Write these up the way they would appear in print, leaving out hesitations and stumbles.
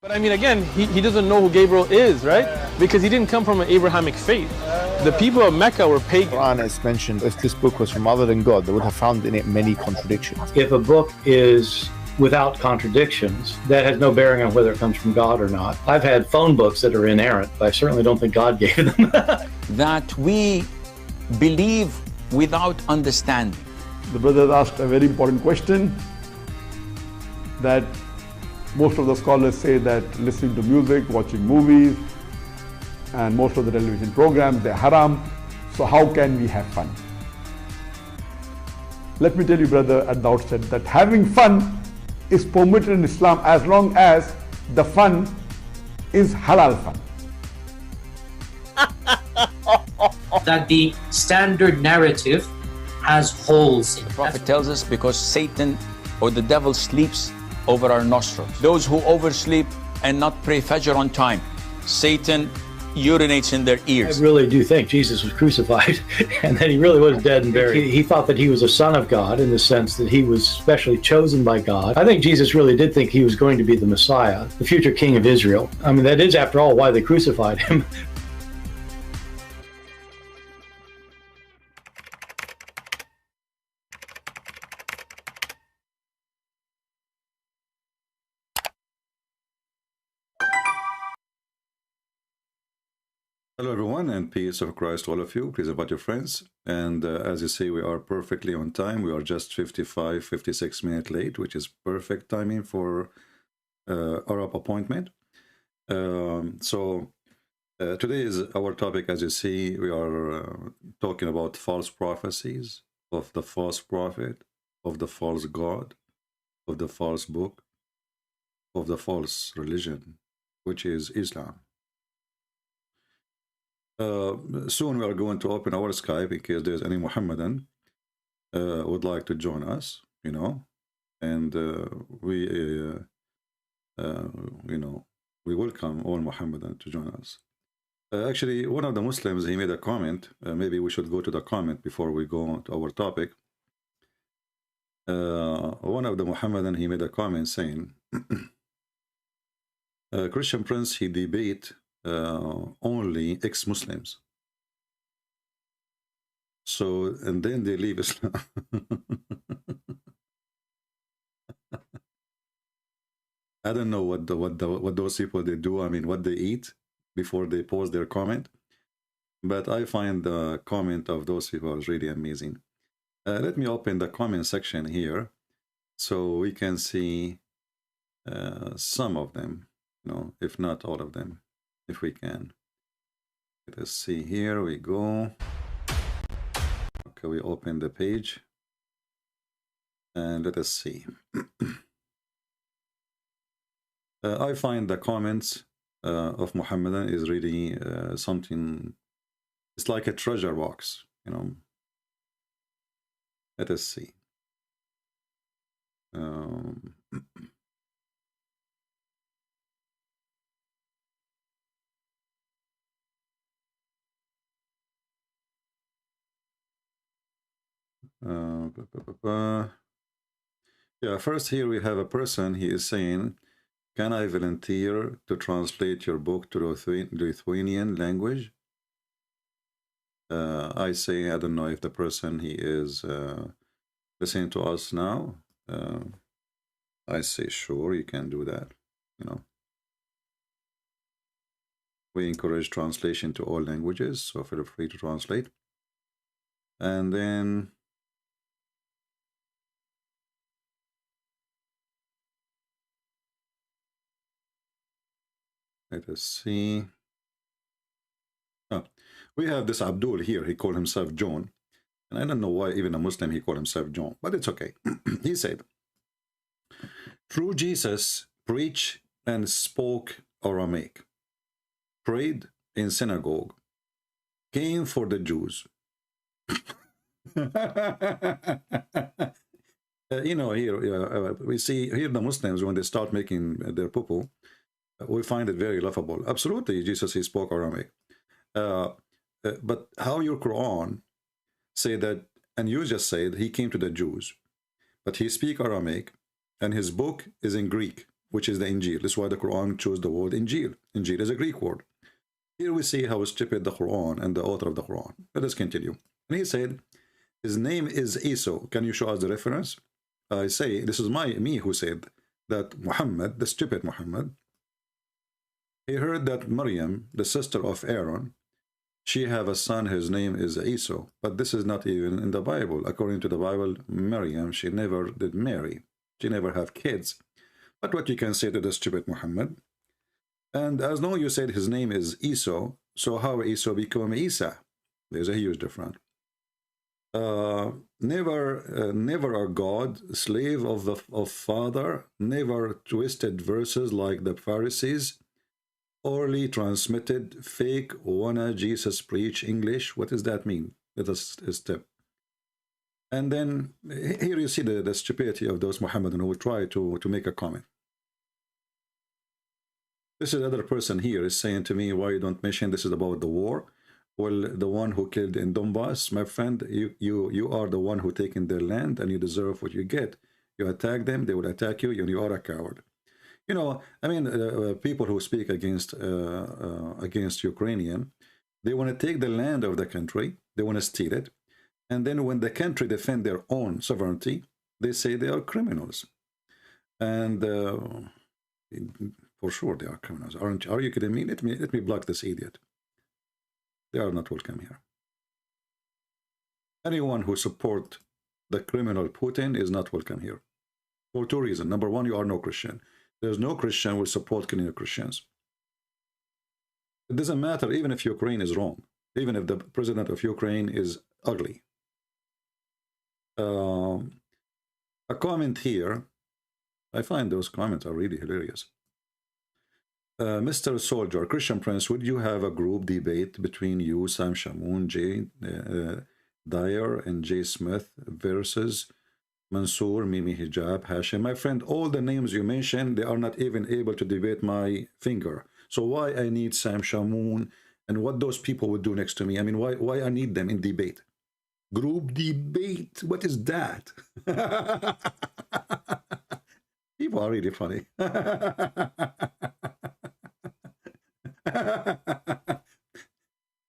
But I mean, again, he doesn't know who Gabriel is, right? Because he didn't come from an Abrahamic faith. The people of Mecca were pagan. The Quran is mentioned, if this book was from other than God, they would have found in it many contradictions. If a book is without contradictions, that has no bearing on whether it comes from God or not. I've had phone books that are inerrant, but I certainly don't think God gave them. That we believe without understanding. The brother asked a very important question, that most of the scholars say that listening to music, watching movies, and most of the television programs, they're haram. So how can we have fun? Let me tell you, brother, at the outset, that having fun is permitted in Islam as long as the fun is halal fun. That the standard narrative has holes in it. The Prophet tells us because Satan or the devil sleeps over our nostrils. Those who oversleep and not pray Fajr on time, Satan urinates in their ears. I really do think Jesus was crucified and that he really was dead and buried. He thought that he was a son of God in the sense that he was specially chosen by God. I think Jesus really did think he was going to be the Messiah, the future king of Israel. I mean, that is, after all, why they crucified him. Hello everyone, and peace of Christ to all of you. Please invite your friends. And as you see, we are perfectly on time. We are just 56 minutes late, which is perfect timing for Arab appointment. Today is our topic. As you see, we are talking about false prophecies of the false prophet, of the false God, of the false book, of the false religion, which is Islam. Soon we are going to open our Skype in case there's any Muhammadan would like to join us, you know, and we welcome all Muhammadan to join us. Actually, one of the Muslims, he made a comment. Maybe we should go to the comment before we go to our topic. One of the Muhammadan, he made a comment saying, Christian Prince, he debate only ex-Muslims. So, and then they leave Islam. I don't know what those people they do. I mean, what they eat before they post their comment. But I find the comment of those people is really amazing. Let me open the comment section here so we can see some of them, you know, if not all of them, if we can. Let us see, here we go. Okay, we open the page and let us see. I find the comments of Muhammadan is really something, it's like a treasure box, you know. Let us see. Yeah, first here we have a person, he is saying, can I volunteer to translate your book to Lithuanian language? I say, I don't know if the person, he is listening to us now. I say, sure, you can do that, you know. We encourage translation to all languages, so feel free to translate. And then let us see. Oh, we have this Abdul here. He called himself John. And I don't know why even a Muslim, he called himself John. But it's okay. He said, true Jesus preached and spoke Aramaic, prayed in synagogue, came for the Jews. You know, here we see here the Muslims, when they start making their poo-poo, we find it very laughable. Absolutely, Jesus, he spoke Aramaic. But how your Quran say that, and you just said he came to the Jews, but he speak Aramaic, and his book is in Greek. which is the Injil. This is why the Quran chose the word Injil. Injil is a Greek word. Here we see how stupid the Quran and the author of the Quran. Let us continue. And he said, his name is Isa. Can you show us the reference? I say, this is me who said that Muhammad, the stupid Muhammad, he heard that Maryam, the sister of Aaron, she have a son, his name is Isa. But this is not even in the Bible. According to the Bible, Maryam, she never did marry. She never have kids. But what you can say to the stupid Muhammad, and as long as you said his name is Isa, so how Isa become Isa? There's a huge difference. Never a God, slave of Father, never twisted verses like the Pharisees, orally transmitted, fake, wanna Jesus preach English. What does that mean? Let us step. And then here you see the stupidity of those Muhammadan who will try to make a comment. This is another person here is saying to me, why you don't mention this is about the war? Well, the one who killed in Donbass, my friend, you are the one who taken their land and you deserve what you get. You attack them, they will attack you, and you are a coward. You know, I mean, people who speak against Ukrainian, they want to take the land of the country, they want to steal it, and then when the country defend their own sovereignty, they say they are criminals. And for sure they are criminals. Are you kidding me? Let me block this idiot. They are not welcome here. Anyone who support the criminal Putin is not welcome here. For two reasons. Number one, you are no Christian. There's no Christian who will support killing Christians. It doesn't matter even if Ukraine is wrong, even if the president of Ukraine is ugly. A comment here, I find those comments are really hilarious. Mr. Soldier, Christian Prince, would you have a group debate between you, Sam Shamoun, Jay Dyer, and Jay Smith versus Mansour, Mimi Hijab, Hashim? My friend, all the names you mentioned, they are not even able to debate my finger. So why I need Sam Shamoun and what those people would do next to me? I mean, why I need them in debate? Group debate? What is that? People are really funny.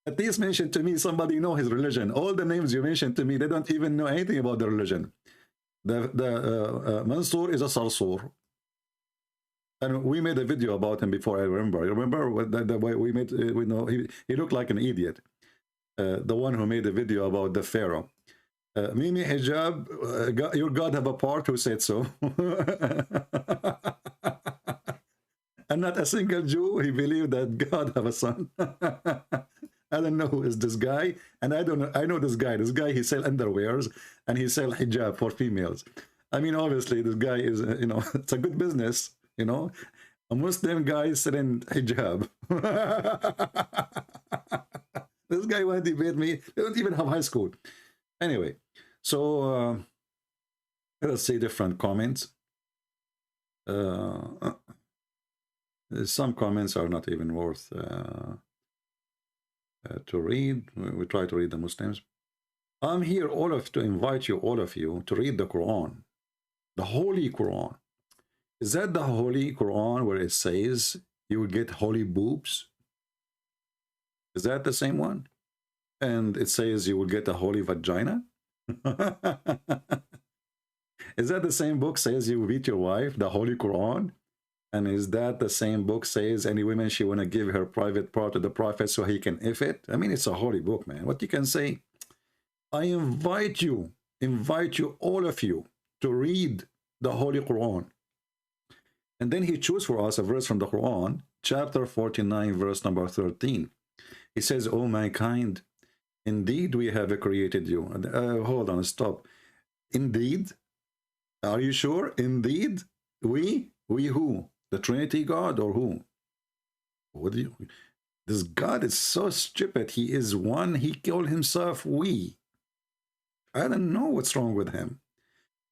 At least mention to me somebody know his religion. All the names you mentioned to me, they don't even know anything about the religion. Mansour is a Sarsur. And we made a video about him before, I remember. You remember the way we made, we know he looked like an idiot. The one who made a video about the Pharaoh. Mimi Hijab, your God have a part, who said so? And not a single Jew, he believed that God have a son. I don't know who is this guy, and I don't know. I know this guy. This guy, he sell underwears and he sell hijab for females. I mean, obviously, this guy is, you know, it's a good business. You know, a Muslim guy selling hijab. This guy want to debate me. They don't even have high school. Anyway, so let's see different comments. Some comments are not even worth to read. We try to read the Muslims. I'm here to invite you, all of you, to read the Quran, the Holy Quran. Is that the Holy Quran where it says you will get holy boobs? Is that the same one? And it says you will get a holy vagina? Is that the same book says you will beat your wife, the Holy Quran? And is that the same book says any woman she want to give her private part to the prophet so he can if it? I mean, it's a holy book, man. What you can say? I invite you, all of you, to read the Holy Quran. And then he chose for us a verse from the Quran, chapter 49, verse number 13. He says, "O mankind, indeed we have created you." Hold on, stop. Indeed? Are you sure? Indeed? We? We who? The Trinity God or who? What do you? This God is so stupid. He is one. He called himself we. I don't know what's wrong with him.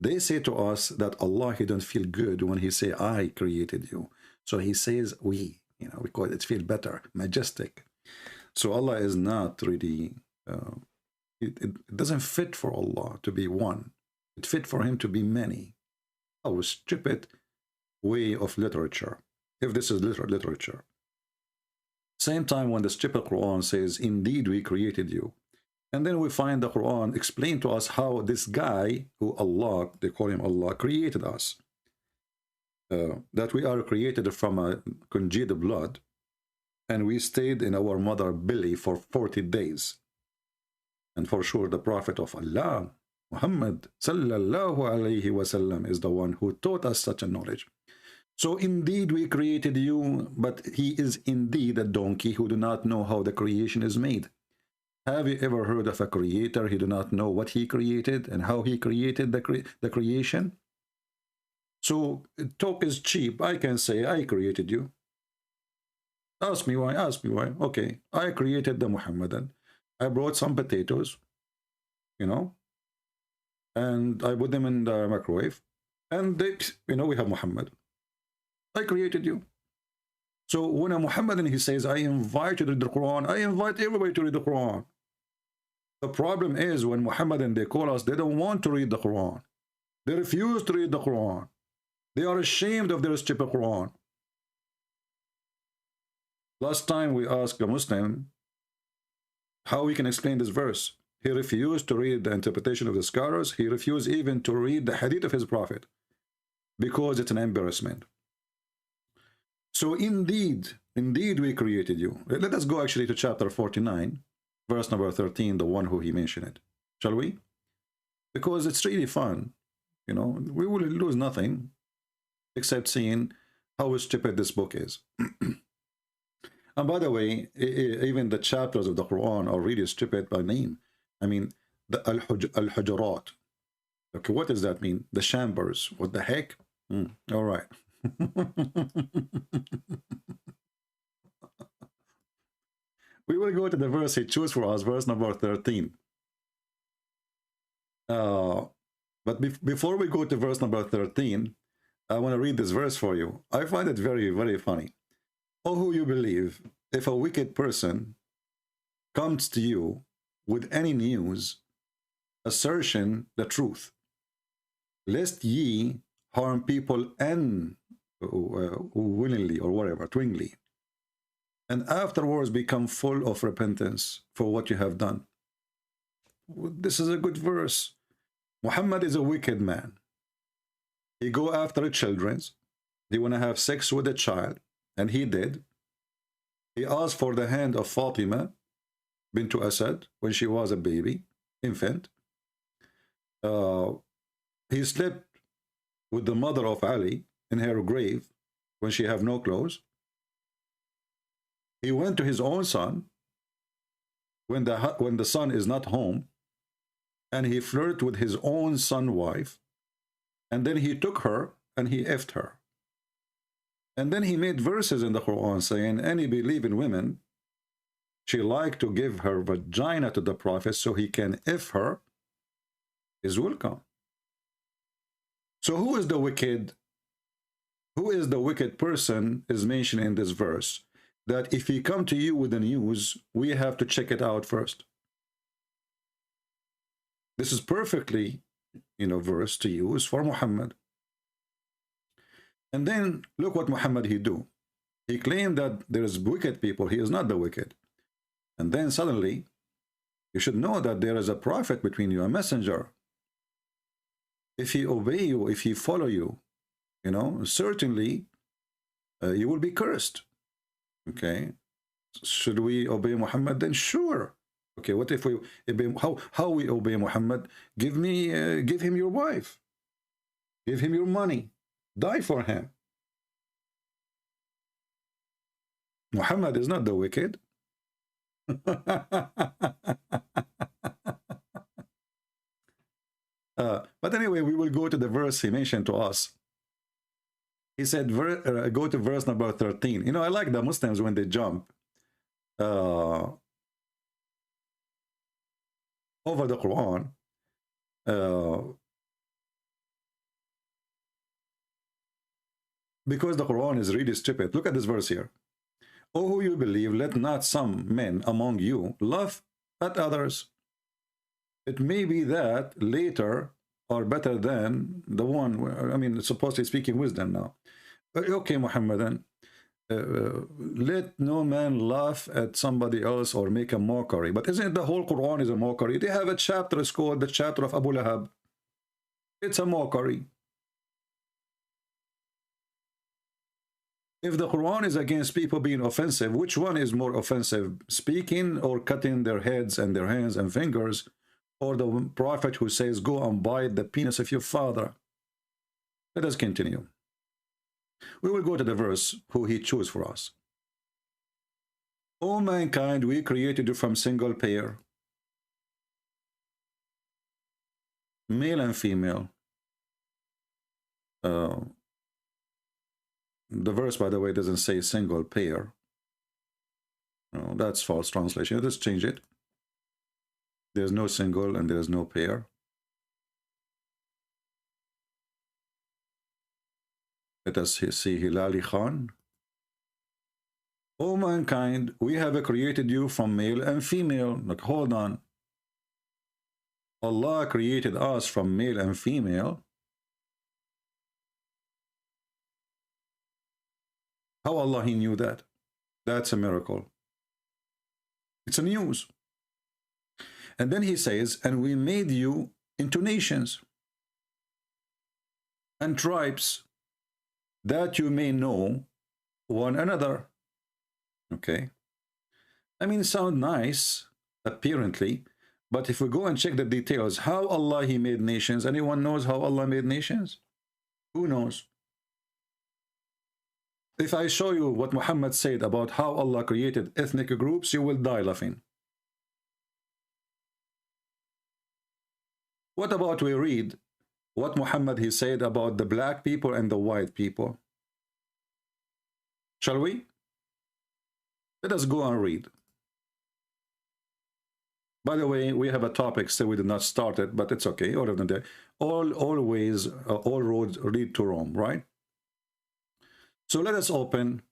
They say to us that Allah, he don't feel good when he say, I created you. So he says we, you know, because it feels better, majestic. So Allah is not really, it doesn't fit for Allah to be one. It fit for him to be many. Oh, stupid. way of literature, if this is literature. Same time when the stupid Quran says, indeed we created you. And then we find the Quran explain to us how this guy, who Allah, they call him Allah, created us. That we are created from a congealed blood, and we stayed in our mother belly for 40 days. And for sure the Prophet of Allah, Muhammad sallallahu alayhi wasallam, is the one who taught us such a knowledge. So indeed we created you, but he is indeed a donkey who do not know how the creation is made. Have you ever heard of a creator who do not know what he created and how he created the creation? So talk is cheap. I can say, I created you. Ask me why, ask me why. Okay, I created the Muhammadan. I brought some potatoes, you know, and I put them in the microwave, and they, you know, we have Muhammad. I created you. So when a Muhammadan, he says, I invite you to read the Quran, I invite everybody to read the Quran. The problem is when Muhammadan, they call us, they don't want to read the Quran. They refuse to read the Quran. They are ashamed of their stupid Quran. Last time we asked a Muslim how we can explain this verse. He refused to read the interpretation of the scholars. He refused even to read the hadith of his prophet because it's an embarrassment. So indeed we created you. Let us go actually to chapter 49, verse number 13, the one who he mentioned it. Shall we? Because it's really fun. You know, we will lose nothing except seeing how stupid this book is. And by the way, even the chapters of the Quran are really stupid by name. I mean, the Al-Hujurat. Okay, what does that mean? The chambers. What the heck? All right. We will go to the verse he chose for us, verse number 13. But before we go to verse number 13, I want to read this verse for you. I find it very, very funny. Oh, who you believe, if a wicked person comes to you with any news, assertion the truth, lest ye harm people and willingly or whatever, twingly, and afterwards become full of repentance for what you have done. This is a good verse. Muhammad is a wicked man. He go after children. They want to have sex with a child, and he did. He asked for the hand of Fatima bint Asad when she was a baby, infant. He slept with the mother of Ali in her grave when she have no clothes. He went to his own son when the son is not home, and he flirted with his own son's wife, and then he took her and he effed her. And then he made verses in the Quran saying, any believing women, she like to give her vagina to the Prophet so he can eff her, is welcome. So who is the wicked? Who is the wicked person is mentioned in this verse? That if he come to you with the news, we have to check it out first. This is perfectly, you know, verse to use for Muhammad. And then look what Muhammad he do. He claimed that there is wicked people. He is not the wicked. And then suddenly, you should know that there is a prophet between you, a messenger. If he obey you, if he follow you, you know, certainly you will be cursed. Okay, should we obey Muhammad? Then sure. Okay, what if we obey? How we obey Muhammad? Give him your wife, give him your money, die for him. Muhammad is not the wicked. But anyway, we will go to the verse he mentioned to us. He said, go to verse number 13. You know, I like the Muslims when they jump over the Quran. Because the Quran is really stupid. Look at this verse here. O who you believe, let not some men among you laugh at others. It may be that later are better than the one, I mean, supposedly speaking wisdom now. Okay, Muhammadan. Let no man laugh at somebody else or make a mockery. But isn't the whole Quran is a mockery? They have a chapter, it's called the chapter of Abu Lahab. It's a mockery. If the Quran is against people being offensive, which one is more offensive? Speaking or cutting their heads and their hands and fingers? Or the prophet who says, go and bite the penis of your father? Let us continue. We will go to the verse who he chose for us. O mankind, we created you from single pair, male and female. The verse, by the way, doesn't say single pair. No, that's false translation. Let's change it. There's no single and there's no pair. Let us see Hilali Khan. O mankind, we have created you from male and female. Look, hold on. Allah created us from male and female. How Allah He knew that? That's a miracle. It's a news. And then He says, and we made you into nations and tribes, that you may know one another. Okay. I mean, it sounds nice, apparently, but if we go and check the details, how Allah He made nations, anyone knows how Allah made nations? Who knows? If I show you what Muhammad said about how Allah created ethnic groups, you will die laughing. What about we read what Muhammad he said about the black people and the white people? Shall we? Let us go and read. By the way, we have a topic, so we did not start it, but it's okay. All roads lead to Rome, right? So let us open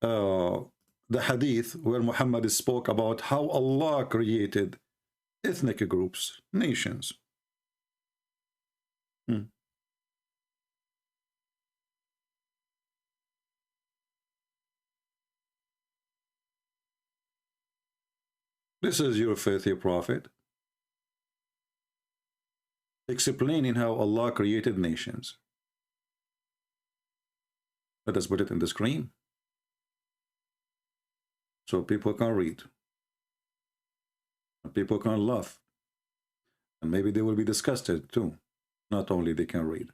the hadith where Muhammad spoke about how Allah created ethnic groups, nations. This is your faithful prophet explaining how Allah created nations. Let us put it in the screen so people can read. People can laugh. And maybe they will be disgusted too. Not only they can read.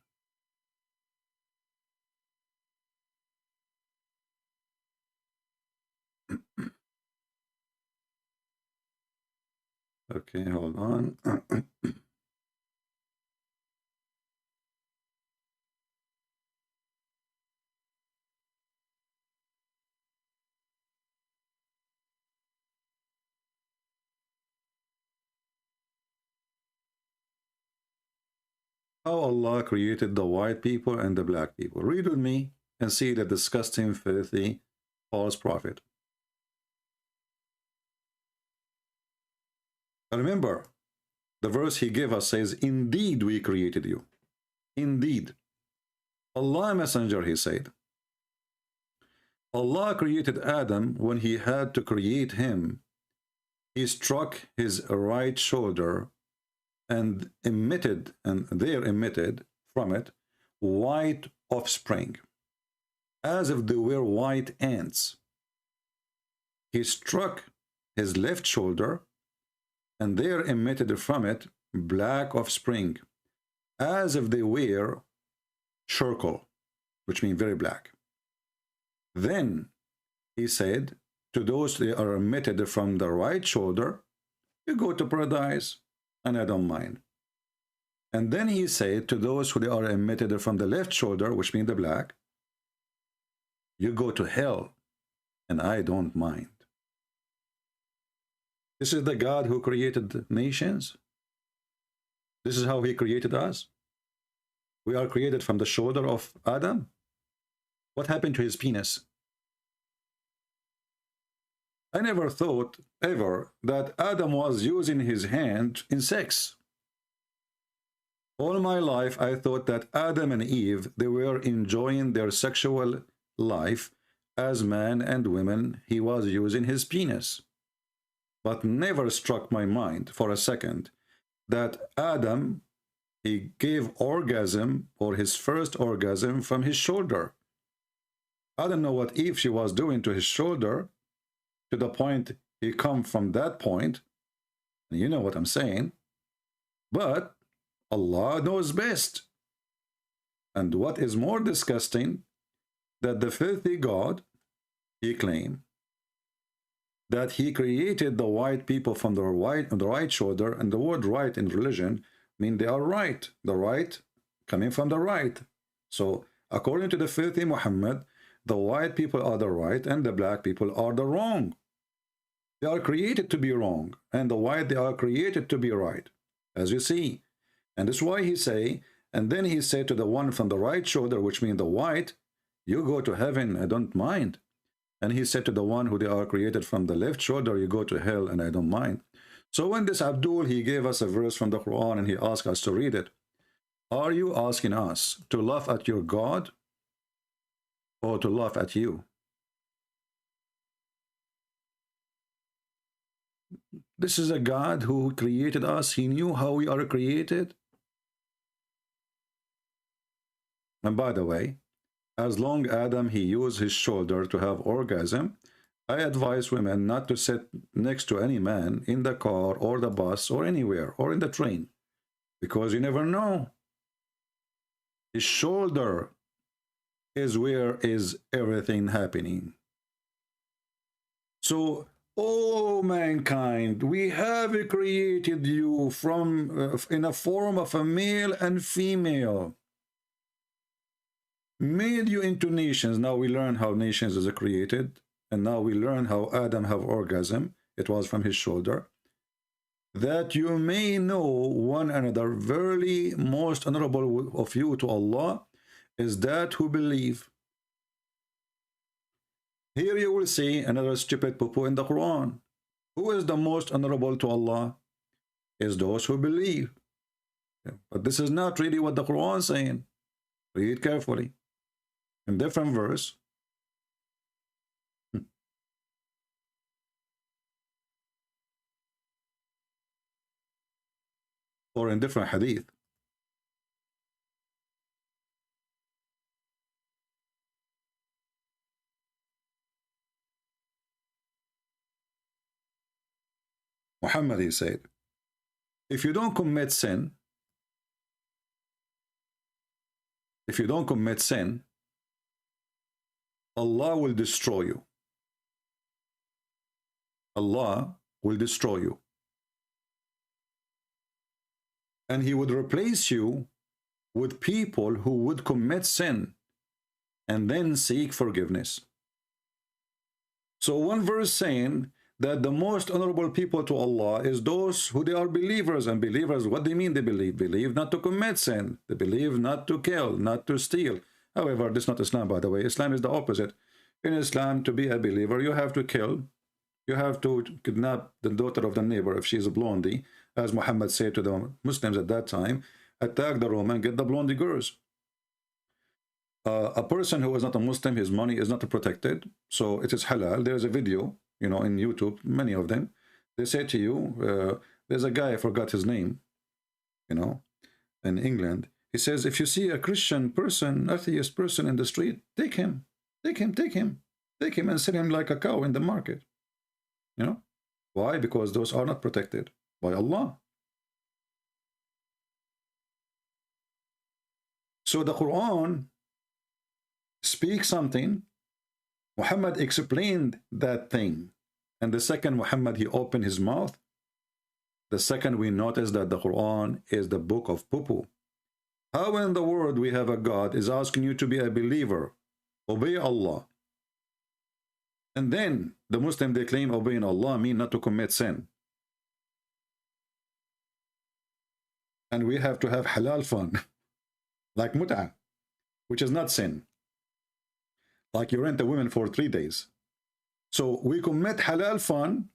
Okay, hold on. How Allah created the white people and the black people. Read with me and see the disgusting, filthy, false prophet. Remember, the verse he gave us says, indeed we created you. Indeed. Allah Messenger, he said. Allah created Adam. When he had to create him, he struck his right shoulder and there emitted from it white offspring, as if they were white ants. He struck his left shoulder, and there emitted from it black offspring, as if they were charcoal, which means very black. Then he said, to those that are emitted from the right shoulder, you go to paradise, and I don't mind. And then he said, to those who are emitted from the left shoulder, which means the black, you go to hell, and I don't mind. This is the God who created nations. This is how he created us. We are created from the shoulder of Adam. What happened to his penis? I never thought ever that Adam was using his hand in sex. All my life, I thought that Adam and Eve, they were enjoying their sexual life as man and women. He was using his penis. But never struck my mind for a second that Adam, he gave orgasm, or his first orgasm, from his shoulder. I don't know what Eve she was doing to his shoulder, to the point he come from that point. You know what I'm saying. But Allah knows best. And what is more disgusting, that the filthy God, he claimed that he created the white people from the right shoulder, and the word right in religion mean they are right, the right coming from the right. So according to the filthy Muhammad, the white people are the right and the black people are the wrong. They are created to be wrong, and the white, they are created to be right, as you see. And that's why he say, and then he said to the one from the right shoulder, which means the white, you go to heaven, I don't mind. And he said to the one who they are created from the left shoulder, you go to hell, and I don't mind. So when this Abdul, he gave us a verse from the Quran, and he asked us to read it. Are you asking us to laugh at your God, or to laugh at you? This is a God who created us. He knew how we are created. And by the way, as long Adam, he used his shoulder to have orgasm, I advise women not to sit next to any man in the car or the bus or anywhere or in the train, because you never know. His shoulder is where is everything happening. So, oh mankind, we have created you from in a form of a male and female, made you into nations. Now we learn how nations is created, and now we learn how Adam have orgasm. It was from his shoulder, that you may know one another. Verily, most honorable of you to Allah is that who believe. Here you will see another stupid poo-poo in the Quran. Who is the most honorable to Allah? Is those who believe. But this is not really what the Quran is saying. Read carefully. In different verse. Or in different hadith. Muhammad, he said, if you don't commit sin, Allah will destroy you. Allah will destroy you. And he would replace you with people who would commit sin and then seek forgiveness. So one verse saying that the most honorable people to Allah is those who they are believers. And believers, what they mean they believe? Believe not to commit sin. They believe not to kill, not to steal. However, this is not Islam, by the way. Islam is the opposite. In Islam, to be a believer, you have to kill. You have to kidnap the daughter of the neighbor if she is a blondie. As Muhammad said to the Muslims at that time, attack the Roman, get the blondie girls. A person who is not a Muslim, his money is not protected, so it is halal. There is a video, you know, in YouTube, many of them. They say to you, there's a guy, I forgot his name, you know, in England. He says, if you see a Christian person, atheist person in the street, take him, and sell him like a cow in the market. You know, why? Because those are not protected by Allah. So the Quran speaks something. Muhammad explained that thing. And the second Muhammad, he opened his mouth. The second we notice that the Quran is the book of poo-poo. How in the world we have a God is asking you to be a believer, obey Allah. And then the Muslim, they claim obeying Allah mean not to commit sin. And we have to have halal fun, like mut'ah, which is not sin. Like you rent a woman for 3 days. So we commit halal fun,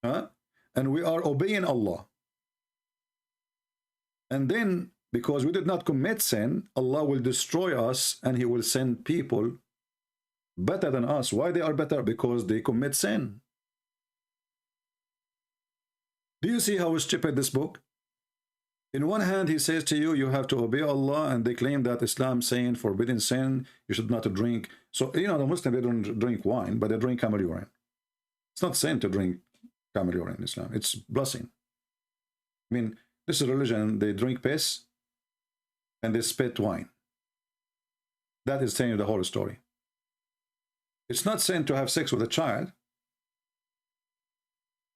and we are obeying Allah. And then because we did not commit sin, Allah will destroy us and he will send people better than us. Why they are better? Because they commit sin. Do you see how stupid this book? In one hand, he says to you, you have to obey Allah, and they claim that Islam saying forbidden sin, you should not drink. So, you know, the Muslims, they don't drink wine, but they drink camel urine. It's not sin to drink camel urine in Islam. It's blessing. I mean, this is religion. They drink piss and they spit wine. That is telling you the whole story. It's not sin to have sex with a child.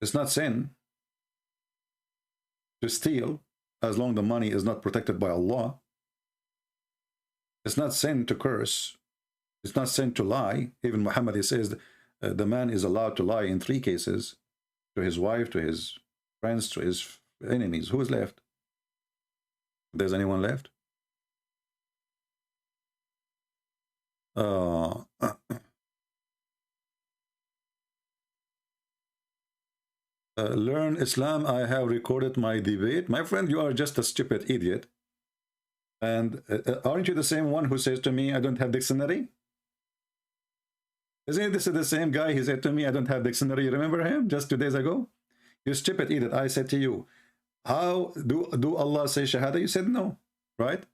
It's not sin to steal, as long as the money is not protected by Allah. It's not sin to curse. It's not sin to lie. Even Muhammad, he says the man is allowed to lie in 3 cases: to his wife, to his friends, to his enemies. Who is left? If there's anyone left? Learn Islam. I have recorded my debate. My friend, you are just a stupid idiot. And aren't you the same one who says to me, I don't have dictionary? Isn't this the same guy? He said to me, I don't have dictionary. You remember him just 2 days ago? You stupid idiot. I said to you, how do Allah say Shahada? You said no, right?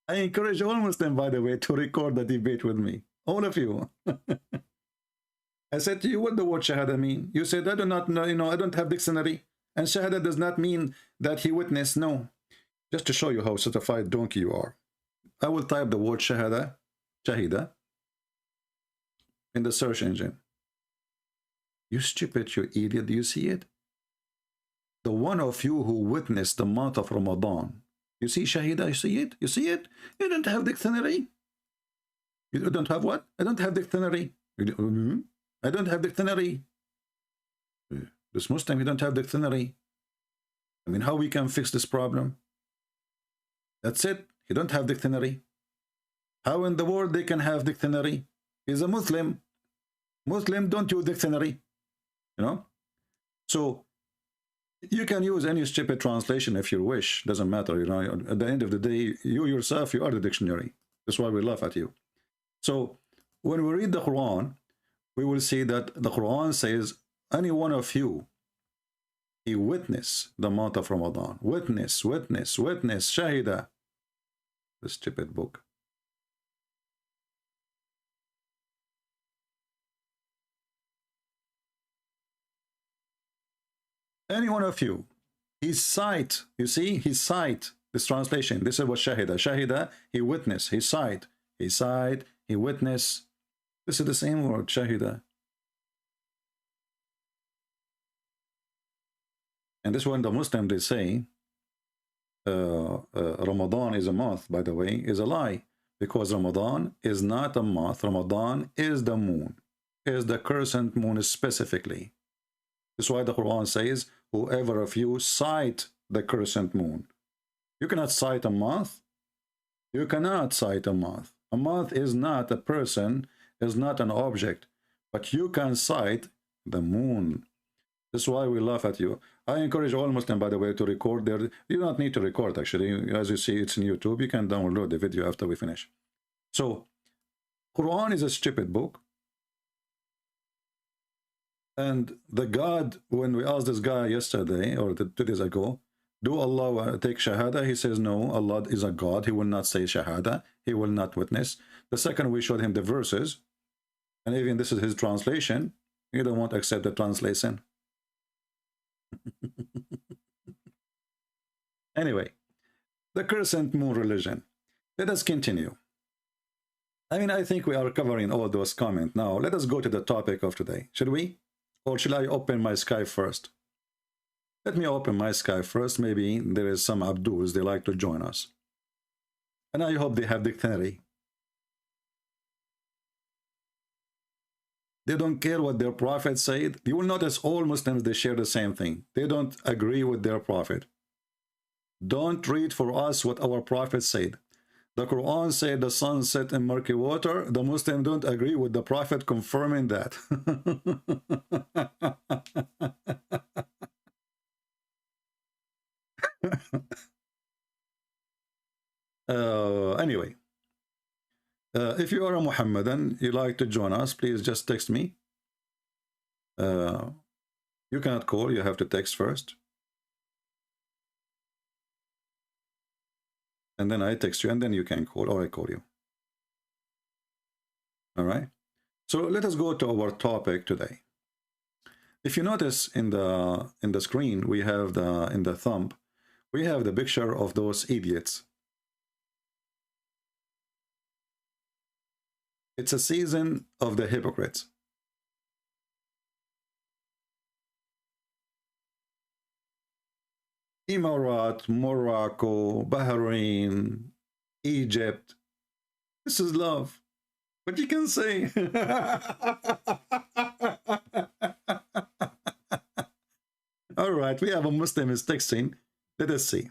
I encourage all Muslims, by the way, to record the debate with me. All of you. I said to you, what the word Shahada mean? You said, I do not know, I don't have dictionary. And Shahada does not mean that he witnessed. No. Just to show you how certified donkey you are. I will type the word Shahada, Shahida, in the search engine. You stupid, you idiot, do you see it? The one of you who witnessed the month of Ramadan. You see Shahida, you see it? You see it? You don't have dictionary. You don't have what? I don't have dictionary. I don't have dictionary. This Muslim, you don't have dictionary. I mean, how we can fix this problem? That's it. You don't have dictionary. How in the world they can have dictionary? He's a Muslim. Muslim don't use dictionary. You know? So you can use any stupid translation if you wish. Doesn't matter. You know, at the end of the day, you yourself, you are the dictionary. That's why we laugh at you. So when we read the Quran, we will see that the Quran says, any one of you, he witness the month of Ramadan. Witness, witness, witness, Shahida. The stupid book. Any one of you, his sight, you see, his sight, this translation, this is what Shahida. Shahida, he witness, his sight, he witness. This is the same word, Shahida. And this one, the Muslim, they say, Ramadan is a month, by the way, is a lie. Because Ramadan is not a month. Ramadan is the moon, is the crescent moon specifically. That's why the Quran says, whoever of you sight the crescent moon. You cannot sight a month. You cannot sight a month. A month is not a person, is not an object, but you can sight the moon. That's why we laugh at you. I encourage all Muslims, by the way, to record their... You don't need to record, actually. As you see, it's in YouTube. You can download the video after we finish. So, Quran is a stupid book. And the God, when we asked this guy yesterday, or 2 days ago, do Allah take Shahada? He says, no, Allah is a God. He will not say Shahada. He will not witness. The second, we showed him the verses. And even this is his translation. He don't want to accept the translation. Anyway, the crescent moon religion. Let us continue. I mean, I think we are covering all those comments. Now, let us go to the topic of today. Should we? Or should I open my Skype first? Let me open my Skype first. Maybe there is some Abduls, they like to join us. And I hope they have dictionary. They don't care what their prophet said. You will notice all Muslims, they share the same thing. They don't agree with their prophet. Don't read for us what our prophet said. The Quran said the sun set in murky water. The Muslims don't agree with the prophet confirming that. Anyway, if you are a Muhammadan, you like to join us, please just text me. You cannot call, you have to text first. And then I text you, and then you can call, or I call you. All right? So let us go to our topic today. If you notice in the screen, we have in the thumb, we have the picture of those idiots. It's a season of the hypocrites. Emirat, Morocco, Bahrain, Egypt. This is love. What you can say? All right, we have a Muslim is texting. Let us see.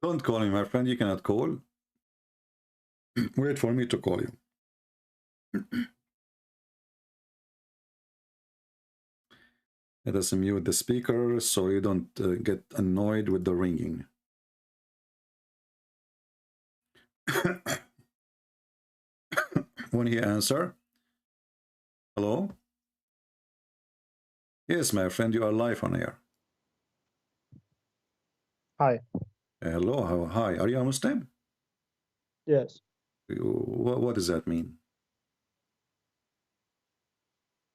Don't call me, my friend. You cannot call. Wait for me to call you. Let us mute the speaker so you don't get annoyed with the ringing. When he answer, hello? Yes, my friend, you are live on air. Hi. Hello, hi. Are you a Muslim? Yes. What does that mean?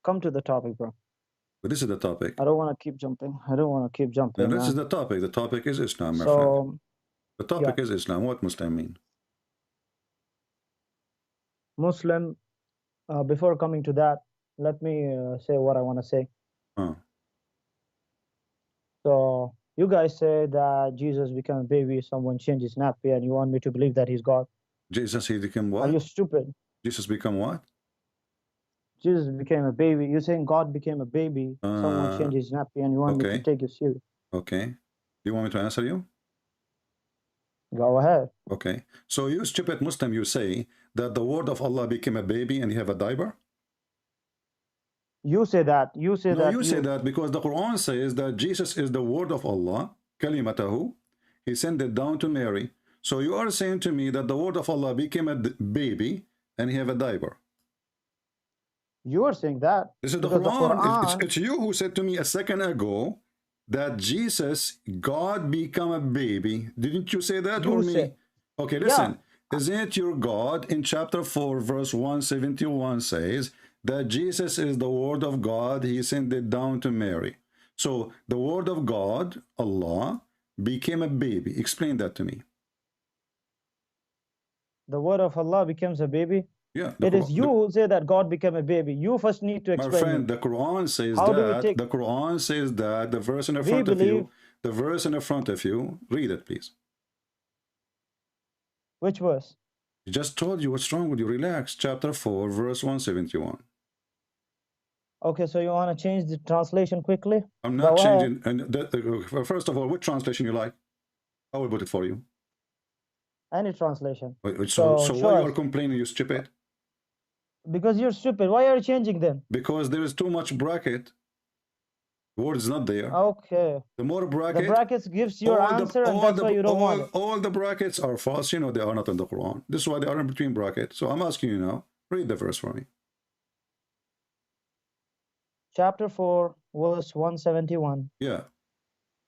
Come to the topic, bro. But this is the topic. I don't want to keep jumping. No, this is the topic. The topic is Islam, my friend. So, The topic yeah. is Islam. What Muslim mean? Muslim, before coming to that, let me say what I want to say. So, you guys say that Jesus became a baby, someone changed his nappy, and you want me to believe that he's God. Jesus, he became what? Are you stupid? Jesus become what? Jesus became a baby. You're saying God became a baby, someone changed his nappy, and you want me to take you serious. Okay. Do you want me to answer you? Go ahead. Okay. So you stupid Muslim, you say that the word of Allah became a baby and you have a diaper? You say that. You say that. No, you say that because the Quran says that Jesus is the word of Allah, kalimatahu. He sent it down to Mary. So you are saying to me that the word of Allah became a baby and he have a diaper. You are saying that. This is the Quran. It's you who said to me a second ago that Jesus, God become a baby. Didn't you say that or me? Okay, listen. Yeah. Isn't your God in chapter 4, verse 171 says that Jesus is the word of God. He sent it down to Mary. So the word of God, Allah, became a baby. Explain that to me. The word of Allah becomes a baby? Yeah. It is you who say that God became a baby. You first need to explain. My friend, the Quran says that. The Quran says that. The verse in the front of you. The verse in the front of you. Read it, please. Which verse? I just told you what's wrong with you. Relax. Chapter 4, verse 171. Okay, so you want to change the translation quickly? I'm not changing. And first of all, what translation you like? I will put it for you. Any translation. So why you are complaining, you stupid? Because you're stupid. Why are you changing them? Because there is too much bracket. The word is not there. Okay. The more bracket. The brackets gives your answer, and that's why you don't want it. All the brackets are false. You know they are not in the Quran. This is why they are in between brackets. So I'm asking you now. Read the verse for me. Chapter 4, verse 171. Yeah.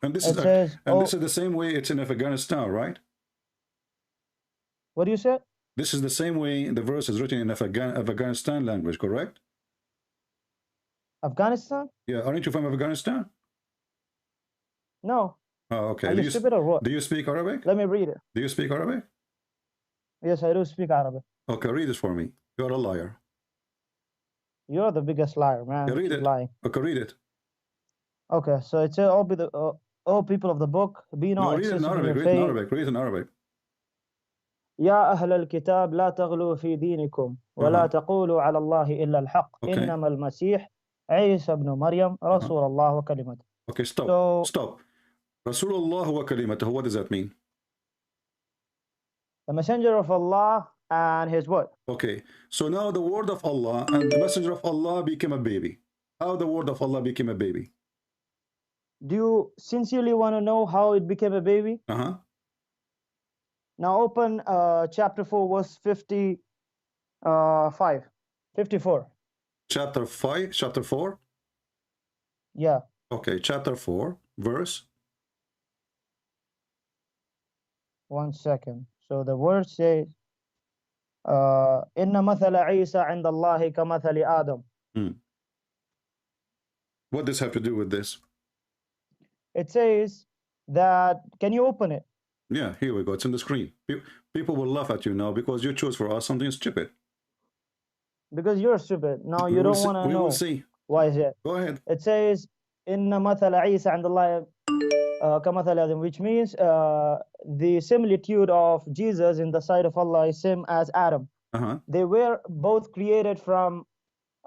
And this is this is the same way it's in Afghanistan, right? What do you say? This is the same way the verse is written in Afghanistan language, correct? Afghanistan? Yeah, aren't you from Afghanistan? No. Oh, okay. Are you stupid or what? Do you speak Arabic? Let me read it. Do you speak Arabic? Yes, I do speak Arabic. Okay, read it for me. You're a liar. You're the biggest liar, man. Yeah, read it. Lying. Okay, read it. Okay, so it says, all people of the book, be not read it in Arabic. Read it in Arabic. Read it in Arabic. يا أهل الكتاب لا تغلوا في دينكم ولا تقولوا على الله إلا الحق إنما المسيح عيسى ابن مريم رسول الله وكلمته. Okay, stop. Rasulullah wa kalimatuhu, what does that mean? The messenger of Allah and his word. Okay, so now the word of Allah and the messenger of Allah became a baby. How the word of Allah became a baby? Do you sincerely want to know how it became a baby? Uh-huh. Now open chapter 4, verse 54. Chapter 4? Yeah. Okay, chapter 4, verse. 1 second. So the word says, Inna mathala Isa inda Allahi ka mathali Adam. What does have to do with this? It says that, can you open it? Yeah, here we go. It's on the screen. People will laugh at you now because you chose for us something stupid. Because you're stupid. Now you don't want to know. We will see. Why is it? Go ahead. It says, Inna mathala Isa inda Allahi ka mathali Adam, which means the similitude of Jesus in the sight of Allah is same as Adam. They were both created from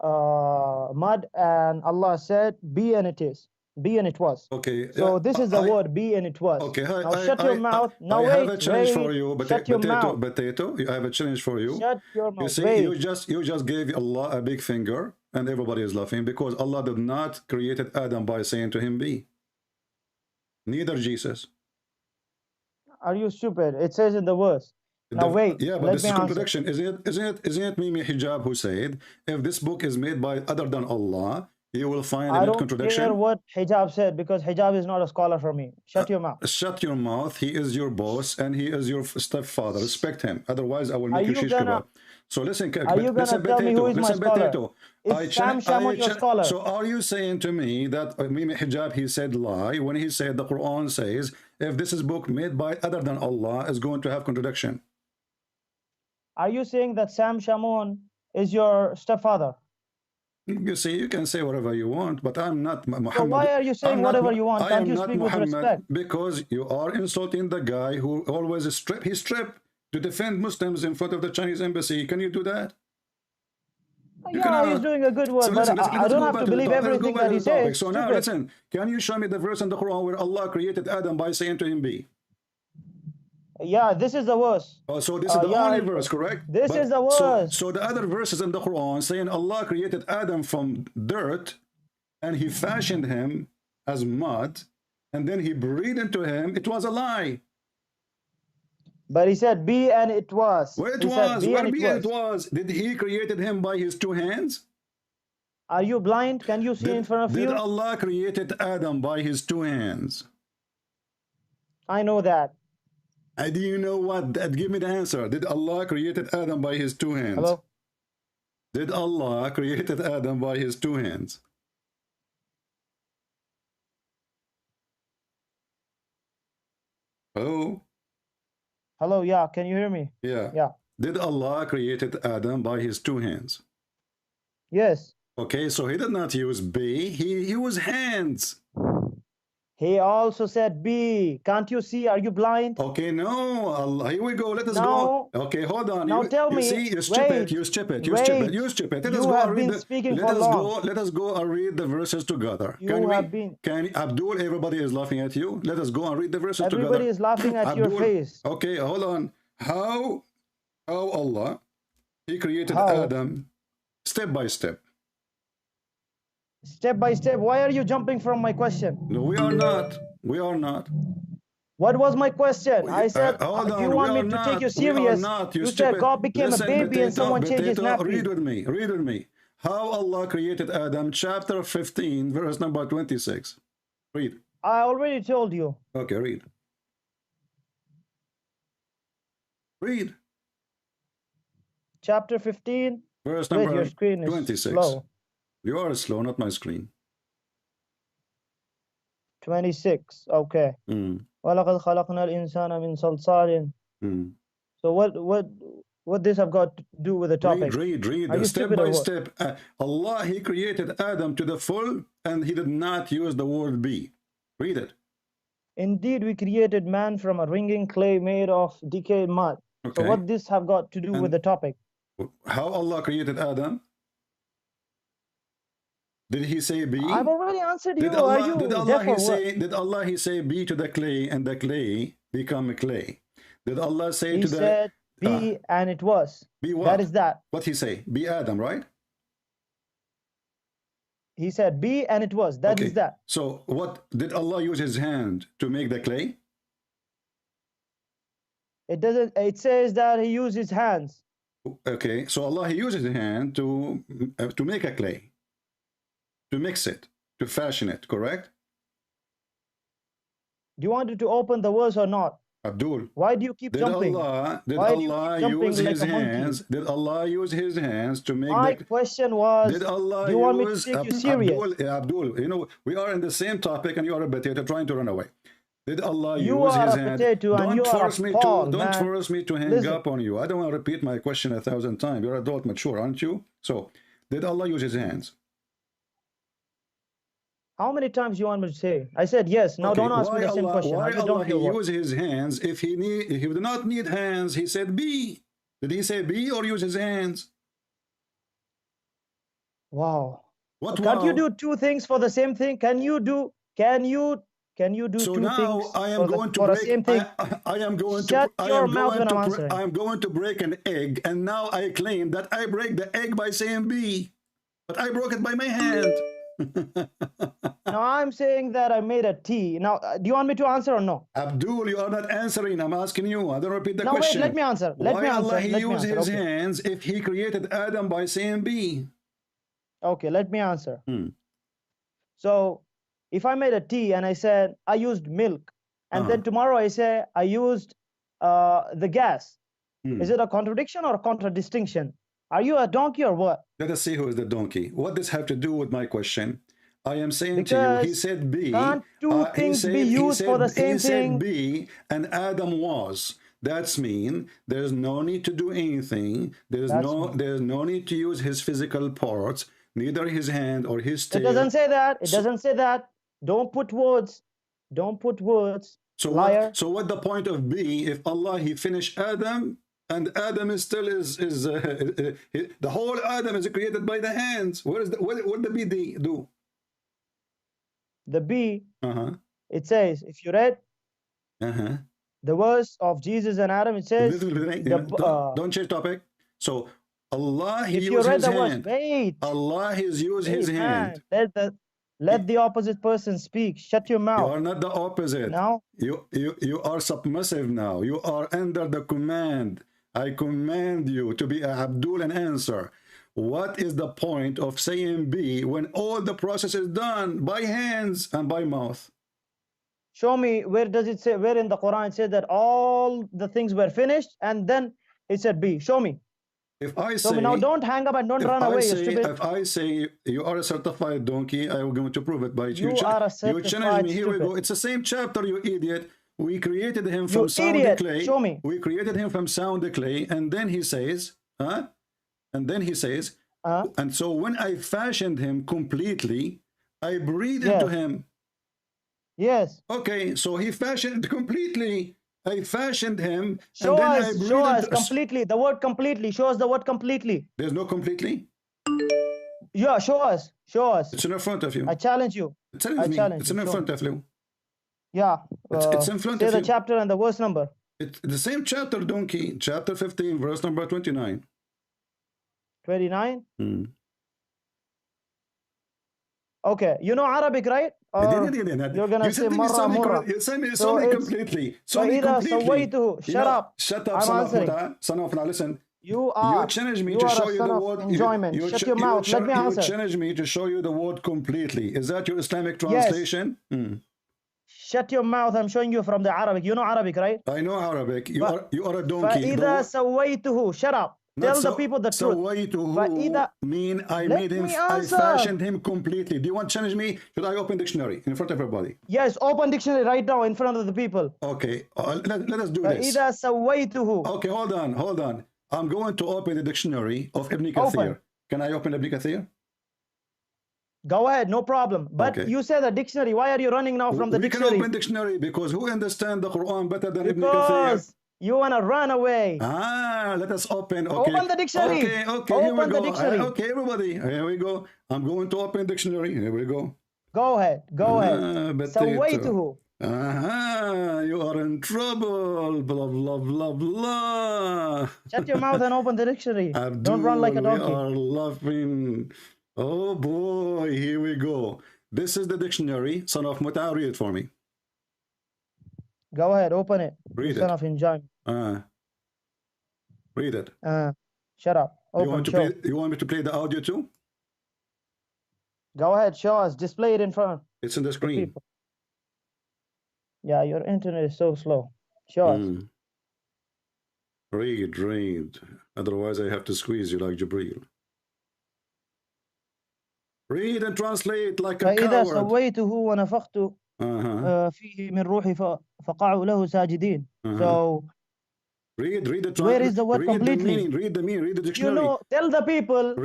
mud, and Allah said, be and it is. Be and it was. Okay. So this is the word, be and it was. Okay. Now shut your mouth. Now I have a challenge wait. for you. Shut your mouth. Potato. I have a challenge for you. Shut your mouth. You see, you just gave Allah a big finger, and everybody is laughing because Allah did not created Adam by saying to him, be. Neither Jesus. Are you stupid? It says in the verse. Now wait. Yeah, but this is contradiction. Isn't it Mimi Hijab who said, if this book is made by other than Allah, you will find in it contradiction? I don't care what Hijab said, because Hijab is not a scholar for me. Shut your mouth. Shut your mouth. He is your boss and he is your stepfather. Respect him. Otherwise, I will make you shish kebab. So listen, are you gonna tell me who is my scholar? Is Sam Shamoun your scholar? So are you saying to me that Mimi Hijab, he said lie when he said the Quran says, if this is book made by other than Allah, is going to have contradiction? Are you saying that Sam Shamoun is your stepfather? You see, you can say whatever you want, but I'm not Muhammad. So why are you saying whatever you want? Can't you speak with respect? Because you are insulting the guy who always he stripped to defend Muslims in front of the Chinese embassy. Can you do that? Yeah, he's doing a good work, but I don't have to believe everything that he says. So now listen, can you show me the verse in the Quran where Allah created Adam by saying to him, be? Yeah, this is the verse. Oh, so this is the only verse, correct? This is the verse. So the other verses in the Quran saying Allah created Adam from dirt and he fashioned him as mud and then he breathed into him. It was a lie. But he said, be and it was. Well, it was. Where be and it was. Did he created him by his two hands? Are you blind? Can you see in front of you? Did Allah created Adam by his two hands? I know that. Do you know what? Give me the answer. Did Allah created Adam by his two hands? Hello? Did Allah created Adam by his two hands? Hello? Hello, yeah. Can you hear me? Yeah. Yeah. Did Allah created Adam by his two hands? Yes. Okay, so he did not use be, he used hands. He also said be. Can't you see? Are you blind? Okay, no. Allah, here we go. Let us go. Okay, hold on. Now tell me. You see, you stupid. You stupid. You stupid. You stupid. Let us go and read let us go and read the verses together. Can Abdul, everybody is laughing at you. Let us go and read the verses together. Everybody is laughing at your face. Okay, hold on. How Allah, he created Adam step by step. Step by step. Why are you jumping from my question? No, we are not. We are not. What was my question? I said, do you want me to take you serious? You said God became a baby and someone changed his nappy. Read with me. Read with me. How Allah created Adam, chapter 15, verse number 26. Read. I already told you. Okay, read. Read. Chapter 15. Verse number your screen is 26. Slow. You are slow, not my screen. 26. Okay. وَلَقَدْ خَلَقْنَا الْإِنسَانَ مِنْ صَلْصَالٍ. So what this have got to do with the topic? Read. Step by step. Allah, he created Adam to the full, and he did not use the word be. Read it. Indeed, we created man from a wringing clay made of decayed mud. Okay. So what this have got to do with the topic? How Allah created Adam? Did he say be? I've already answered you. Did Allah, Are you did Allah deaf he or say? what? Did Allah he say be to the clay and the clay become clay? Did Allah say He to the? said be and it was. Be what? That is that. What he say? Be Adam, right? He said be and it was. That is that. So what did Allah use his hand to make the clay? It doesn't. It says that he used his hands. Okay, so Allah he uses his hand to make a clay, to mix it, to fashion it, correct? Do you want it to open the verse or not? Abdul, why do you keep jumping? Did Why Allah use his hands? Did Allah use his hands to make? My question was, did Allah do you want me to take you serious? Abdul, you know, we are in the same topic and you are a potato trying to run away. Did Allah you use are his a hand? Potato and you are a Paul, don't force me to hang Listen. up on you. I don't want to repeat my question 1,000 times. You're adult mature, aren't you? So, did Allah use his hands? How many times do you want me to say? I said yes. Now don't ask me the same question. Why Allah he use his hands if he did not need hands? He said be. Did he say be or use his hands? Wow. What? Can't you do two things for the same thing? Can you do two things I am going to for break, the same thing? I am going Shut to your mouth when I'm answering. I am going to break an egg, and now I claim that I break the egg by saying be, but I broke it by my hand. Now I'm saying that I made a tea. Now, do you want me to answer or no? Abdul, you are not answering. I'm asking you. I don't repeat the question. Wait, let me answer. Why Allah he used his hands if he created Adam by saying be? Okay, let me answer. So, if I made a tea and I said I used milk, and then tomorrow I say I used the gas, is it a contradiction or a contradistinction? Are you a donkey or what? Let us see who is the donkey. What does have to do with my question? I am saying to you, he said be. Can't two things be used for the same thing? He said be, and Adam was. That's mean there's no need to do anything. There's no need to use his physical parts, neither his hand or his tail. It doesn't say that. It doesn't say that. Don't put words. Don't put words. So liar. So what the point of be if Allah he finished Adam? And Adam is still the whole Adam is created by the hands. What the bee do? The bee. It says, if you read the verse of Jesus and Adam, it says. Don't change topic. So Allah he if used you read his the hand. Verse, wait. Allah has used his hand. Let the opposite person speak. Shut your mouth. You are not the opposite. Now you are submissive now. You are under the command. I command you to be Abdul and answer. What is the point of saying be when all the process is done by hands and by mouth? Show me where does it say, where in the Quran it says that all the things were finished and then it said be. Show me. If I say, now don't hang up and don't run away, you stupid. If I say you are a certified donkey, I am going to prove it by you. You are a certified you challenge me. Here stupid. we go. It's the same chapter, you idiot. We created him from sound clay. Show me. We created him from sound clay, and then he says, And then he says, and so when I fashioned him completely, I breathed into him. Yes. Okay, so he fashioned completely. I fashioned him. Show and then us completely. The word completely. Show us the word completely. There's no completely? Yeah, show us. Show us. It's in front of you. I challenge you. It's in front of you. Yeah. It's in front of you. Say the chapter and the verse number. It's the same chapter, donkey. Chapter 15, verse number 29. 29? Okay. You know Arabic, right? You're going to say marra murra. You saw me completely. Shut up. Shut up, I'm answering. Son of, now listen. You challenge me to show you the word enjoyment. Shut your mouth. Let me answer. You challenge me to show you the word completely. Is that your Islamic translation? Yes. Shut your mouth. I'm showing you from the Arabic. You know Arabic, right? I know Arabic. You are a donkey. فَإِذَا سَوَّيْتُهُ. Shut up. Tell the people the truth. Mean I made him. I fashioned him completely. Do you want to challenge me? Should I open dictionary in front of everybody? Yes, open dictionary right now in front of the people. Okay, let us do this. فَإِذَا سَوَّيْتُهُ. Okay, hold on. I'm going to open the dictionary of Ibn Kathir. Can I open Ibn Kathir? Go ahead, no problem. But you said the dictionary. Why are you running now from the dictionary? We can open dictionary because who understands the Quran better than Ibn Kathir? You want to run away. Let us open. Okay. Open the dictionary. Okay, open here we go. The dictionary. Okay, everybody, here we go. I'm going to open dictionary. Here we go. Go ahead. Go ahead. سويته. You are in trouble. Blah, blah, blah, blah. Shut your mouth and open the dictionary. Don't run like a donkey. We are laughing. Oh boy, here we go. This is the dictionary. Son of Muta, read it for me. Go ahead, open it. Read it. Son of enjoyment. Read it. Shut up. Open, you want me to play the audio too? Go ahead, show us. Display it in front. It's on the screen. Yeah, your internet is so slow. Show us. Read. Otherwise, I have to squeeze you like Jibreel. Read and translate like a فإذا coward. سويته ونفخت فيه من روحي فقعوا له ساجدين. So read the where is the word completely? Read the meaning. Read the dictionary. You know, tell the people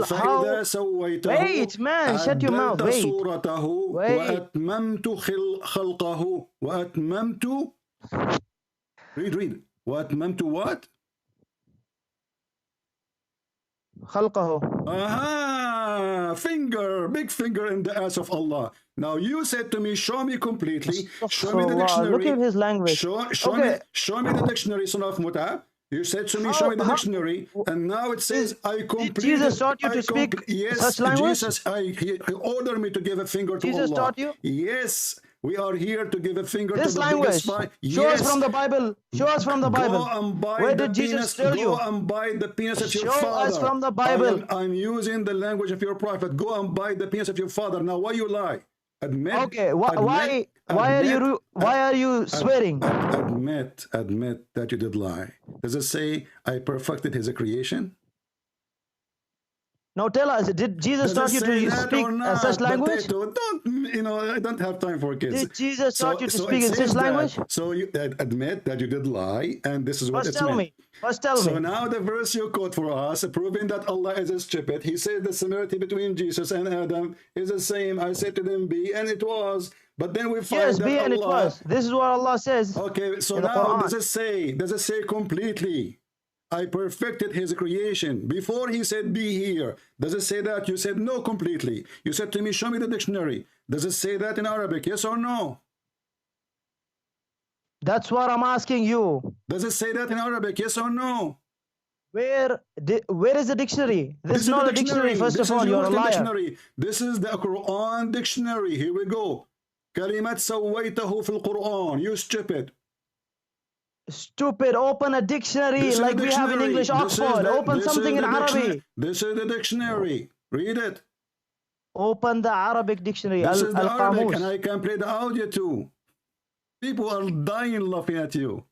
how. Wait, man, shut your mouth. Wait. وأتممت خلقه وأتممت. Read. وأتممت what? خلقه. Big finger in the ass of Allah. Now you said to me, show me completely. Show me the dictionary. Look at his language. Show me the dictionary, son of Muta. You said to me, show me the dictionary, and now it says I completed. Did Jesus taught you to speak such language? Jesus, he ordered me to give a finger to Allah. Jesus taught you? Yes. We are here to give a finger this to the language. biggest Show us from the Bible. Show us from the Bible. Where did Jesus tell you? Go and buy the penis of your father. Show us from the Bible. I'm using the language of your prophet. Go and buy the penis of your father. Now, why you lie? Admit. Okay. Why are you swearing? Admit that you did lie. Does it say I perfected his creation? Now tell us, did Jesus taught you to speak such language? I don't have time for kids. Did Jesus taught you to speak in such language? So you admit that you did lie, and this is what it's meant. First tell me. So now the verse you quote for us, proving that Allah is stupid. He said the similarity between Jesus and Adam is the same. I said to them, be, and it was. But then we find that be, and it was. This is what Allah says. Okay, so now does it say completely? I perfected his creation. Before he said be here. Does it say that? You said no completely. You said to me, show me the dictionary. Does it say that in Arabic? Yes or no? That's what I'm asking you. Does it say that in Arabic? Yes or no? Where is the dictionary? This is not a dictionary, first of all. You're a liar. Dictionary. This is the Quran dictionary. Here we go. كلمة سويته في القرآن. You stupid. Stupid, open a dictionary like we have in English Oxford. Open something in Arabic. This is the dictionary. Read it. Open the Arabic dictionary. This is the Arabic, and I can play the audio too. People are dying laughing at you.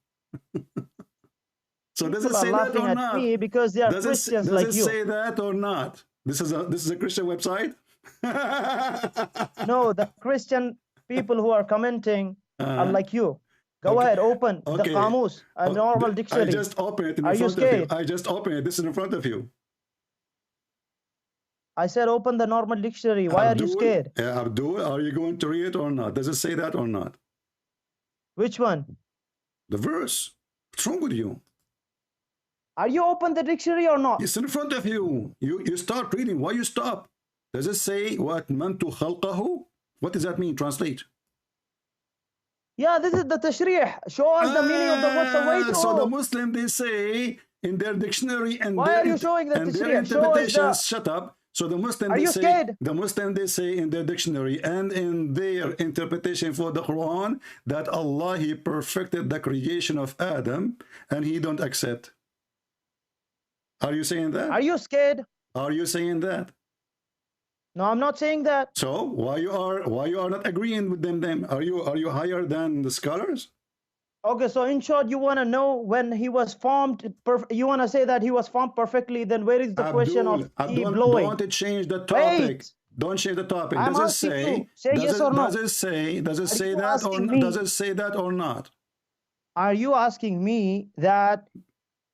So does it say that or not? Me because they are Christians like you. Does it say that or not? This is a Christian website? No, the Christian people who are commenting are like you. Go ahead, open the Qamus, a normal dictionary. I just opened it in front of you. I just opened it. This is in front of you. I said open the normal dictionary. Why are you scared? Abdul, are you going to read it or not? Does it say that or not? Which one? The verse. What's wrong with you? Are you open the dictionary or not? It's in front of you. You start reading. Why you stop? Does it say what mantu khalqahu? What does that mean? Translate. Yeah, this is the tashrih. Show us the meaning of the word sawaytu. So the Muslim, they say in their dictionary and why are you showing the their interpretations, shut up. So the Muslim, they say in their dictionary and in their interpretation for the Quran that Allah, he perfected the creation of Adam and he don't accept. Are you saying that? Are you scared? Are you saying that? No, I'm not saying that. So why you are not agreeing with them then? Are you higher than the scholars? Okay, so in short, you want to know when he was formed. You want to say that he was formed perfectly. Then where is the question of he blowing? Don't change the topic. Wait. Don't change the topic. Does it say? Say yes or no. Does it say? Does it say that or does it say that or not? Are you asking me that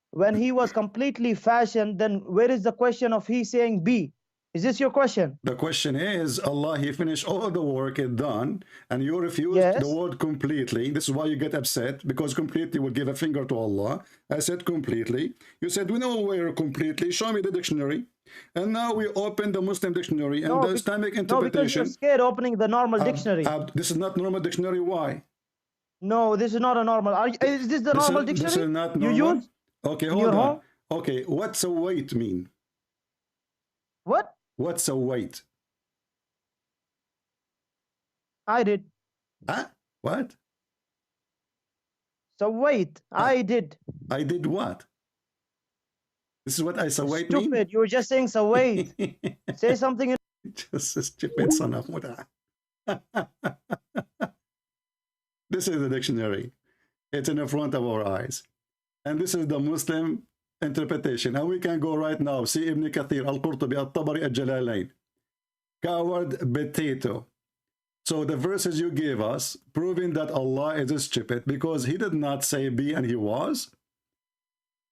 when he was completely fashioned, then where is the question of he saying be? Is this your question? The question is, Allah, He finished all the work it done, and you refused Yes. the word completely. This is why you get upset, because completely will give a finger to Allah. I said completely. You said, we know where completely. Show me the dictionary. And now we open the Muslim dictionary and the Islamic interpretation. No, because you're scared opening the normal dictionary. This is not normal dictionary. Why? No, this is not a normal. Is this the normal dictionary? This is not normal. You use? Okay, hold on. Okay, what's a weight mean? What? What's a weight? I did. Huh? What? So wait, I did. I did what? This is what I saw wait mean? Stupid, you were just saying so wait. Say something. Just a stupid son of Muda. This is the dictionary. It's in the front of our eyes. And this is the Muslim interpretation. And we can go right now. See Ibn Kathir, Al-Qurtubi, Al-Tabari, Al-Jalalain. Coward, potato. So the verses you gave us, proving that Allah is stupid, because He did not say be and He was.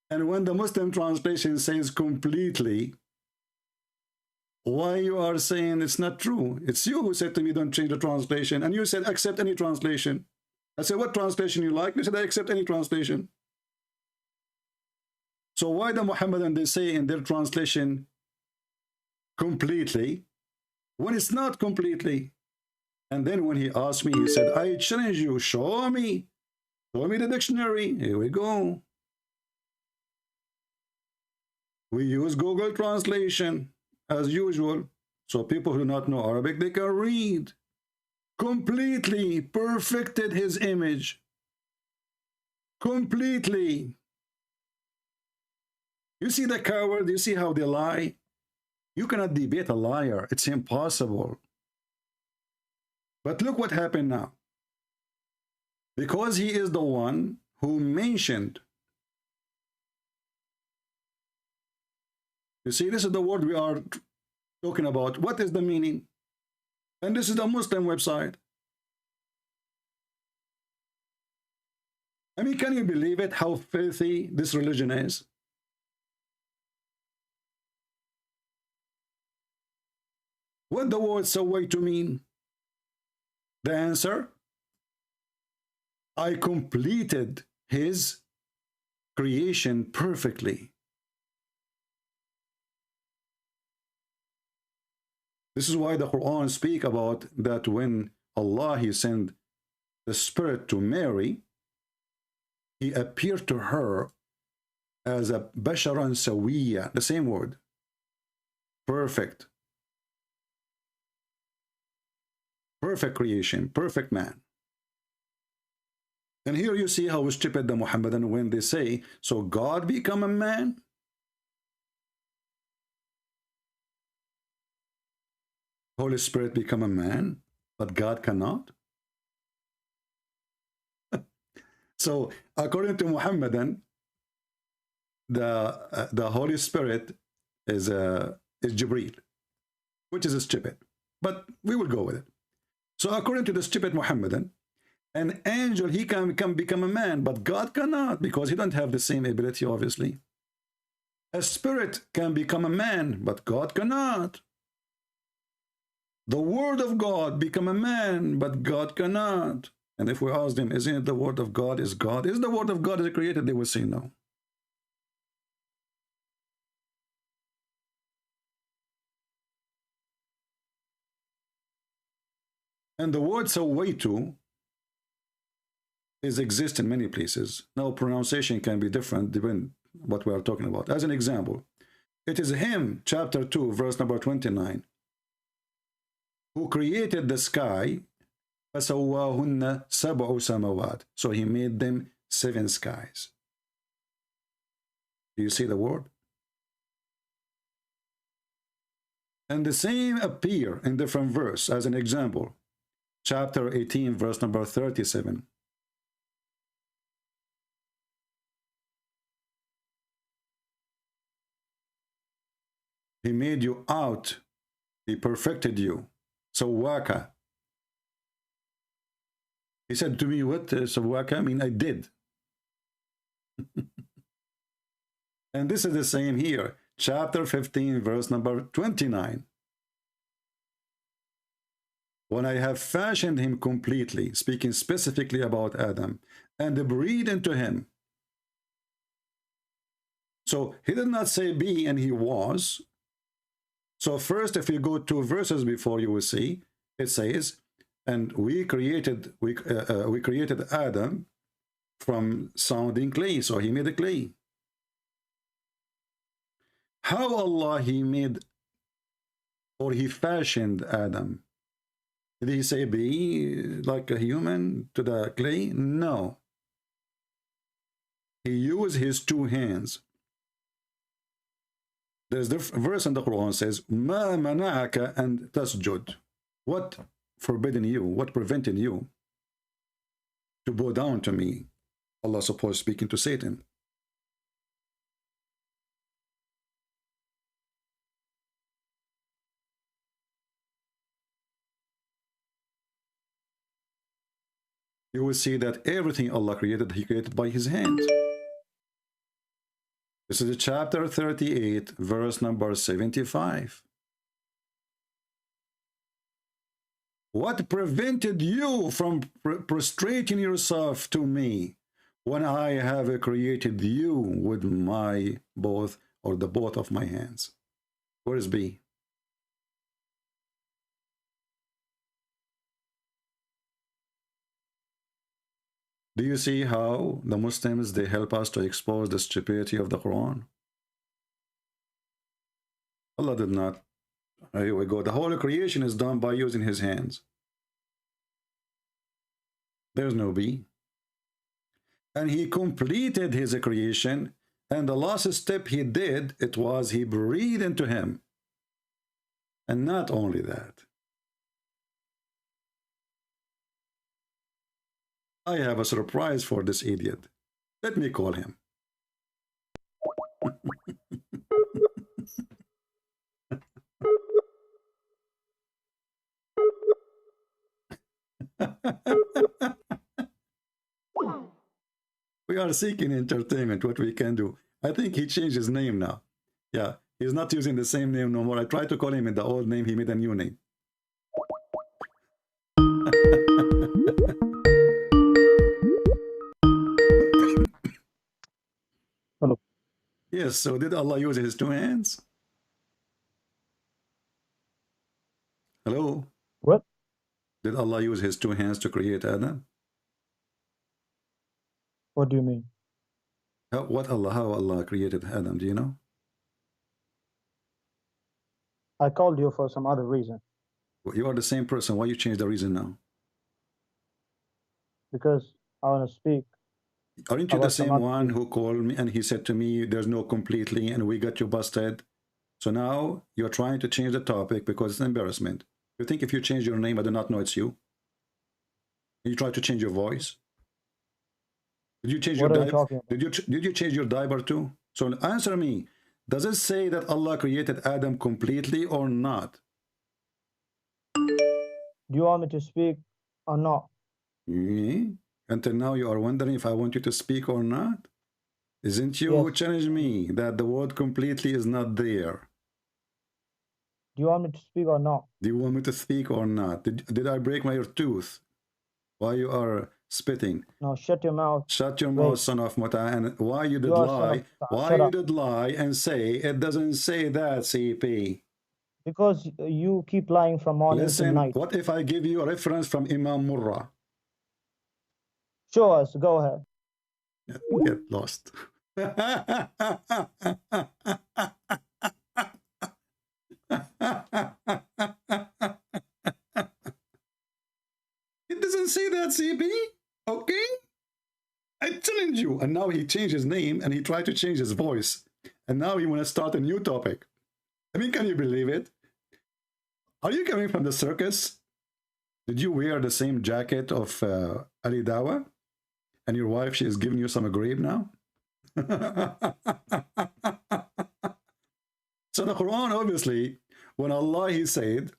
And when the Muslim translation says completely, why you are saying it's not true? It's you who said to me, don't change the translation. And you said, accept any translation. I said, what translation you like? You said, I accept any translation. So why the Muhammadan, they say in their translation completely, when it's not completely? And then when he asked me, he said, I challenge you, show me the dictionary. Here we go. We use Google Translation as usual. So people who do not know Arabic, they can read. Completely perfected his image. Completely. You see the coward? You see how they lie? You cannot debate a liar. It's impossible. But look what happened now. Because he is the one who mentioned. You see, this is the word we are talking about. What is the meaning? And this is the Muslim website. I mean, can you believe it, how filthy this religion is? What the word "saway" to mean? The answer? I completed his creation perfectly. This is why the Quran speaks about that when Allah, He sent the Spirit to Mary, He appeared to her as a basharan sawiya, the same word, perfect. Perfect creation, perfect man. And here you see how stupid the Muhammadan when they say, so God become a man? Holy Spirit become a man, but God cannot? So according to Muhammadan, the Holy Spirit is Jibreel, which is stupid. But we will go with it. So according to the stupid Muhammadan, an angel, he can become a man, but God cannot, because he don't have the same ability, obviously. A spirit can become a man, but God cannot. The word of God become a man, but God cannot. And if we ask them, isn't it the word of God is God? Is the word of God is created? They will say no. And the word "sawaitu" exists in many places. Now pronunciation can be different depending on what we are talking about. As an example, it is Him, chapter 2, verse number 29, who created the sky. فَسَوَّاهُنَّ سَبْعُ سَمَوَاتٍ. So He made them 7 skies. Do you see the word? And the same appear in different verse. As an example, chapter 18, verse number 37. He made you out. He perfected you. Sawwaka. He said to me, what Sawwaka? I mean, I did. And this is the same here. chapter 15, verse number 29. When I have fashioned him completely, speaking specifically about Adam, and breathed into him. So he did not say be and he was. So first, if you go 2 verses before, you will see it says, and we created Adam from sounding clay. So he made a clay. How Allah he made or he fashioned Adam? Did he say be like a human to the clay? No. He used his 2 hands. There's the verse in the Quran says, Ma mana'aka and tasjud. What forbidden you? What prevented you to bow down to me? Allah supposed speaking to Satan. You will see that everything Allah created, he created by his hand. This is chapter 38, verse number 75. What prevented you from prostrating yourself to me when I have created you with my both or the both of my hands? Where is B? Do you see how the Muslims, they help us to expose the stupidity of the Quran? Allah did not. Here we go. The whole creation is done by using his hands. There's no B. And he completed his creation. And the last step he did, it was he breathed into him. And not only that. I have a surprise for this idiot. Let me call him. We are seeking entertainment, what we can do. I think he changed his name now. Yeah, he's not using the same name no more. I tried to call him in the old name. He made a new name. Hello. Yes, so did Allah use his 2 hands? Hello? What? Did Allah use his 2 hands to create Adam? What do you mean? How Allah created Adam, do you know? I called you for some other reason. Well, you are the same person. Why you change the reason now? Because I want to speak. Aren't you the same one who called me and he said to me, there's no completely and we got you busted? So now you're trying to change the topic because it's an embarrassment. You think if you change your name, I do not know it's you? You try to change your voice? Did you change your diaper? Did you change your diaper too? So answer me. Does it say that Allah created Adam completely or not? Do you want me to speak or not? Until now you are wondering if I want you to speak or not? Isn't you who challenged me that the word completely is not there? Do you want me to speak or not? Do you want me to speak or not? Did I break my tooth? Why you are spitting? No, shut your mouth. Shut your mouth, son of Mata. And why you did lie? Why you did lie and say it doesn't say that, CP? Because you keep lying from morning to night. What if I give you a reference from Imam Murrah? Show us. Go ahead. Get lost. It doesn't say that, CP. Okay? I challenge you. And now he changed his name and he tried to change his voice. And now he want to start a new topic. I mean, can you believe it? Are you coming from the circus? Did you wear the same jacket of Ali Dawa? And your wife, she is giving you some grape now? So the Quran, obviously, when Allah, he said,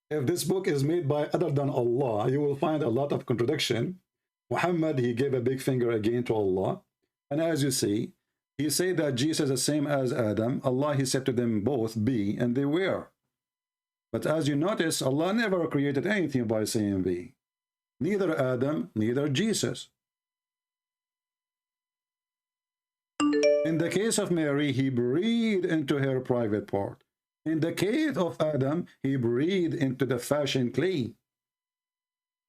if this book is made by other than Allah, you will find a lot of contradiction. Muhammad, he gave a big finger again to Allah. And as you see, He said that Jesus is the same as Adam. Allah, he said to them both, be, and they were. But as you notice, Allah never created anything by saying be. Neither Adam, neither Jesus. In the case of Mary, he breathed into her private part. In the case of Adam, he breathed into the fashioned clay.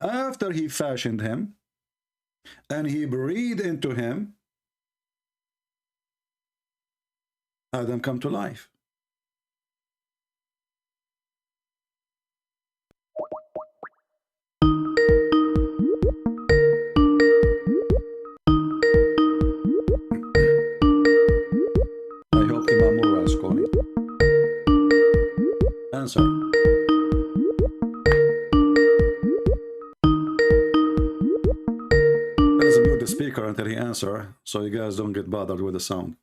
After he fashioned him, and he breathed into him, Adam come to life. I hope Imam Murrah is calling. Answer. Let's mute the speaker until he answers, so you guys don't get bothered with the sound.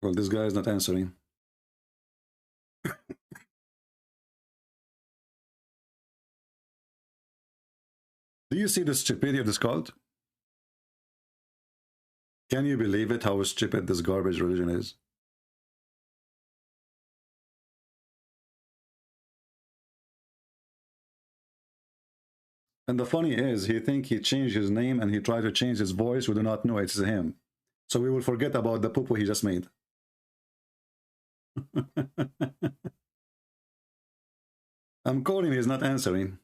Well, this guy is not answering. Do you see the stupidity of this cult? Can you believe it, how stupid this garbage religion is? And the funny is, he think he changed his name and he tried to change his voice. We do not know it's him. So we will forget about the poo-poo he just made. I'm calling, he's not answering.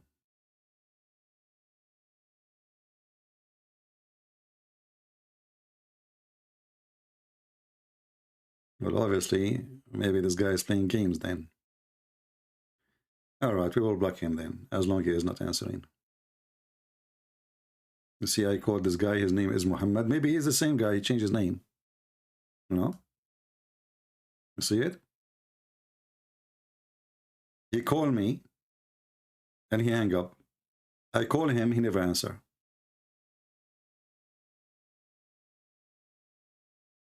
Well, obviously, maybe this guy is playing games then. All right, we will block him then, as long as he is not answering. You see, I called this guy, his name is Muhammad. Maybe he's the same guy, he changed his name. You know? You see it? He called me, and he hung up. I call him, he never answer.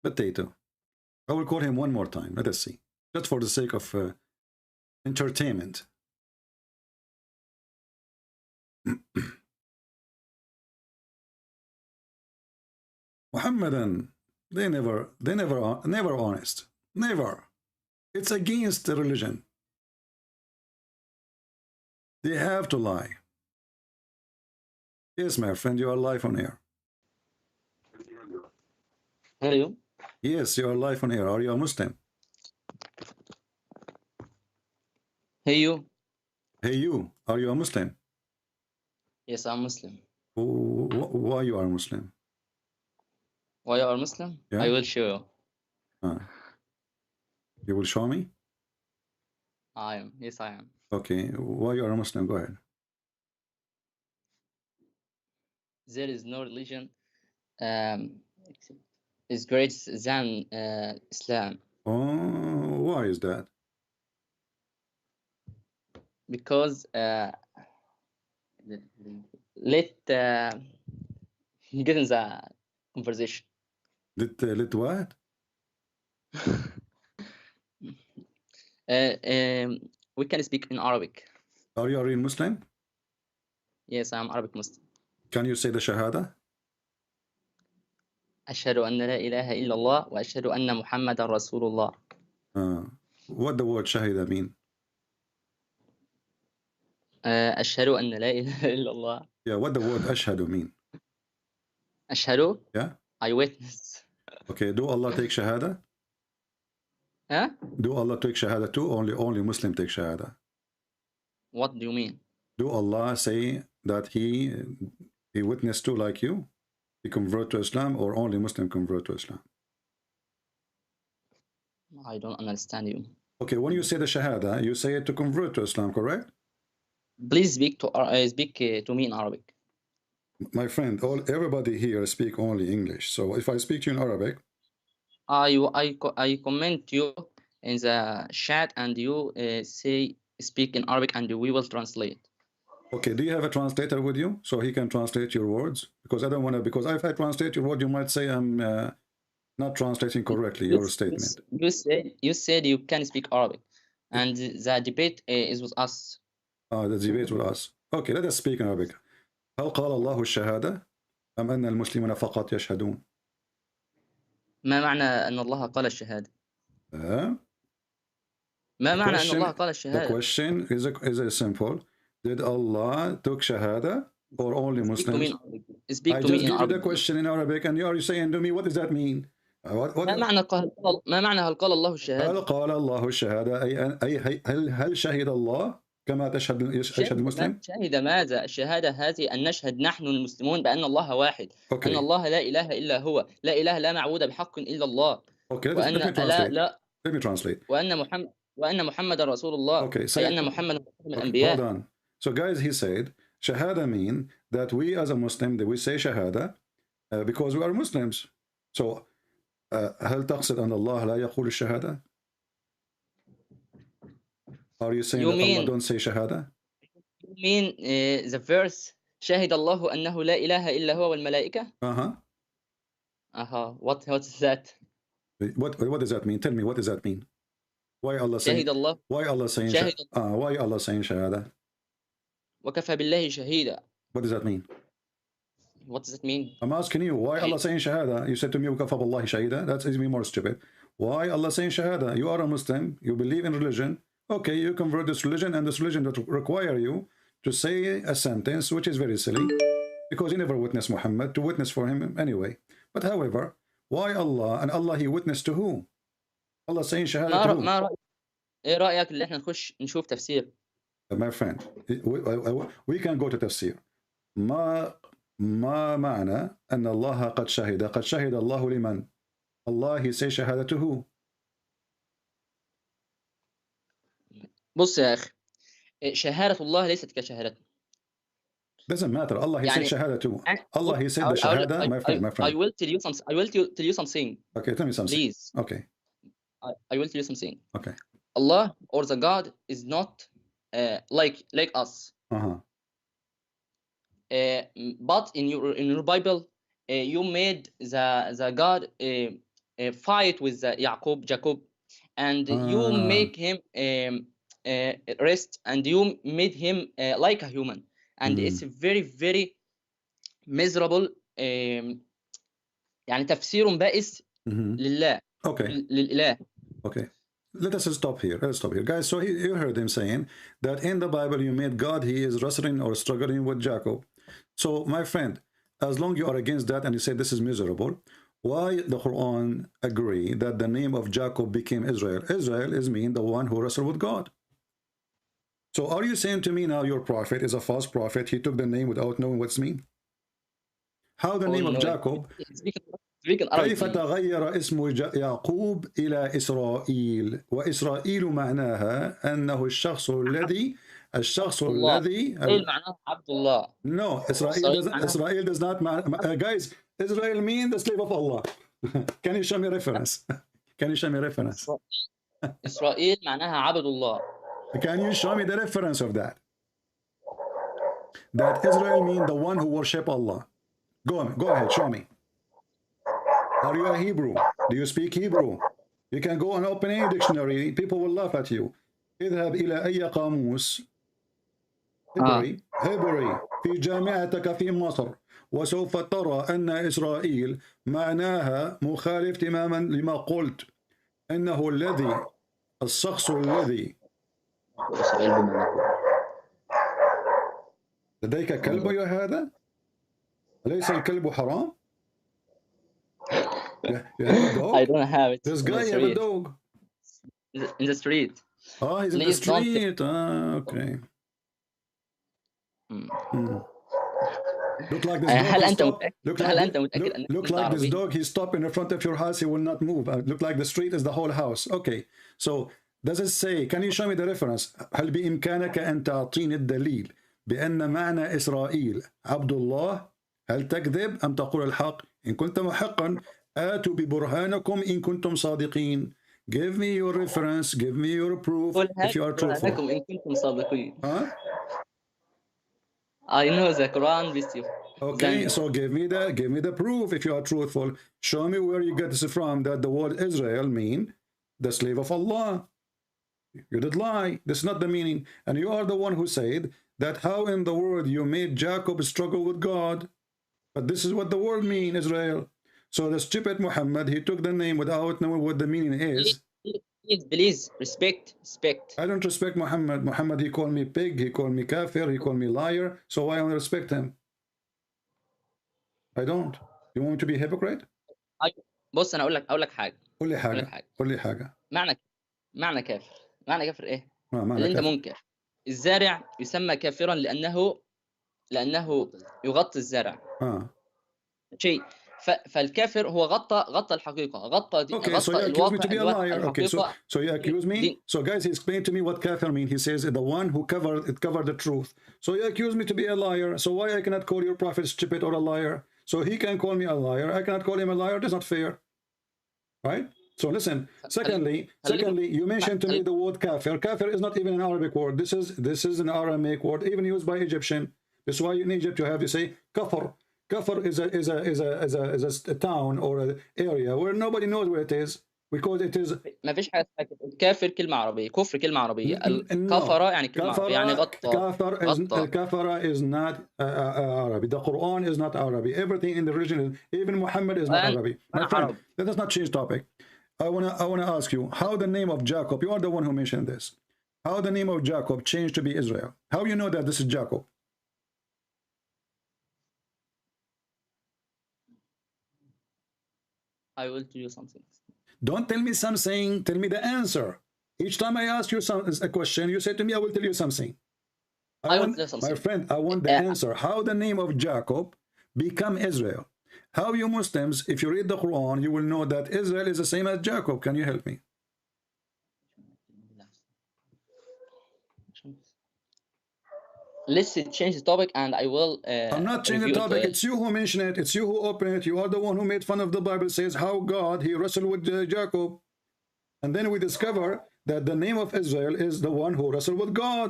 Potato. I will call him one more time. Let us see. Just for the sake of entertainment. Muhammadan, they never honest. Never. It's against the religion. They have to lie. Yes, my friend, you are live on air. Hello. Yes, you are live on air. Are you a Muslim? Hey you. Hey you, are you a Muslim? Yes, I'm Muslim. Why you are Muslim? Why you are Muslim? Yeah? I will show you. You will show me? I am. Yes, I am. Okay, why you are a Muslim? Go ahead. There is no religion is greater than Islam. Oh, why is that? Because let get in the conversation. Let what? We can speak in Arabic. Are you a real Muslim? Yes, I'm Arabic Muslim. Can you say the Shahada? أشهد أن لا إله إلا الله وأشهد أن محمد رسول الله. What the word Shahida mean? أشهد أن لا إله إلا الله. Yeah, what the word Ashhadu mean? أشهد. Yeah. I witness. Okay, do Allah take Shahada? Huh? Do Allah take Shahada too? Only Muslim take Shahada. What do you mean? Do Allah say that he witnessed too like you? He convert to Islam, or only Muslim convert to Islam? I don't understand you. Okay, when you say the Shahada, you say it to convert to Islam, correct? Please speak to me in Arabic. My friend, everybody here speak only English. So if I speak to you in Arabic, I comment you in the chat, and you say speak in Arabic, and we will translate. Okay, do you have a translator with you so he can translate your words? Because I don't want to, because if I translate your word, you might say I'm not translating correctly your statement. You said you can speak Arabic, and the debate is with us. The debate with us. Okay, let us speak in Arabic. هل قال الله الشهادة أم أن المسلمين فقط يشهدون؟ ما معنى أن الله قال الشهادة؟ ما معنى أن الله قال الشهادة؟ The question is simple. Did Allah took shahada or only Muslims? Speak I to just me in give you the Arabic. question in Arabic and you are saying to me, what does that mean? ما معنى هل قال الله الشهادة؟ هل قال الله الشهادة أي هل شهد الله كما يشهد المسلم؟ شهد ماذا؟ الشهادة هذه أن نشهد نحن المسلمون بأن الله واحد. Okay. أن الله لا إله إلا هو، لا إله لا معبود بحق إلا الله. Okay, let me translate. وأن محمد رسول الله. Okay, أي أن محمد من الأنبياء. Hold on. So guys, he said shahada mean that we as a Muslim that we say shahada because we are Muslims. So هل تقصد أن الله لا يقول الشهادة? Are you saying that Allah don't say shahada? You mean the verse شهد الله أنه لا إله إلا هو والملائكة? What is that? What does that mean? Tell me, what does that mean? Why Allah saying? Why Allah saying? Why Allah saying shahada? وكفى بالله شهيدا. What does that mean? What does it mean? I'm asking you, why Allah saying shahada? You said to me, وكفى بالله شهيدا. That's even more stupid. Why Allah saying shahada? You are a Muslim, you believe in religion. Okay, you convert this religion, and this religion that require you to say a sentence which is very silly, because you never witnessed Muhammad to witness for him anyway. But however, why Allah? And Allah he witnessed to who? Allah saying shahada to who? إيه رأيك اللي إحنا نخش نشوف تفسير؟ My friend, we can go to tafsir. ما معنى أن الله قد شهد الله لمن؟ Allah he say shahada to who? بص يا أخي، شهادة الله ليست كشهادتنا. Doesn't matter. Allah he said shahada to. Allah he said the shahada. My friend. I will tell you something. I will tell you something. Okay, tell me something. Please. Okay. I will tell you something. Okay. Allah or the God is not like us. But in your Bible, you made the God fight with Jacob, and you make him rest, and you made him like a human, and it's very very miserable. يعني تفسير بائس لله. Okay. للإله. Okay. Let us stop here. Let's stop here, guys. So you heard him saying that in the Bible you made God he is wrestling or struggling with Jacob. So my friend, as long you are against that and you say this is miserable, why the Quran agree that the name of Jacob became Israel? Israel is mean the one who wrestled with God. So are you saying to me now your prophet is a false prophet? He took the name without knowing what's mean? How the name of Jacob? كيف تغير اسم يعقوب إلى إسرائيل؟ وإسرائيل معناها أنه الشخص الذي معناه عبد الله. No, Israel does not guys, Israel means the slave of Allah. Can you show me reference? Can you show me reference? إسرائيل معناها عبد الله. Can you show me the reference of that? That Israel means the one who worship Allah. Go ahead, show me. Are you a Hebrew? Do you speak Hebrew? You can go and open any dictionary. People will laugh at you. اذهب إلى أي قاموس هبري في جامعتك في مصر وسوف ترى أن إسرائيل معناها مخالف تماما لما قلت إنه الشخص الذي لديك كلب يا هذا؟ أليس الكلب حرام؟ I don't have it. This guy have a dog. In the street. Oh, he's in the street. Okay. Look like this dog. Look like this dog. He stopped in front of your house. He will not move. Look like the street is the whole house. Okay. So does it say? Can you show me the reference? هل بإمكانك أن تعطيني الدليل بأن معنى إسرائيل عبد الله؟ هل تكذب أم تقول الحق؟ إن كنت محقا آتوا ببرهانكم إن كنتم صادقين. Give me your reference. Give me your proof if you are truthful. إن كنتم صادقين. Huh? I know the Quran with you. Okay, so give me the proof if you are truthful. Show me where you get this from, that the word Israel mean the slave of Allah. You did lie. This is not the meaning. And you are the one who said that how in the world you made Jacob struggle with God. But this is what the word mean, Israel. So the stupid Muhammad, he took the name without knowing what the meaning is. Please, respect. I don't respect Muhammad. Muhammad, he called me pig, he called me kafir, he called me liar. So why I don't respect him? I don't. You want me to be hypocrite? بص انا اقول لك حاجه. قول لي حاجه. معنى كافر ايه؟ معنى اللي انت كافر. منكر. الزارع يسمى كافرا لانه يغطي الزرع. شيء. فالكافر هو غطى الحقيقه، غطى so you accuse me to be a liar. Okay, so you accuse me. So guys, he explained to me what kafir means. He says the one who covered the truth. So you accuse me to be a liar. So why I cannot call your prophet stupid or a liar? So he can call me a liar. I cannot call him a liar. That's not fair, right? So listen. Secondly, you mentioned to me the word kafir. Kafir is not even an Arabic word. This is an Aramaic word, even used by Egyptian. That's why in Egypt you have to say kafir. Kafir is a town or an area where nobody knows where it is because it is. ما فيش حاجه كافر كلمه عربيه، كفر كلمه عربيه. الكفره يعني كلمه عربيه يعني غطى. Kafara is not Arabic. The Quran is not Arabic. Everything in the religion, even Muhammad is not Arabic. My friend, let us not change topic. I wanna ask you how the name of Jacob. You are the one who mentioned this. How the name of Jacob changed to be Israel? How you know that this is Jacob? I will tell you something. Don't tell me something. Tell me the answer. Each time I ask you a question, you say to me, "I will tell you something." I want something. My friend, I want the answer. How the name of Jacob become Israel? How you Muslims, if you read the Quran, you will know that Israel is the same as Jacob. Can you help me? Let's change the topic and I will I'm not changing the topic. It's you who mention it. It's you who open it. You are the one who made fun of the Bible. Says how God, he wrestled with Jacob. And then we discover that the name of Israel is the one who wrestled with God.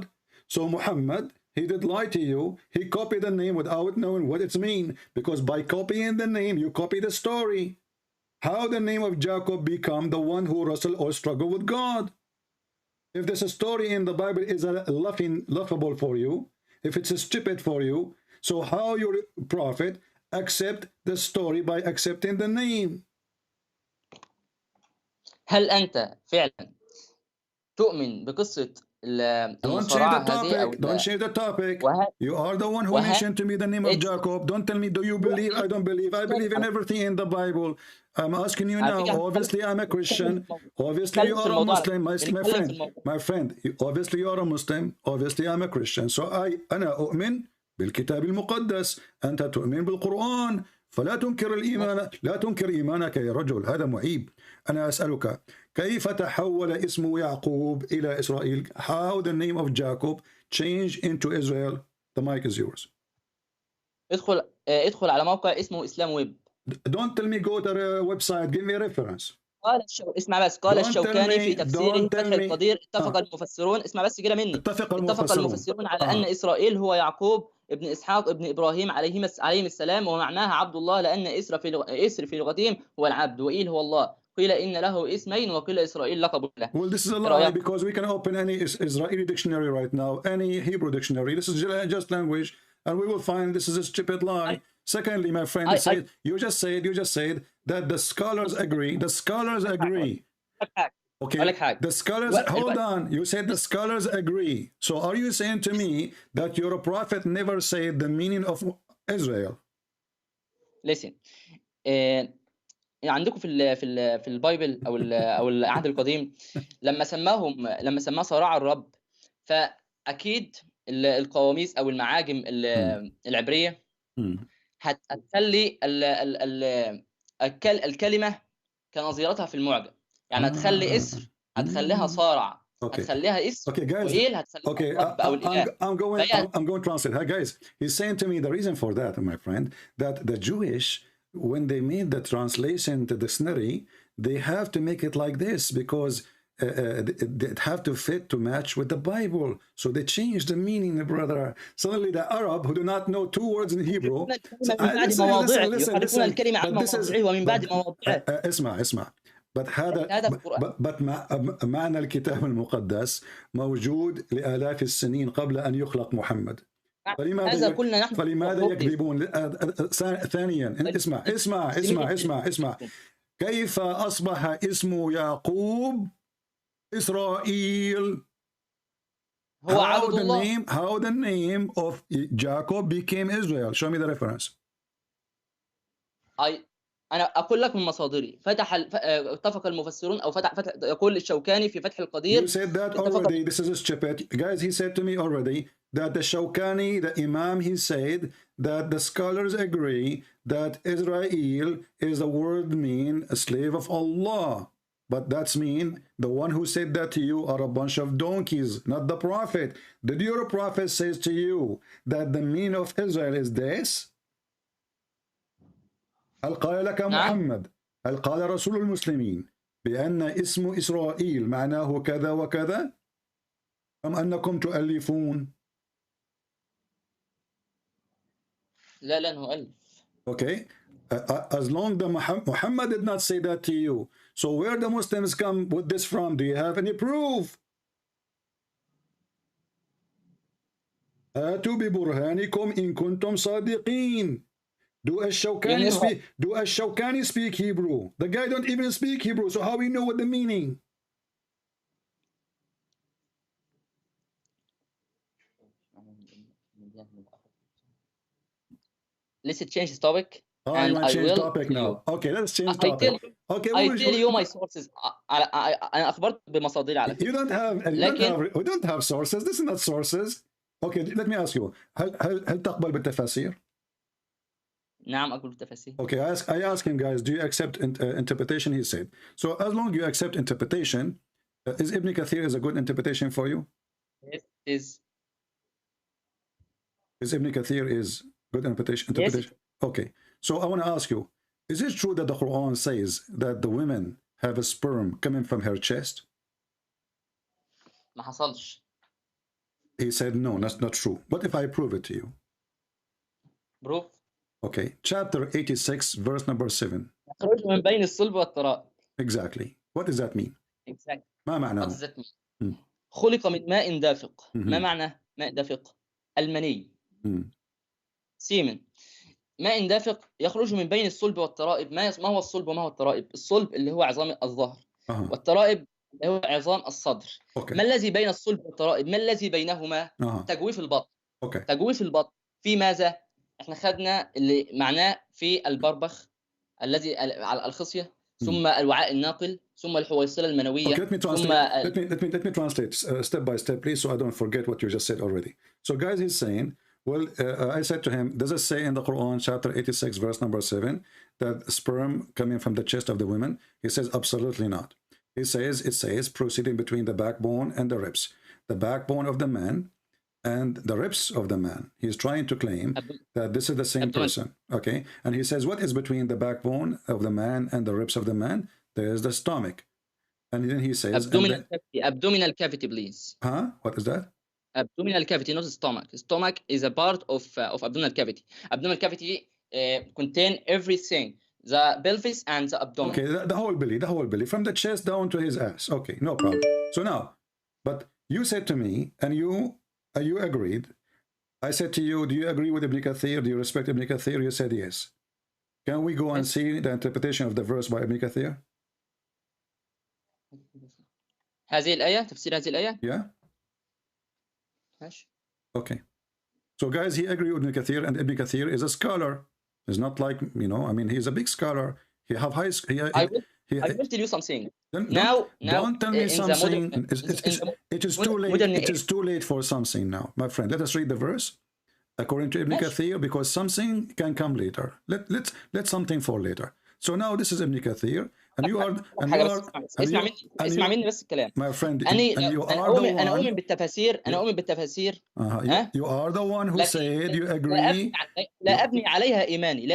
So Muhammad, he did lie to you. He copied the name without knowing what it means. Because by copying the name, you copy the story. How the name of Jacob become the one who wrestled or struggled with God? If this story in the Bible is laughable for you, if it's stupid for you, so how your prophet accept the story by accepting the name? هل أنت فعلا تؤمن بقصة المصارعة هذه أو Don't change the topic. You are the one who mentioned to me the name of Jacob. Don't tell me, do you believe? I don't believe. I believe in everything in the Bible. I'm asking you now. Obviously, I'm a Christian. Obviously, you are a Muslim. My friend. Obviously, you are a Muslim. Obviously, I'm a Christian. So أنا أؤمن بالكتاب المقدس. أنت تؤمن بالقرآن. فلا تنكر الإيمان. لا تنكر إيمانك يا رجل. هذا معيب. أنا أسألك كيف تحول اسم يعقوب إلى إسرائيل? How the name of Jacob changed into Israel? The mic is yours. ادخل على موقع اسمه إسلام ويب. Don't tell me go to the website. Give me a reference. اسمع بس. قال الشوكاني في تفسيره فتح القدير اتفق المفسرون. اسمع بس كده مني. اتفق المفسرون على أن إسرائيل هو يعقوب ابن إسحاق ابن إبراهيم عليهم السلام، ومعناها عبد الله لأن إسر في لغتهم هو العبد وإيل هو الله. قيل إن له اسمين وقيل إسرائيل لقب له. Well, this is a lie because we can open any Israeli dictionary right now, any Hebrew dictionary. This is just language, and we will find this is a stupid lie. Secondly, my friend, you just said that the scholars agree. The scholars agree. Okay. The scholars. Hold on. You said the scholars agree. So are you saying to me that your prophet never said the meaning of Israel? Listen. عندكم في البايبل او العهد القديم لما سماه صراع الرب، فاكيد القواميس او المعاجم العبريه هتخلي الكلمه كنظيرتها في المعجم، يعني هتخلي اسر هتخليها صارع، هتخليها اسم وإيل هتخليها رب او الاله. I'm going to translate. Hi guys, he's saying to me the reason for that, my friend, that the Jewish, when they made the translation to the dictionary, they have to make it like this because they have to fit to match with the Bible. So they changed the meaning, brother. Suddenly the Arab who do not know two words in Hebrew. Listen. اسمع. معنى الكتاب المقدس موجود لآلاف السنين قبل أن يخلق محمد. فلماذا يكذبون؟ ثانيا اسمع كيف أصبح اسم يعقوب إسرائيل؟ How the name of Jacob became Israel? Show me the reference. أنا أقول لك من مصادري. اتفق المفسرون أو يقول الشوكاني في فتح القدير. You said that already. This is stupid. Guys, he said to me already that the Shawkani, the Imam, he said that the scholars agree that Israel is the word mean a slave of Allah. But that's mean the one who said that to you are a bunch of donkeys, not the prophet. Did your prophet says to you that the meaning of Israel is this? هل قال لك محمد هل قال رسول المسلمين بأن اسم إسرائيل معناه كذا وكذا أم أنكم تؤلفون؟ لا نؤلف. Okay, as long as Muhammad did not say that to you, so where the Muslims come with this from? Do you have any proof? آتوا ببرهانكم إن كنتم صادقين. Do Ash-Shawkani speak Hebrew? The guy don't even speak Hebrew, so how we know what the meaning? Let's change the topic. And I will topic now. Okay, let's change topic. Okay, I tell you my sources. أنا أخبرت بمصادري على فكرة. We don't have sources. This is not sources. Okay, let me ask you. هل تقبل بالتفاسير؟ نعم أقبل بالتفاسير. Okay, I ask him, guys, do you accept interpretation? He said. So as long as you accept interpretation, is Ibn Kathir is a good interpretation for you? Yes, it is. Is Ibn Kathir is good interpretation? Yes. Okay, so I want to ask you, is it true that the Quran says that the women have a sperm coming from her chest? ما حصلش. He said, no, that's not true. What if I prove it to you? Proof. Okay, chapter 86, verse number 7. يخرج من بين الصلب والترائب. Exactly. What does that mean? Exactly. ما معناه؟ What does that mean? خلق من ماء دافق. ما معنى ماء دافق؟ المني. سيمن. ماء دافق يخرج من بين الصلب والترائب. ما هو الصلب وما هو الترائب؟ الصلب اللي هو عظام الظهر. والترائب اللي هو عظام الصدر. ما الذي بين الصلب والترائب؟ ما الذي بينهما؟ تجويف البطن. تجويف البطن في ماذا؟ احنا خدنا اللي معناه في البربخ الذي على الخصية، ثم الوعاء الناقل، ثم الحويصلة المنوية. Okay, let me translate step by step, please, so I don't forget what you just said already. So guys, he's saying, well, I said to him, does it say in the Quran, chapter 86, verse number 7, that sperm coming from the chest of the women? He says, absolutely not. He says, it says, proceeding between the backbone and the ribs. The backbone of the man and the ribs of the man. He's trying to claim that this is the same person. Okay, and he says, what is between the backbone of the man and the ribs of the man? There is the stomach. And then he says, abdominal cavity, please. Huh? What is that? Abdominal cavity, not stomach. Stomach is a part of abdominal cavity. Abdominal cavity contain everything, the pelvis and the abdomen. Okay, the whole belly, from the chest down to his ass. Okay, no problem. So now, but you said to me, and you agreed. I said to you, do you agree with Ibn Kathir? Do you respect Ibn Kathir? You said yes. Can we go and see the interpretation of the verse by Ibn Kathir? هذه الآية، تفسير هذه الآية. Yeah. Okay. So guys, he agreed with Ibn Kathir, and Ibn Kathir is a scholar. He's not like, you know, I mean, he's a big scholar. He have high. I will tell you something. Don't tell me something. It is too late. It is too late for something now, my friend. Let us read the verse according to Ibn Kathir, because something can come later. Let something fall later. So now this is Ibn Kathir, and you are, اسمع مني بس الكلام. My friend, and you are the one. أنا أؤمن بالتفاسير. You are the one who said you agree. لا أبني عليها إيماني.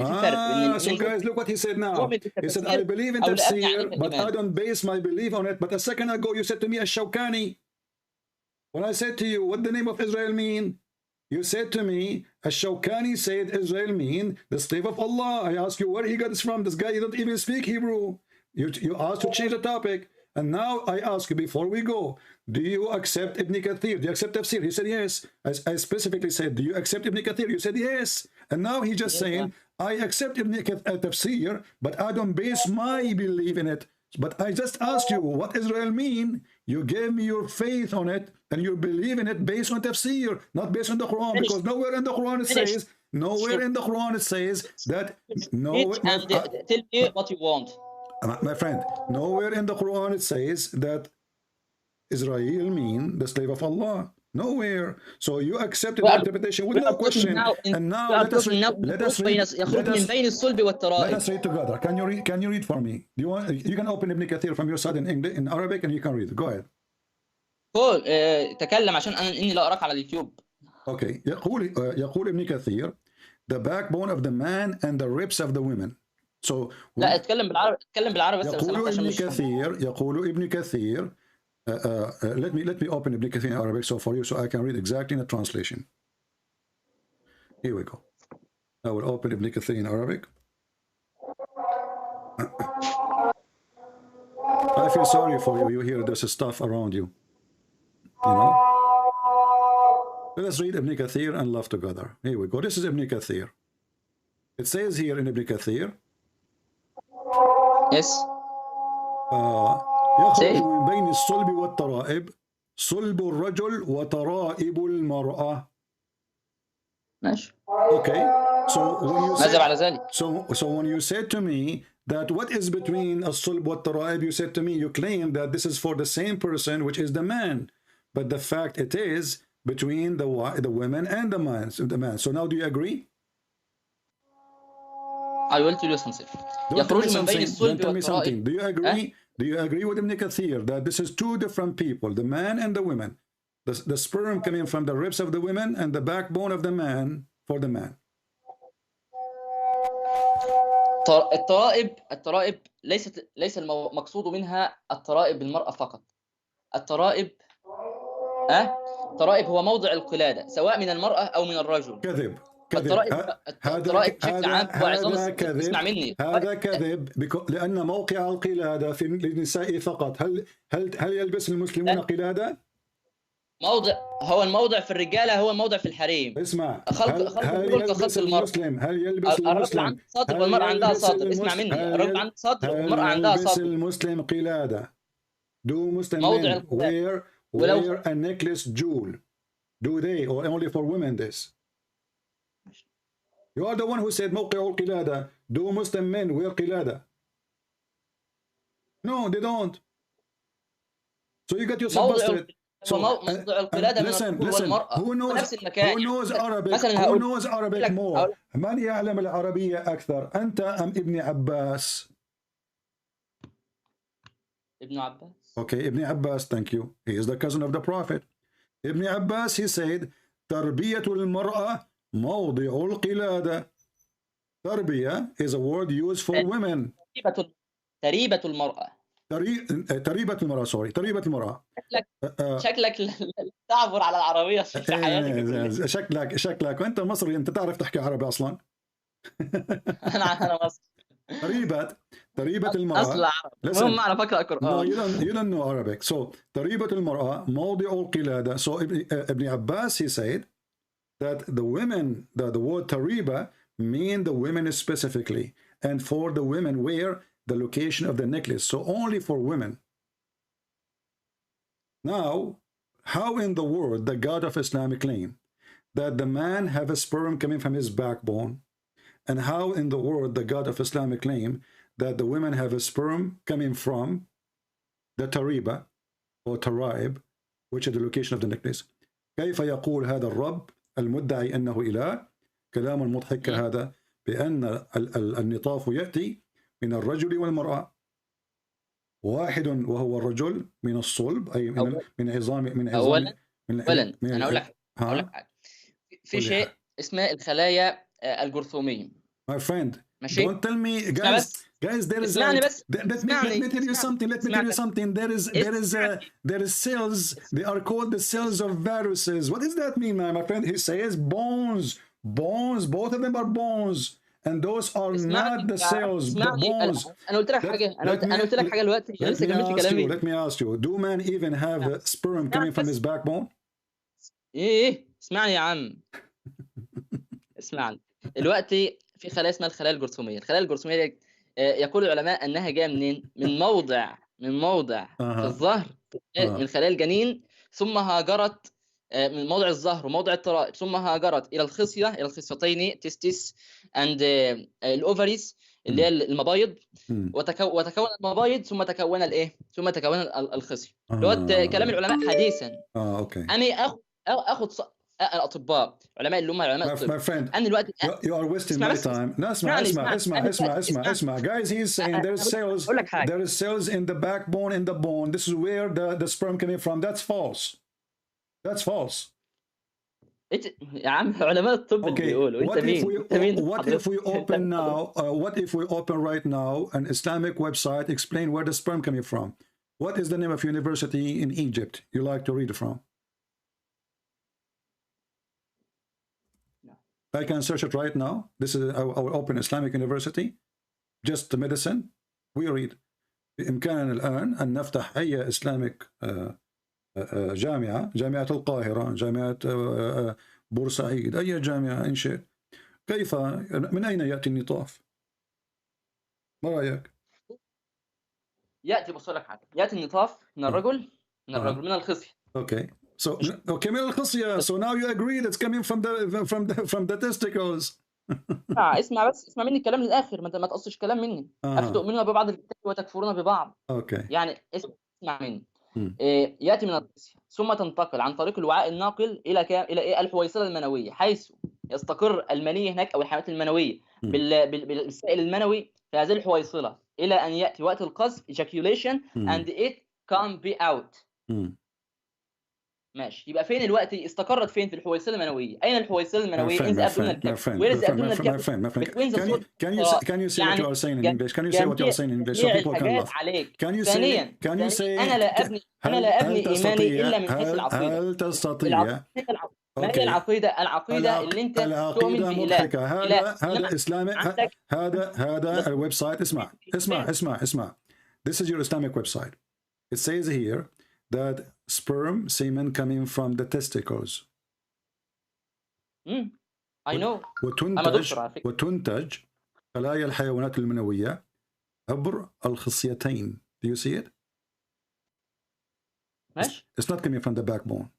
في فرق. So guys, look what he said now. He said, I believe in tafsir, but I don't base my belief on it. But a second ago, you said to me, Ash-Shawkani. When I said to you, what the name of Israel mean? You said to me, Ash-Shawkani said Israel mean the slave of Allah. I ask you where he got this from. This guy, he don't even speak Hebrew. You asked to change the topic. And now I ask you, before we go, do you accept Ibn Kathir? Do you accept tafsir? He said yes. I specifically said, do you accept Ibn Kathir? You said yes. And now he's just saying, I accept Ibn Tafsir, but I don't base my belief in it. But I just asked you, what Israel mean? You gave me your faith on it, and you believe in it based on tafsir, not based on the Quran, because nowhere in the Quran it says, that tell me what you want. My friend, nowhere in the Quran it says that Israel mean the slave of Allah. Nowhere. So you accepted the interpretation with no question. And now let us read together. Can you read for me? Do you want? You can open Ibn Kathir from your side in English, in Arabic, and you can read it. Go ahead. قول تكلم عشان اني لا اراك على اليوتيوب. Okay. يقول ابن كثير, the backbone of the man and the ribs of the women. So لا اتكلم بالعربي بس. يقول ابن كثير. Let me open Ibn Kathir in Arabic so for you, so I can read exactly in the translation. Here we go. I will open Ibn Kathir in Arabic. I feel sorry for you. You hear there's stuff around you. You know. Let us read Ibn Kathir and love together. Here we go. This is Ibn Kathir. It says here in Ibn Kathir. Yes. يخرج من بين الصلب والترائب صلب الرجل وترائب المرأة. ماشي. Okay. So when you ماذا بعد ذلك؟ So when you said to me that what is between الصلب والترائب, you said to me, you claim that this is for the same person, which is the man, but the fact it is between the women and the man. So now do you agree? I will tell you something. يخرج من بين الصلب والترائب. Do you agree? Do you agree with Ibn Kathir that this is two different people, the man and the women? The sperm coming from the ribs of the women and the backbone of the man for the man. الترائب ليس المقصود منها الترائب المرأة فقط. الترائب هو موضع القلادة سواء من المرأة أو من الرجل. كذب. الترائب بشكل عام هو عظام. اسمع مني. هذا كذب لأن موقع القلادة في النساء فقط. هل يلبس المسلمون قلادة؟ هو الموضع في الرجالة هو الموضع في الحريم. اسمع. هل يلبس المسلم؟ الرجل عنده صدر والمرأة عندها صدر. اسمع مني. الرجل عنده صدر والمرأة عندها صدر. هل يلبس المسلم قلادة؟ Do Muslim men wear a necklace jewel? Do they or only for women this? You are the one who said موقع القلادة. Do Muslim men wear قلادة? No, they don't. So you got yourself busted. So listen. Who knows Arabic more? من يعلم العربية أكثر؟ أنت أم ابن عباس؟ Ibn Abbas. Okay, Ibn Abbas, thank you. He is the cousin of the Prophet. Ibn Abbas, he said, تربية المرأة موضع القلادة. تربية is a word used for women. تريبة المرأة. تريبة المرأة. شكلك تعبر على العربية في حياتك. شكلك وأنت مصري، أنت تعرف تحكي عربي أصلا. أنا مصري. تريبة المرأة. المهم أنا بقرأ قرآن. No, you don't know Arabic. So تريبة المرأة موضع القلادة. So Ibn Abbas, he said that the women, the word tariba mean the women specifically, and for the women where the location of the necklace. So only for women. Now, how in the world the God of Islam claim that the man have a sperm coming from his backbone, and how in the world the God of Islam claim that the women have a sperm coming from the tariba or taraib, which is the location of the necklace? كيف يقول هذا الرب المدعي أنه إله كلام مضحك هذا بأن النطاف يأتي من الرجل والمرأة، واحد وهو الرجل من الصلب أي من عظام أولا أنا أقول لك حاجة. في شيء اسمه الخلايا الجرثومية. My friend, don't tell me, guys. There is. Let me tell you something. There is cells. They are called the cells of viruses. What does that mean, my friend? He says bones. Both of them are bones. and those are not the cells, the bones. انا قلت لك حاجه، انا قلت لك حاجه دلوقتي، انا لسه كملت كلامي. Let me ask you, do men even have sperm coming from his backbone? ايه اسمعني يا عم. اسمعني دلوقتي، في خلايا اسمها الخلايا الجرثوميه. الخلايا الجرثوميه دي يقول العلماء انها جايه منين؟ من موضع في الظهر من خلايا الجنين، ثم هاجرت من موضع الظهر وموضع الترائب، ثم هاجرت الى الخصيه، الى الخصيتين تستيس اند الاوفريز اللي هي المبايض، وتكون المبايض، ثم تكون الايه؟ ثم تكون الخصيه. اللي هو كلام العلماء حديثا. اوكي. انا اخذ الاطباء، علماء اللي هم علماء الطب. انا دلوقتي you are wasting my time. No, اسمع. Guys, he's saying there is cells in the backbone, in the bone. This is where the sperm coming from. That's false. That's false. يا عم علماء الطب اللي بيقولوا. انت مين؟ What if we open now? What if we open right now an Islamic website? Explain where the sperm coming from. What is the name of university in Egypt you like to read from? I can search it right now. This is our open Islamic university. Just medicine. We read. بإمكاننا الآن أن نفتح أي إسلامك جامعة القاهرة، جامعة بورسعيد، أي جامعة إن شئت. كيف من أين يأتي النطاف؟ ما رأيك؟ يأتي، بص لك حاجة، يأتي النطاف من الرجل، من الخصية. Okay. So من الخصية. So now you agree that's coming from the testicles. اسمع مني الكلام للآخر، ما تقصش كلام مني. أفتؤمنون ببعض الكتاب وتكفرون ببعض. Okay. يعني اسمع مني. يأتي من الخصية ثم تنتقل عن طريق الوعاء الناقل إلى الحويصلة المنوية، حيث يستقر المني هناك أو الحيوانات المنوية بالسائل المنوي في هذه الحويصلة، إلى أن يأتي وقت القذف ejaculation and it can be out. ماشي. يبقى فين الوقت؟ استقرت فين؟ في الحويصله المنويه. اين الحويصله المنويه؟ in the abdominal cavity. Where is the abdominal cavity? Can you say what you are saying in English? Can you say what you are saying in English so people can laugh? Can you say أنا لا أبني إيماني إلا من حيث العقيدة. هل تستطيع؟ ما هي العقيدة اللي أنت تؤمن بإله. هذا إسلامي. هذا الويب سايت. اسمع. This is your Islamic website. It says here that sperm semen coming from the testicles. I know. وتنتج خلايا الحيوانات المنوية عبر الخصيتين. Do you see it? It's not coming from the backbone.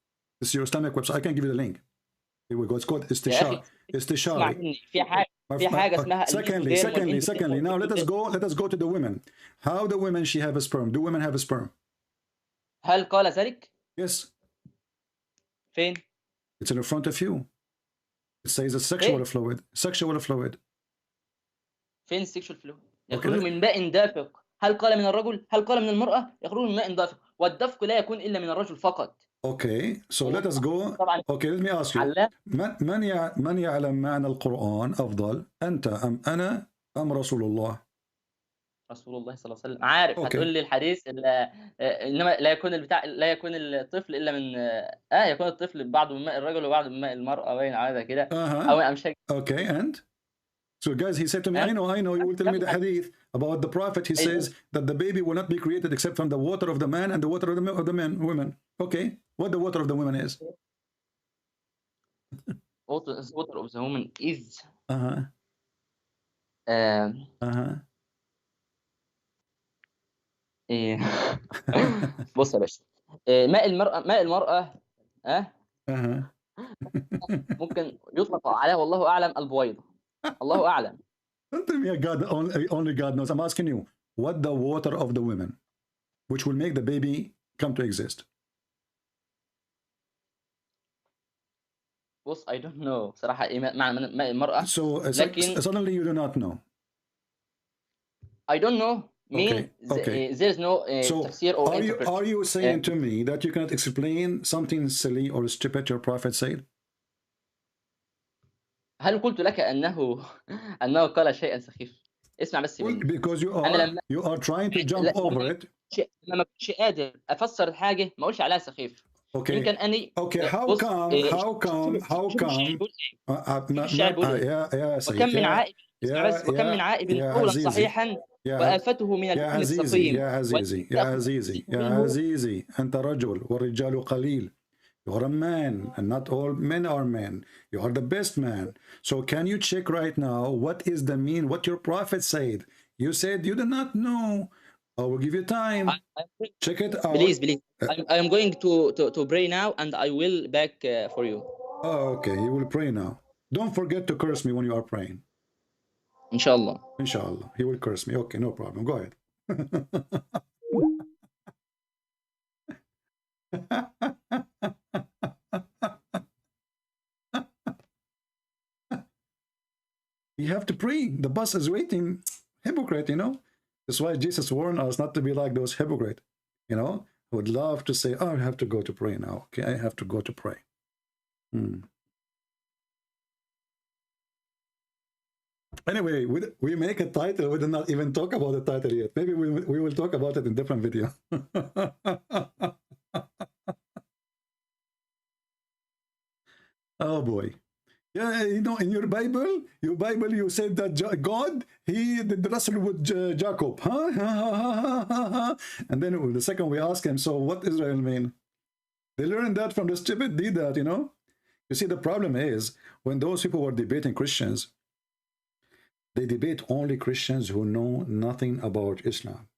This is your Islamic website. I can give you the link. Here we go. It's called استشاري. في حاجة اسمها. Secondly. Now let us go to the women. How the women she have a sperm? Do women have a sperm? هل قال ذلك؟ Yes. فين؟ It's in front of you. It says a sexual fluid. Sexual fluid. فين sexual fluid؟ يخرج من ماء دافق. هل قال من الرجل؟ هل قال من المرأة؟ يخرج من ماء دافق، والدفق لا يكون إلا من الرجل فقط. Okay, so let us go. Okay, let me ask you. من يعلم معنى القرآن أفضل؟ أنت أم أنا أم رسول الله؟ رسول الله صلى الله عليه وسلم. عارف. هتقول لي الحديث انما لا يكون الطفل الا من يكون الطفل بعض من ماء الرجل وبعض من ماء المرأة، باين على كده. او مش. Okay, and so guys, he said to me, I know you will tell me the hadith about the prophet. He says that the baby will not be created except from the water of the man and the water of the women. Okay, what the water of the women is? Water of the woman is بص يا باشا، ماء المرأة ممكن يطلق عليها والله أعلم البويضة. الله أعلم. Don't tell me only God knows. I'm asking you, what the water of the women, which will make the baby come to exist? بص I don't know بصراحة إيه معنى ماء المرأة. So suddenly you do not know. I don't know. There is no tafsir or interpretation. Are you saying to me that you cannot explain something silly or stupid your prophet said? هل قلت لك أنه قال شيئا سخيف؟ اسمع بس مني. Because you are trying to jump over it. لما كنتش قادر أفسر الحاجة ما أقولش عليها سخيف. Okay. يمكن أني. Okay. How come? وكم من عائب اسمع بس وكم من عائب قولا صحيحا وآفته من الحكم السقيم يا عزيزي أنت رجل والرجال قليل. You are a man, and not all men are men. You are the best man. So can you check right now what is the mean, what your prophet said? You said you do not know. I will give you time. Check it out. Please. I am going to pray now, and I will back for you. Oh, okay. You will pray now. Don't forget to curse me when you are praying. Inshallah. Inshallah. He will curse me. Okay, no problem. Go ahead. You have to pray. The bus is waiting. Hypocrite, you know. That's why Jesus warned us not to be like those hypocrites. You know, I would love to say, oh, I have to go to pray now. Okay, I have to go to pray. Anyway, we make a title. We did not even talk about the title yet. Maybe we will talk about it in a different video. Oh boy. Yeah, you know, in your Bible, you said that God, he did wrestle with Jacob. Huh? And then the second we ask him, so what Israel mean? They learned that from the stupid did that, you know? You see, the problem is, when those people were debating Christians, they debate only Christians who know nothing about Islam.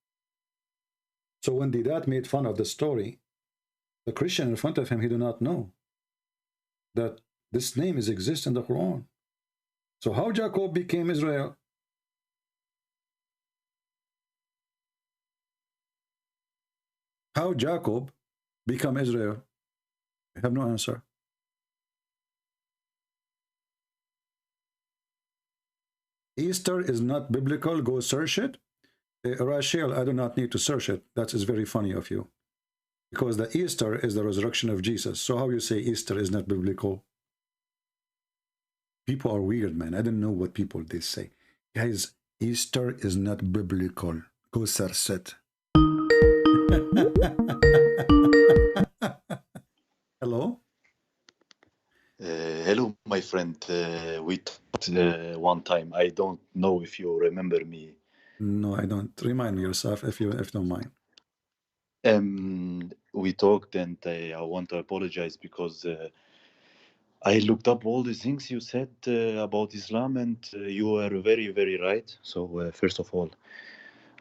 So when Didat made fun of the story, the Christian in front of him, he do not know that this name exists in the Quran. So how Jacob became Israel? How Jacob become Israel? I have no answer. Easter is not biblical. Go search it. Rachel, I do not need to search it. That is very funny of you. Because the Easter is the resurrection of Jesus. So how you say Easter is not biblical? People are weird, man. I don't know what people they say. Guys, Easter is not biblical. Go search it. Hello? Hello, my friend. We talked one time. I don't know if you remember me. No, I don't. Remind me yourself if you don't mind. We talked, and I want to apologize because I looked up all the things you said about Islam, and you were very, very right. So first of all,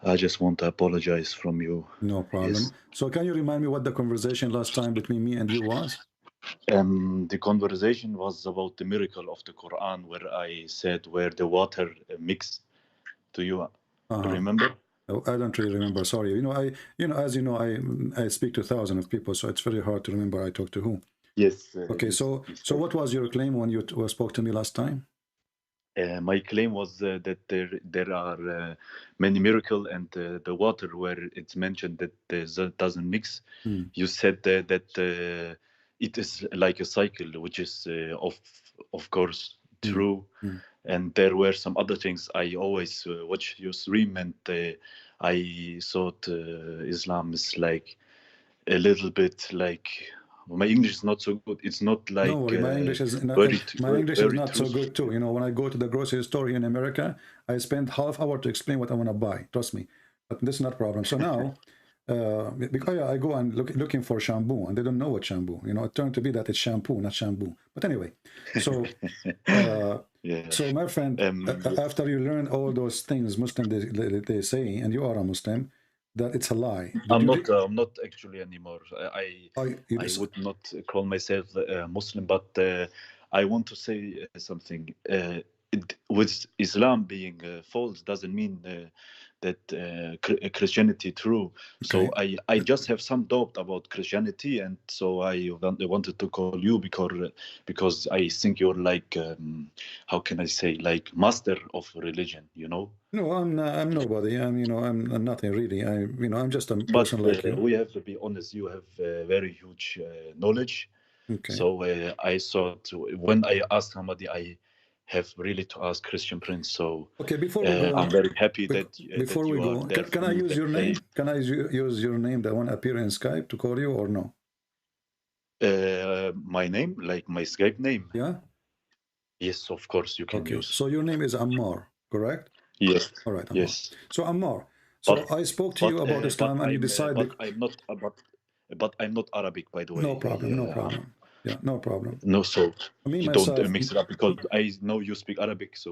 I just want to apologize from you. No problem. Yes. So can you remind me what the conversation last time between me and you was? The conversation was about the miracle of the Quran, where I said where the water mixed. Do you remember? I don't really remember. Sorry. As you know, I speak to thousands of people, so it's very hard to remember I talked to who. Yes. Okay. So what was your claim when you spoke to me last time? My claim was that there are many miracles, and the water where it's mentioned that doesn't mix. You said that it is like a cycle, which is of course true. And there were some other things. I always watch your stream, and I thought Islam is like a little bit like. My English is not so good. It's not like no worry, my English is not, so good too. You know, when I go to the grocery store here in America, I spend half hour to explain what I want to buy. Trust me, but this is not a problem. So now, because I go and looking for shampoo, and they don't know what shampoo. You know, it turned to be that it's shampoo, not shampoo. But anyway, so so my friend, after you learn all those things Muslim they say, and you are a Muslim, that it's a lie. I'm not actually anymore. I would not call myself Muslim, but I want to say something. With Islam being false doesn't mean that Christianity true. Okay. So I just have some doubt about Christianity, and so I wanted to call you because I think you're like how can I say, like master of religion, you know? No, I'm nobody. I'm nothing really. I'm just a person like you. We have to be honest. You have very huge knowledge. Okay. So I thought when I asked somebody, I have really to ask Christian Prince. So okay, before we go, I'm very happy before we go, can I use your name? Can I use your name that won't appear in Skype to call you, or no? My name, like my Skype name. Yeah. Yes, of course you can use. So your name is Ammar, correct? Yes. All right, Ammar. Yes. So Ammar, so I spoke to you about Islam, and you decided. But I'm not Arabic, by the way. No problem. No problem. Yeah, no problem. No, so Me you myself, don't mix it up, because I know you speak Arabic, so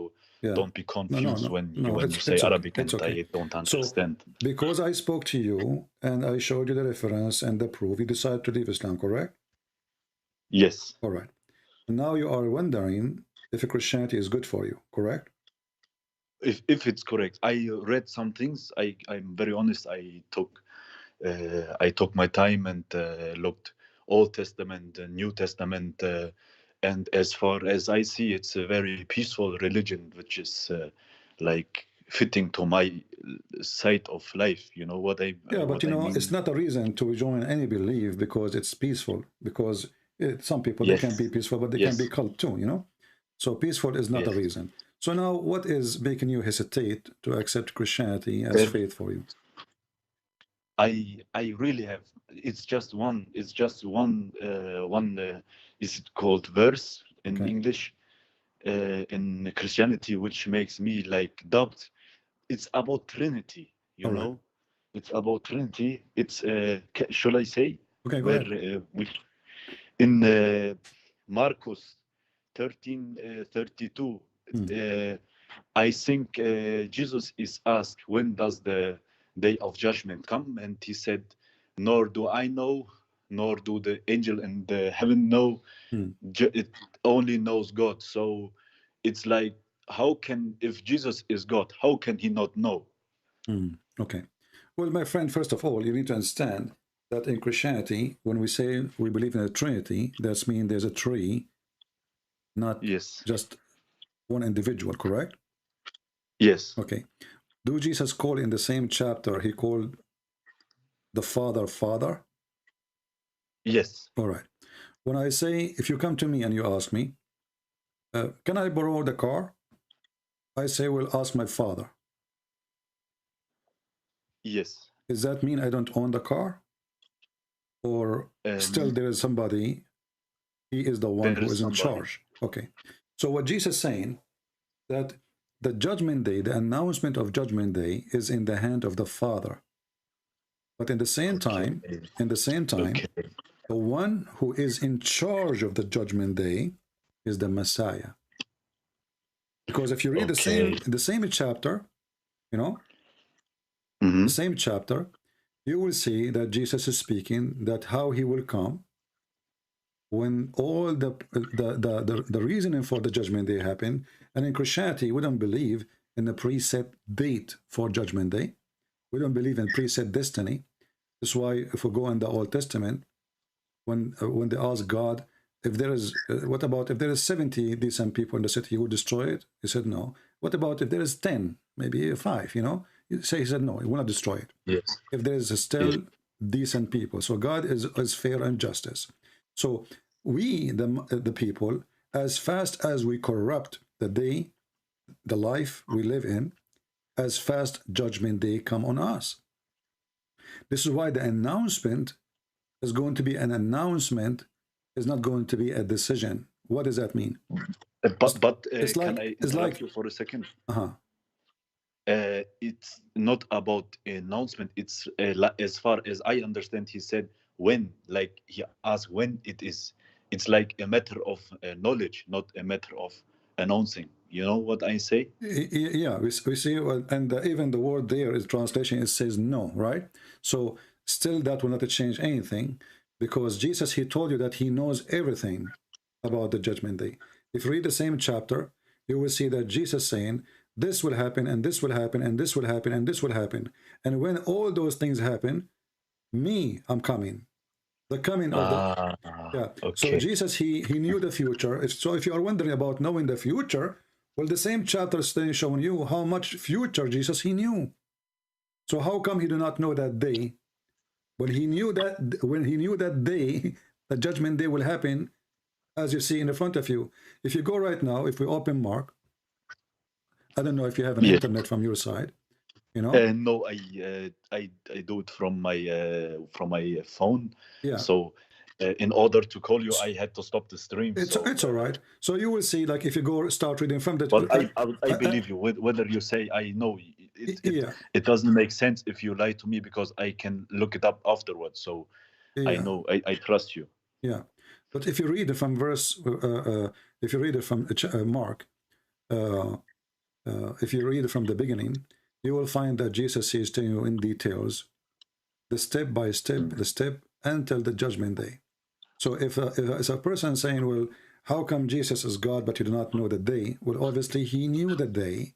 don't be confused when you say Arabic and I don't understand. So, because I spoke to you and I showed you the reference and the proof, you decided to leave Islam, correct? Yes. All right. Now you are wondering if Christianity is good for you, correct? If it's correct, I read some things. I'm very honest. I took my time and looked Old Testament, New Testament, and as far as I see, it's a very peaceful religion, which is like fitting to my side of life. You know what I? Yeah, but I mean? it's not a reason to join any belief because it's peaceful. Because some people Yes. they can be peaceful, but they Yes. can be cult too. You know, so peaceful is not a reason. So now, what is making you hesitate to accept Christianity as faith for you? I really have. It's just one. It's just one. Is it called verse in English? In Christianity, which makes me like doubt. It's about Trinity. You know, it's about Trinity. It's shall I say? Okay, go ahead. In Marcus 13:32. I think Jesus is asked, when does the day of judgment come? And he said, nor do I know, nor do the angel in the heaven know. It only knows God. So it's like, how can, if Jesus is God, how can he not know? Okay. Well, my friend, first of all, you need to understand that in Christianity, when we say we believe in a Trinity, that means there's a tree, not just one individual, correct? Yes. Okay. Do Jesus call in the same chapter, he called the Father, Father? Yes. All right. When I say, if you come to me and you ask me, can I borrow the car? I say, well, ask my father. Yes. Does that mean I don't own the car? Or still there is somebody, he is the one who is in charge. Okay. So what Jesus is saying, that the judgment day, the announcement of judgment day is in the hand of the Father. But in the same time, the one who is in charge of the judgment day is the Messiah. Because if you read the same chapter, you know, the same chapter, you will see that Jesus is speaking that how he will come when all the reasoning for the judgment day happen. And in Christianity, we don't believe in a preset date for judgment day. We don't believe in preset destiny. That's why if we go in the Old Testament, when they ask God, if there is, what about if there is 70 decent people in the city, you would destroy it? He said no. What about if there is 10, maybe 5, you know? He said no, he will not destroy it. Yes. If there is still decent people. So God is fair and justice. So we, the people, as fast as we corrupt the day, the life we live in, as fast judgment day come on us. This is why the announcement is going to be an announcement, is not going to be a decision. What does that mean? But it's can I interrupt you for a second? It's not about announcement. It's as far as I understand, he said when, like he asked when it is. It's like a matter of knowledge, not a matter of announcing. You know what I say? Yeah, we see, and even the word there is translation, it says no, right? So still that will not change anything, because Jesus, he told you that he knows everything about the judgment day. If you read the same chapter, you will see that Jesus saying, this will happen, and this will happen, and this will happen, and this will happen. And when all those things happen, I'm coming. The coming of the... Yeah. Okay. So Jesus, he knew the future. So if you are wondering about knowing the future, well, the same chapter is showing you how much future Jesus, he knew. So how come he did not know that day? When he knew that day, the judgment day will happen, as you see in the front of you. If you go right now, if we open Mark, I don't know if you have an internet from your side, you know? No, I do it from my phone. Yeah. So in order to call you, I had to stop the stream. It's all right. So you will see, like, if you go start reading from the. But I believe you. Whether you say I know, it doesn't make sense if you lie to me, because I can look it up afterwards. So I know, I trust you. Yeah, but if you read it from verse, if you read it from Mark, if you read it from the beginning, you will find that Jesus is telling you in details, the step by step, the step until the judgment day. So if a person saying, well, how come Jesus is God but you do not know the day? Well, obviously he knew the day.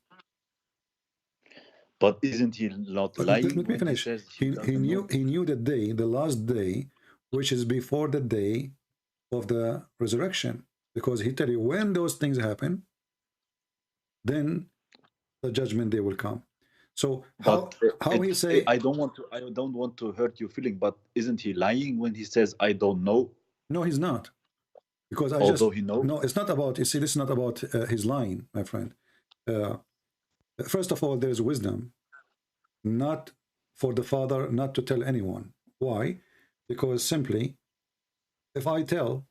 But isn't he not lying? Let me finish. He knew the day, the last day, which is before the day of the resurrection, because he tell you when those things happen, then the judgment day will come. So how he say, I don't want to hurt your feeling, but isn't he lying when he says I don't know? No, he's not, because he knows. No, it's not about. You see, this is not about his lying, my friend. First of all, there's wisdom, not for the Father not to tell anyone. Why? Because simply, if I tell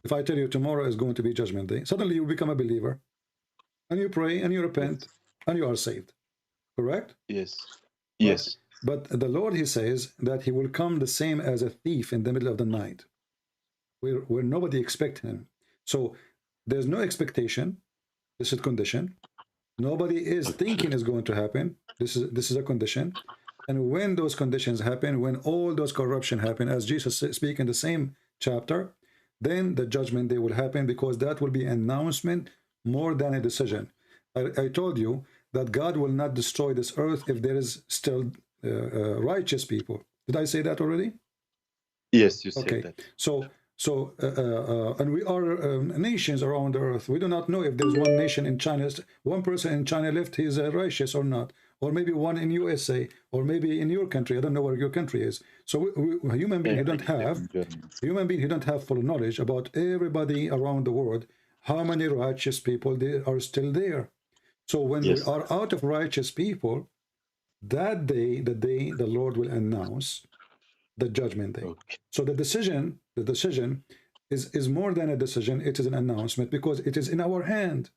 you tomorrow is going to be judgment day, suddenly you become a believer, and you pray and you repent, and you are saved. Correct? Yes. Yes. But the Lord, he says that he will come the same as a thief in the middle of the night, where nobody expects him. So there's no expectation. This is condition. Nobody is thinking is going to happen. This is a condition. And when those conditions happen, when all those corruption happen, as Jesus speaks in the same chapter, then the judgment day will happen, because that will be an announcement more than a decision. I told you that God will not destroy this earth if there is still righteous people. Did I say that already? Yes, you said that. And we are nations around the earth. We do not know if there's one nation in China, one person in China left, he is righteous or not, or maybe one in USA, or maybe in your country. I don't know where your country is. So we human being who don't have full knowledge about everybody around the world, how many righteous people there are still there. So when we are out of righteous people, that day, the day the Lord will announce the judgment day. Okay. So the decision is more than a decision. It is an announcement, because it is in our hand.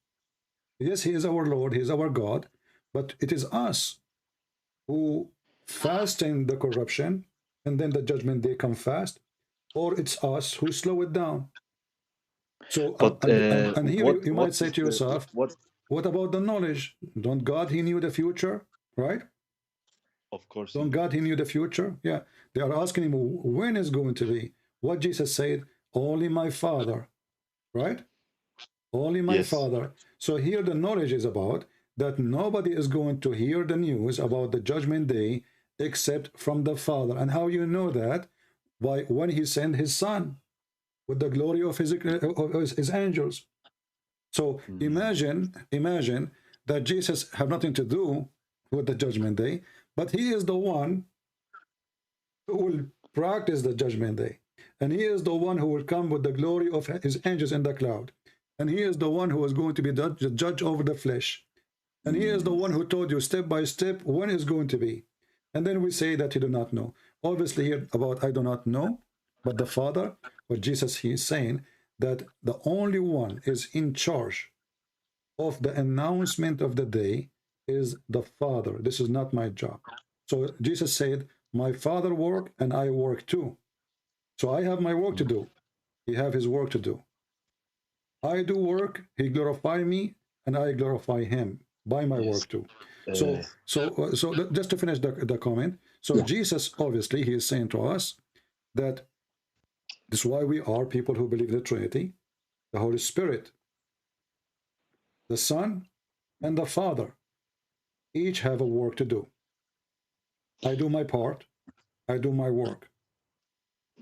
Yes, he is our Lord, he is our God, but it is us who fasten the corruption, and then the judgment day come fast, or it's us who slow it down. So, and here you might say to yourself, what about the knowledge? Don't God, he knew the future, right? Of course. Don't God, he knew the future? Yeah. They are asking him when is going to be. What Jesus said, only my Father, right? Only my Father. So here the knowledge is about that nobody is going to hear the news about the judgment day except from the Father. And how you know that? By when he sent his Son with the glory of his angels. So imagine that Jesus have nothing to do with the judgment day, but he is the one who will practice the judgment day. And he is the one who will come with the glory of his angels in the cloud. And he is the one who is going to be the judge over the flesh. And he is the one who told you step by step when it's going to be. And then we say that you do not know. Obviously here about I do not know, but the Father, what Jesus he is saying, that the only one is in charge of the announcement of the day is the Father. This is not my job. So Jesus said, my Father work and I work too. So I have my work to do. He have his work to do. I do work, he glorify me, and I glorify him by my work too. So just to finish the comment. So Jesus, obviously, he is saying to us that this is why we are people who believe the Trinity, the Holy Spirit, the Son, and the Father. Each have a work to do. I do my part. I do my work.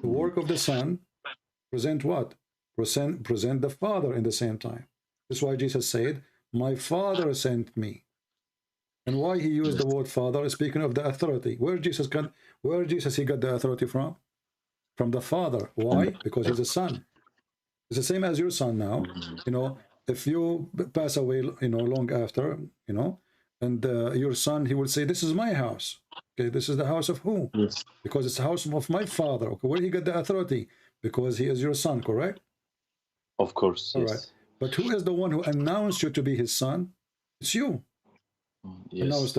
The work of the Son present what? Present the Father in the same time. That's why Jesus said, my Father sent me. And why he used the word Father, speaking of the authority. Where Jesus he got the authority from? From the Father. Why? Because he's a son. It's the same as your son now. You know, if you pass away, you know, long after, you know, and your son, he will say, this is my house. Okay, this is the house of who? Yes. Because it's the house of my Father. Okay, where he got the authority? because he is your son, correct? Of course, All yes. right. But who is the one who announced you to be his son? It's you. Yes.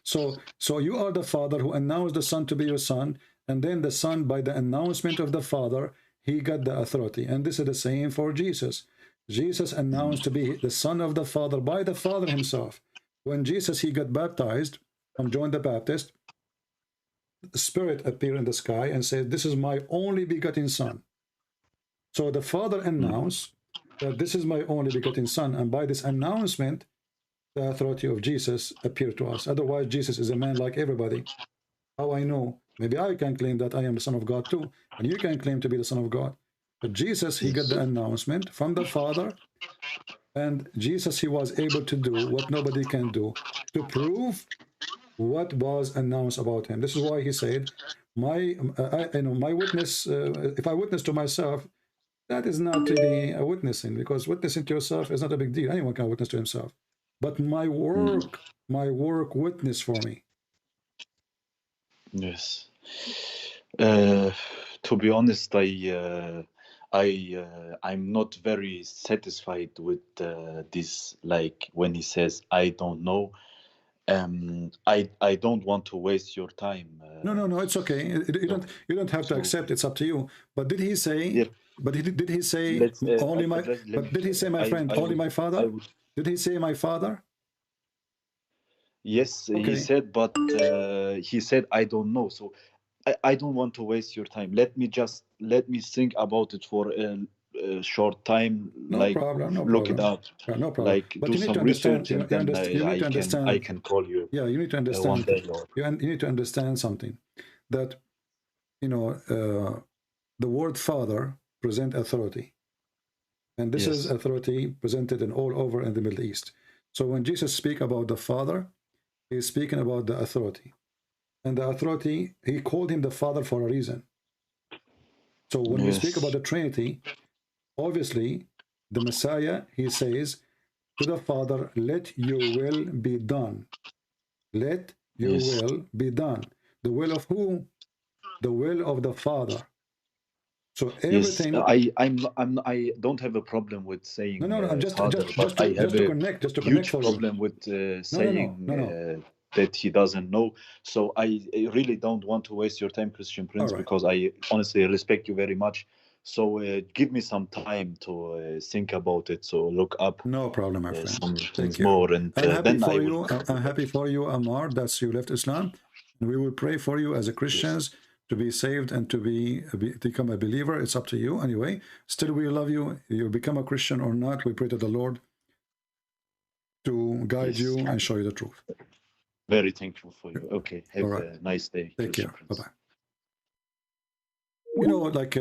So you are the father who announced the son to be your son, and then the son, by the announcement of the father, he got the authority. And this is the same for Jesus. Jesus announced to be the son of the father by the father himself. When Jesus, he got baptized from John the Baptist, the Spirit appeared in the sky and said, "This is my only begotten son." So the father announced that this is my only begotten son, and by this announcement, the authority of Jesus appeared to us. Otherwise, Jesus is a man like everybody. How I know? Maybe I can claim that I am the Son of God too, and you can claim to be the Son of God. But Jesus, he got the announcement from the Father, and Jesus, he was able to do what nobody can do, to prove what was announced about him. This is why he said, my witness, if I witness to myself, that is not really a witnessing, because witnessing to yourself is not a big deal. Anyone can witness to himself. But my work witness for me. Yes. To be honest, I'm not very satisfied with this. Like when he says, "I don't know," I don't want to waste your time. No, it's okay. You don't have to accept. It's up to you. But did he say? Yeah. But did he say only my? But did he say, my friend, only my father? Did he say my father? Yes, Okay. he said, but he said, "I don't know." So I don't want to waste your time. Let me think about it for a short time. No problem. Look it up. Yeah, no problem. Like But do some research, and then I can call you. Yeah, you need to understand. One day you need to understand something, that the word father present authority, and this is authority presented in all over in the Middle East. So when Jesus speak about the Father, he's speaking about the authority. And the authority, he called him the Father for a reason. So when we speak about the Trinity, obviously, the Messiah, he says to the Father, "Let your will be done." Let your will be done. The will of who? The will of the Father. So everything. Yes, I don't have a problem with saying no. I'm just to connect. Just to huge connect problem with saying that he doesn't know. So I really don't want to waste your time, Christian Prince, because I honestly respect you very much. So give me some time to think about it. So look up. No problem, my friend. Some things more, and I'm happy for you, Amar. That's you left Islam, and we will pray for you as a Christians to be saved and to become a believer. It's up to you anyway. Still, we love you. You become a Christian or not, we pray to the Lord to guide you and show you the truth. Very thankful for you. Okay, have a nice day. Take care. Bye-bye. You know, like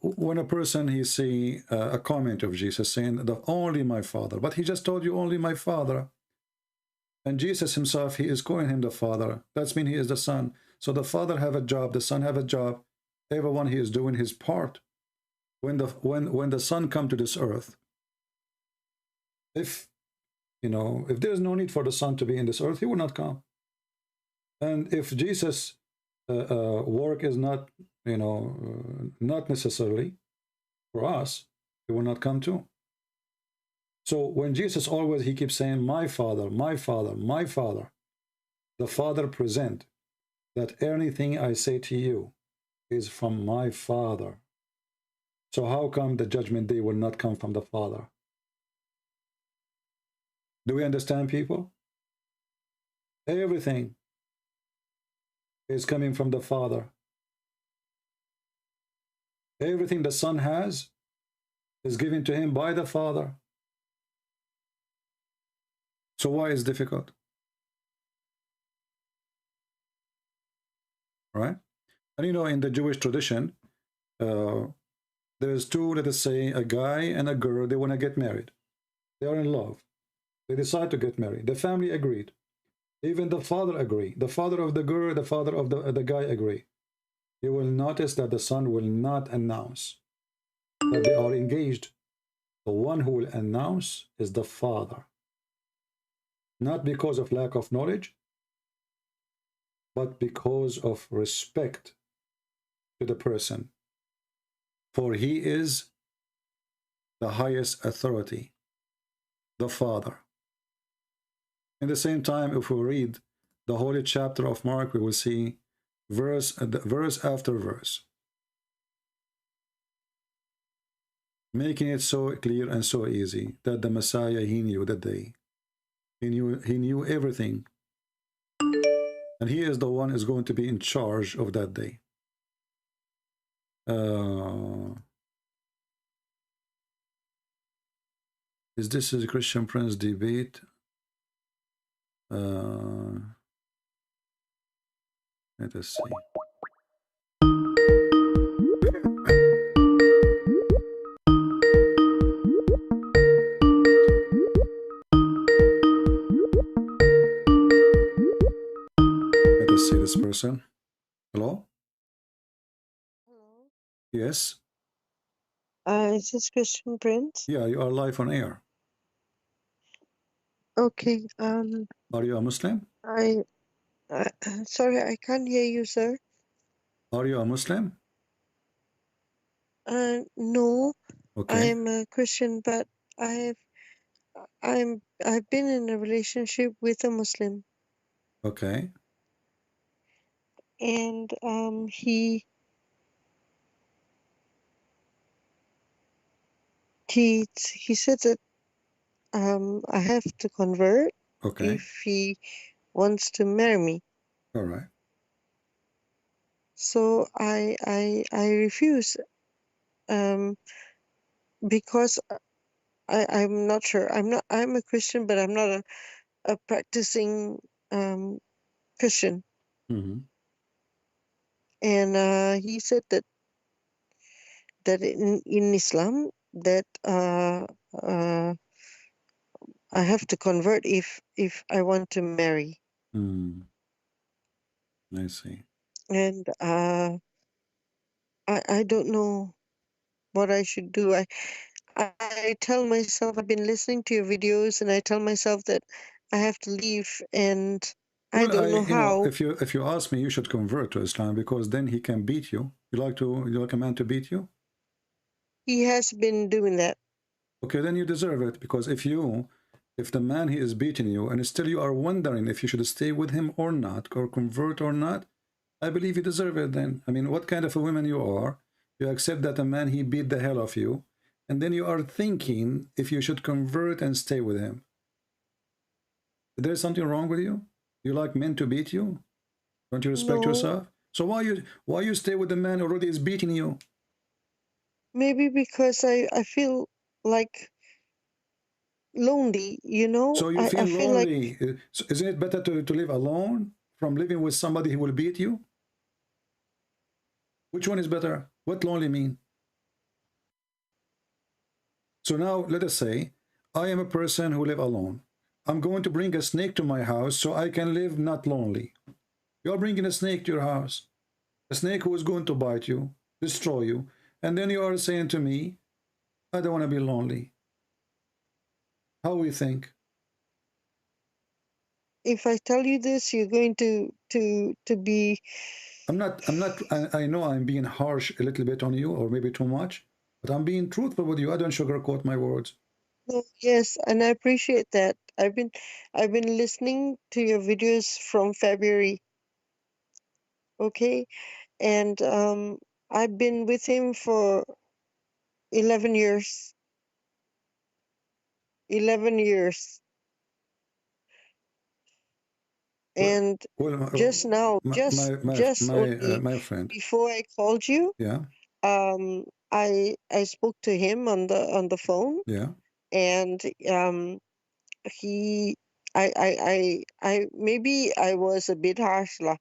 when a person, he see a comment of Jesus saying that only my Father, but he just told you only my Father. And Jesus himself, he is calling him the Father. That means he is the Son. So the Father have a job, the Son have a job. Everyone, he is doing his part. When the Son come to this earth, if there's no need for the Son to be in this earth, he will not come. And if Jesus' work is not, not necessarily for us, he will not come too. So when Jesus always, he keeps saying, my Father, my Father, my Father, the Father present that anything I say to you is from my Father. So how come the judgment day will not come from the Father? Do we understand, people? Everything is coming from the Father. Everything the Son has is given to him by the Father. So why is it difficult? Right? And in the Jewish tradition, there's two, let us say, a guy and a girl, they want to get married. They are in love. They decide to get married. The family agreed. Even the father agreed. The father of the girl, the father of the guy agree. You will notice that the son will not announce that they are engaged. The one who will announce is the father. Not because of lack of knowledge, but because of respect to the person. For he is the highest authority, the Father. In the same time, if we read the holy chapter of Mark, we will see verse after verse, making it so clear and so easy that the Messiah, he knew that day. He knew everything. And he is the one who is going to be in charge of that day. Is this a Christian Prince debate? Let us see. Let us see this person. Hello? Hello. Yes? Is this Christian Prince? Yeah, you are live on air. Okay. Are you a Muslim? Sorry, I can't hear you, sir. Are you a Muslim? No, Okay. I'm a Christian, but I've been in a relationship with a Muslim, Okay. and he said that I have to convert if he wants to marry me. All right. So I refuse because I'm not sure. I'm a Christian, but I'm not a practicing Christian. Mm-hmm. And he said that in Islam that I have to convert if I want to marry. I see. And I don't know what I should do. I tell myself, I've been listening to your videos, and I tell myself that I have to leave, and I don't know how. If you ask me, you should convert to Islam, because then he can beat you. You like a man to beat you? He has been doing that. Okay, then you deserve it, because if the man he is beating you, and still you are wondering if you should stay with him or not, or convert or not, I believe you deserve it then. I mean, what kind of a woman you are? You accept that a man, he beat the hell of you, and then you are thinking if you should convert and stay with him. Is there something wrong with you? You like men to beat you? Don't you respect yourself? So why you stay with the man who already is beating you? Maybe because I feel like lonely, you know? So you feel I feel lonely. So isn't it better to live alone from living with somebody who will beat you? Which one is better? What lonely mean? So now let us say I am a person who live alone. I'm going to bring a snake to my house so I can live not lonely. You're bringing a snake to your house. A snake who is going to bite you, destroy you. And then you are saying to me, I don't want to be lonely. How we think? If I tell you this, you're going to be... I know I'm being harsh a little bit on you, or maybe too much, but I'm being truthful with you. I don't sugarcoat my words. Oh, yes, and I appreciate that. I've been listening to your videos from February. Okay, and I've been with him for 11 years. 11 years. And just now, my friend, before I called you, yeah, I spoke to him on the phone, yeah, and he, I maybe I was a bit harsh, lah.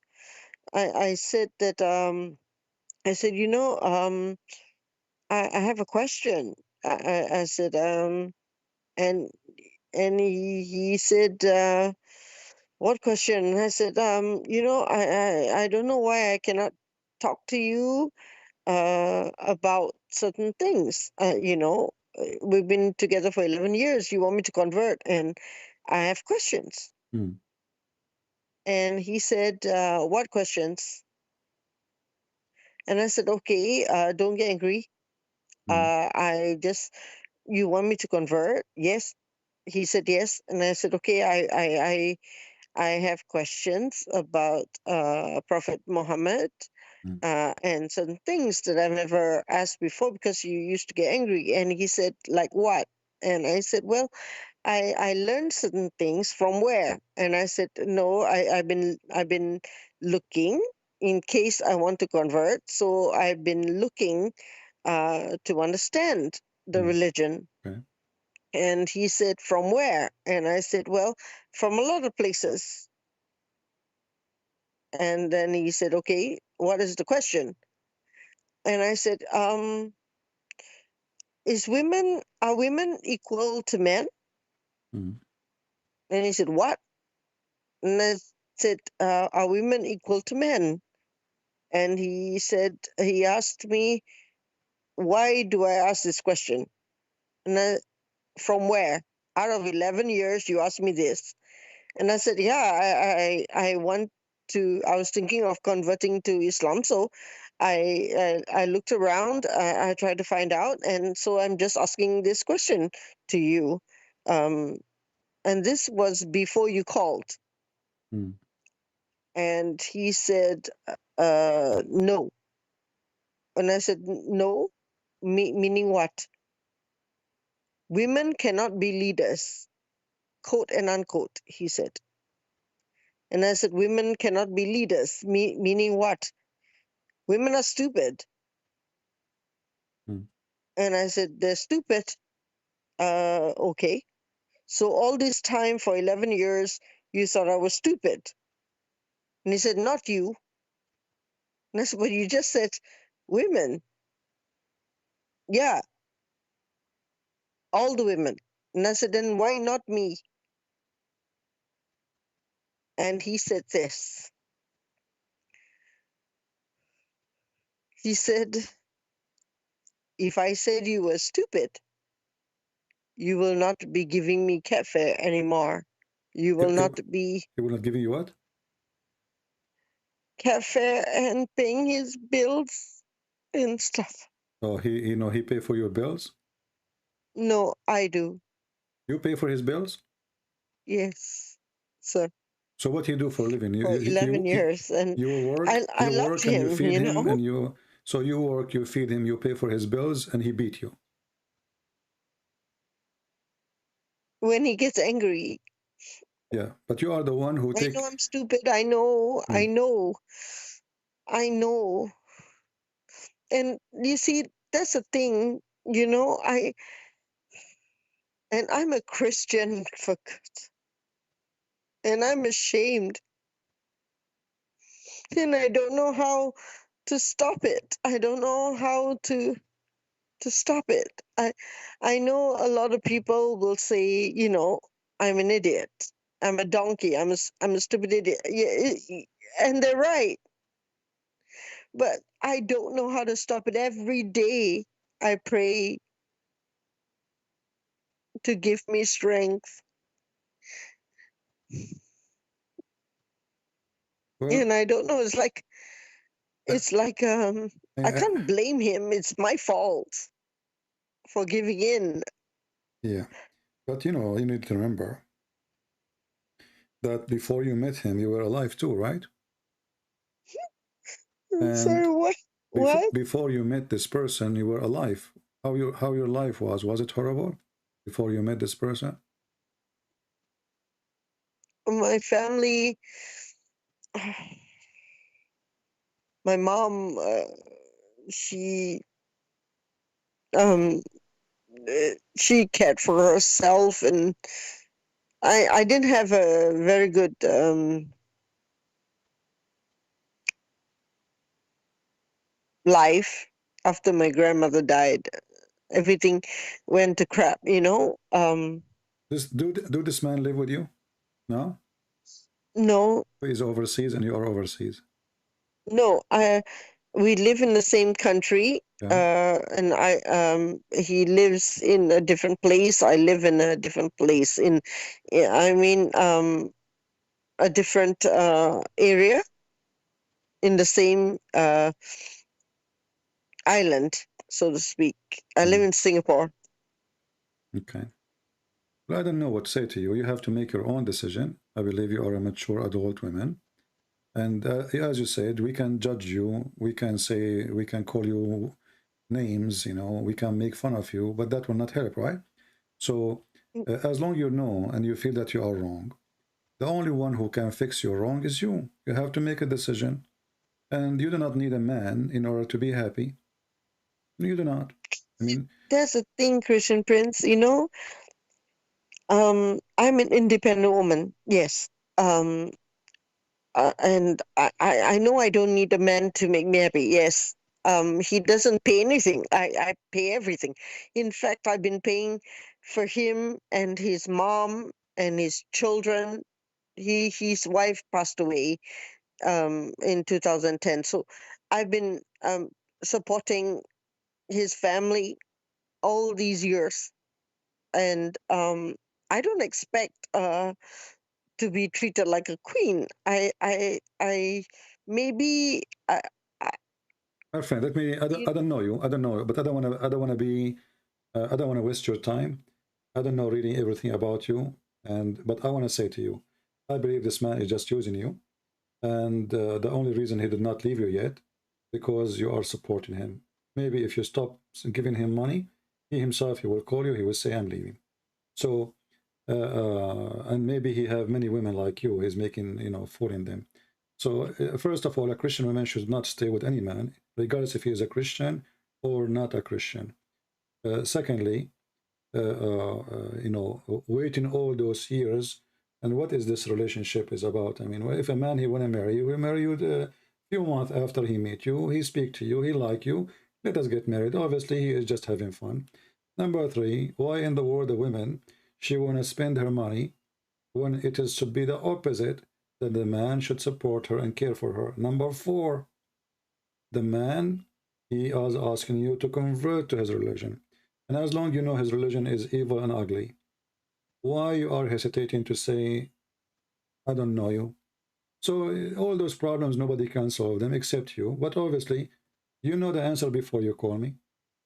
I said that I said, you know, I have a question. I said, and he said, what question? I said, you know, I don't know why I cannot talk to you about certain things. You know, we've been together for 11 years. You want me to convert, and I have questions. And he said, what questions? And I said, okay, don't get angry. You want me to convert? Yes. He said yes, and I said okay. I have questions about Prophet Muhammad and certain things that I've never asked before because you used to get angry. And he said, like what? And I said, well, I learned certain things from where? And I said, no, I've been looking in case I want to convert. So I've been looking to understand the religion. Okay. And he said, from where? And I said, well, from a lot of places. And then he said, okay, what is the question? And I said, are women equal to men? Mm. And he said, what? And I said, are women equal to men? And he said, he asked me, why do I ask this question? And from where? Out of 11 years, you asked me this. And I said, yeah, I was thinking of converting to Islam. So I looked around, I tried to find out. And so I'm just asking this question to you. And this was before you called. Mm. And he said, no. And I said, no, meaning what? Women cannot be leaders, quote and unquote, he said. And I said, women cannot be leaders, meaning what? Women are stupid. Mm. And I said, they're stupid. Okay. So all this time for 11 years, you thought I was stupid. And he said, not you. And I said, but you just said women. Yeah, all the women. And I said, then why not me? And he said this. He said, if I said you were stupid, you will not be giving me cafe anymore. You will not be He will not give you what? cafe and paying his bills and stuff. Oh, he pay for your bills? No, I do. You pay for his bills? Yes, sir. So what you do for a living? For 11 years. And you work, I you loved work and you him, feed you him, know? and so you work, you feed him, you pay for his bills, and he beat you. When he gets angry. Yeah, but you are the one who I know I'm stupid. I know. I know. And you see, that's the thing, you know, I'm a Christian for good. And I'm ashamed. And I don't know how to stop it. I don't know how to stop it. I know a lot of people will say, you know, I'm an idiot. I'm a donkey. I'm a stupid idiot. Yeah, and they're right. But I don't know how to stop it. Every day I pray to give me strength. Well, and I don't know. It's like I can't blame him. It's my fault for giving in. Yeah, but you know, you need to remember that before you met him, you were alive too, right? Sorry, what? Before you met this person, you were alive. How your life was it horrible before you met this person? My family, my mom, she cared for herself, and I didn't have a very good life after my grandmother died. Everything went to crap, you know. Do this man live with you? No. No. He's overseas, and you are overseas. No, we live in the same country, Yeah. and he lives in a different place. I live in a different place. A different area in the same island. so to speak. I live in Singapore. Okay. Well, I don't know what to say to you. You have to make your own decision. I believe you are a mature adult woman. And as you said, we can judge you. We can say, we can call you names, you know, we can make fun of you, but that will not help, right? So as long as you know and you feel that you are wrong, the only one who can fix your wrong is you. You have to make a decision. And you do not need a man in order to be happy. You do not. I mean, that's the thing, Christian Prince. You know, I'm an independent woman. Yes. And I know I don't need a man to make me happy. Yes. He doesn't pay anything. I pay everything. In fact, I've been paying for him and his mom and his children. His wife passed away in 2010. So I've been supporting his family all these years. And I don't expect to be treated like a queen. Maybe my friend, let me. I don't know you. I don't know, but I don't want to. I don't want to be. I don't want to waste your time. I don't know really everything about you, but I want to say to you, I believe this man is just using you, and the only reason he did not leave you yet, because you are supporting him. Maybe if you stop giving him money, he himself, he will call you. He will say, "I'm leaving." So, and maybe he have many women like you. He's making, you know, fooling them. So first of all, a Christian woman should not stay with any man, regardless if he is a Christian or not a Christian. Secondly, you know, waiting all those years, and what is this relationship is about? I mean, if a man he want to marry you, he marry you a few months after he meet you, he speak to you, he like you, let us get married. Obviously, he is just having fun. Number three, why in the world the women, she want to spend her money when it is should be the opposite, that the man should support her and care for her. Number four, the man, he is asking you to convert to his religion. And as long as you know his religion is evil and ugly, why you are hesitating to say, I don't know you? So all those problems, nobody can solve them except you. But obviously, you know the answer before you call me.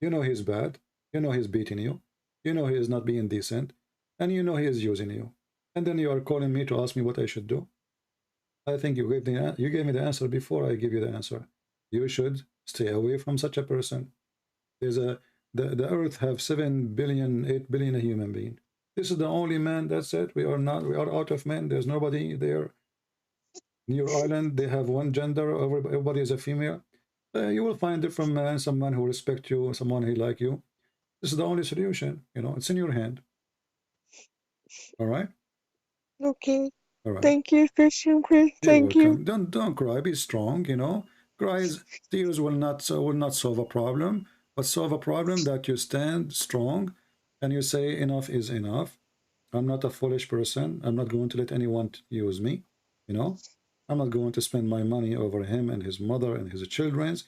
You know he's bad. You know he's beating you. You know he is not being decent. And you know he is using you. And then you are calling me to ask me what I should do. I think you gave me the answer before I give you the answer. You should stay away from such a person. The earth have 7 billion, 8 billion human beings. This is the only man. That's it. We are out of men. There's nobody there. In your island, they have one gender. Everybody is a female. You will find different men, someone who respect you, someone who like you. This is the only solution. You know, it's in your hand. All right. Okay. All right. Thank you, Christian Prince. Thank you. Don't cry. Be strong. You know, tears will not solve a problem, but solve a problem that you stand strong, and you say enough is enough. I'm not a foolish person. I'm not going to let anyone use me. You know, I'm not going to spend my money over him and his mother and his children's,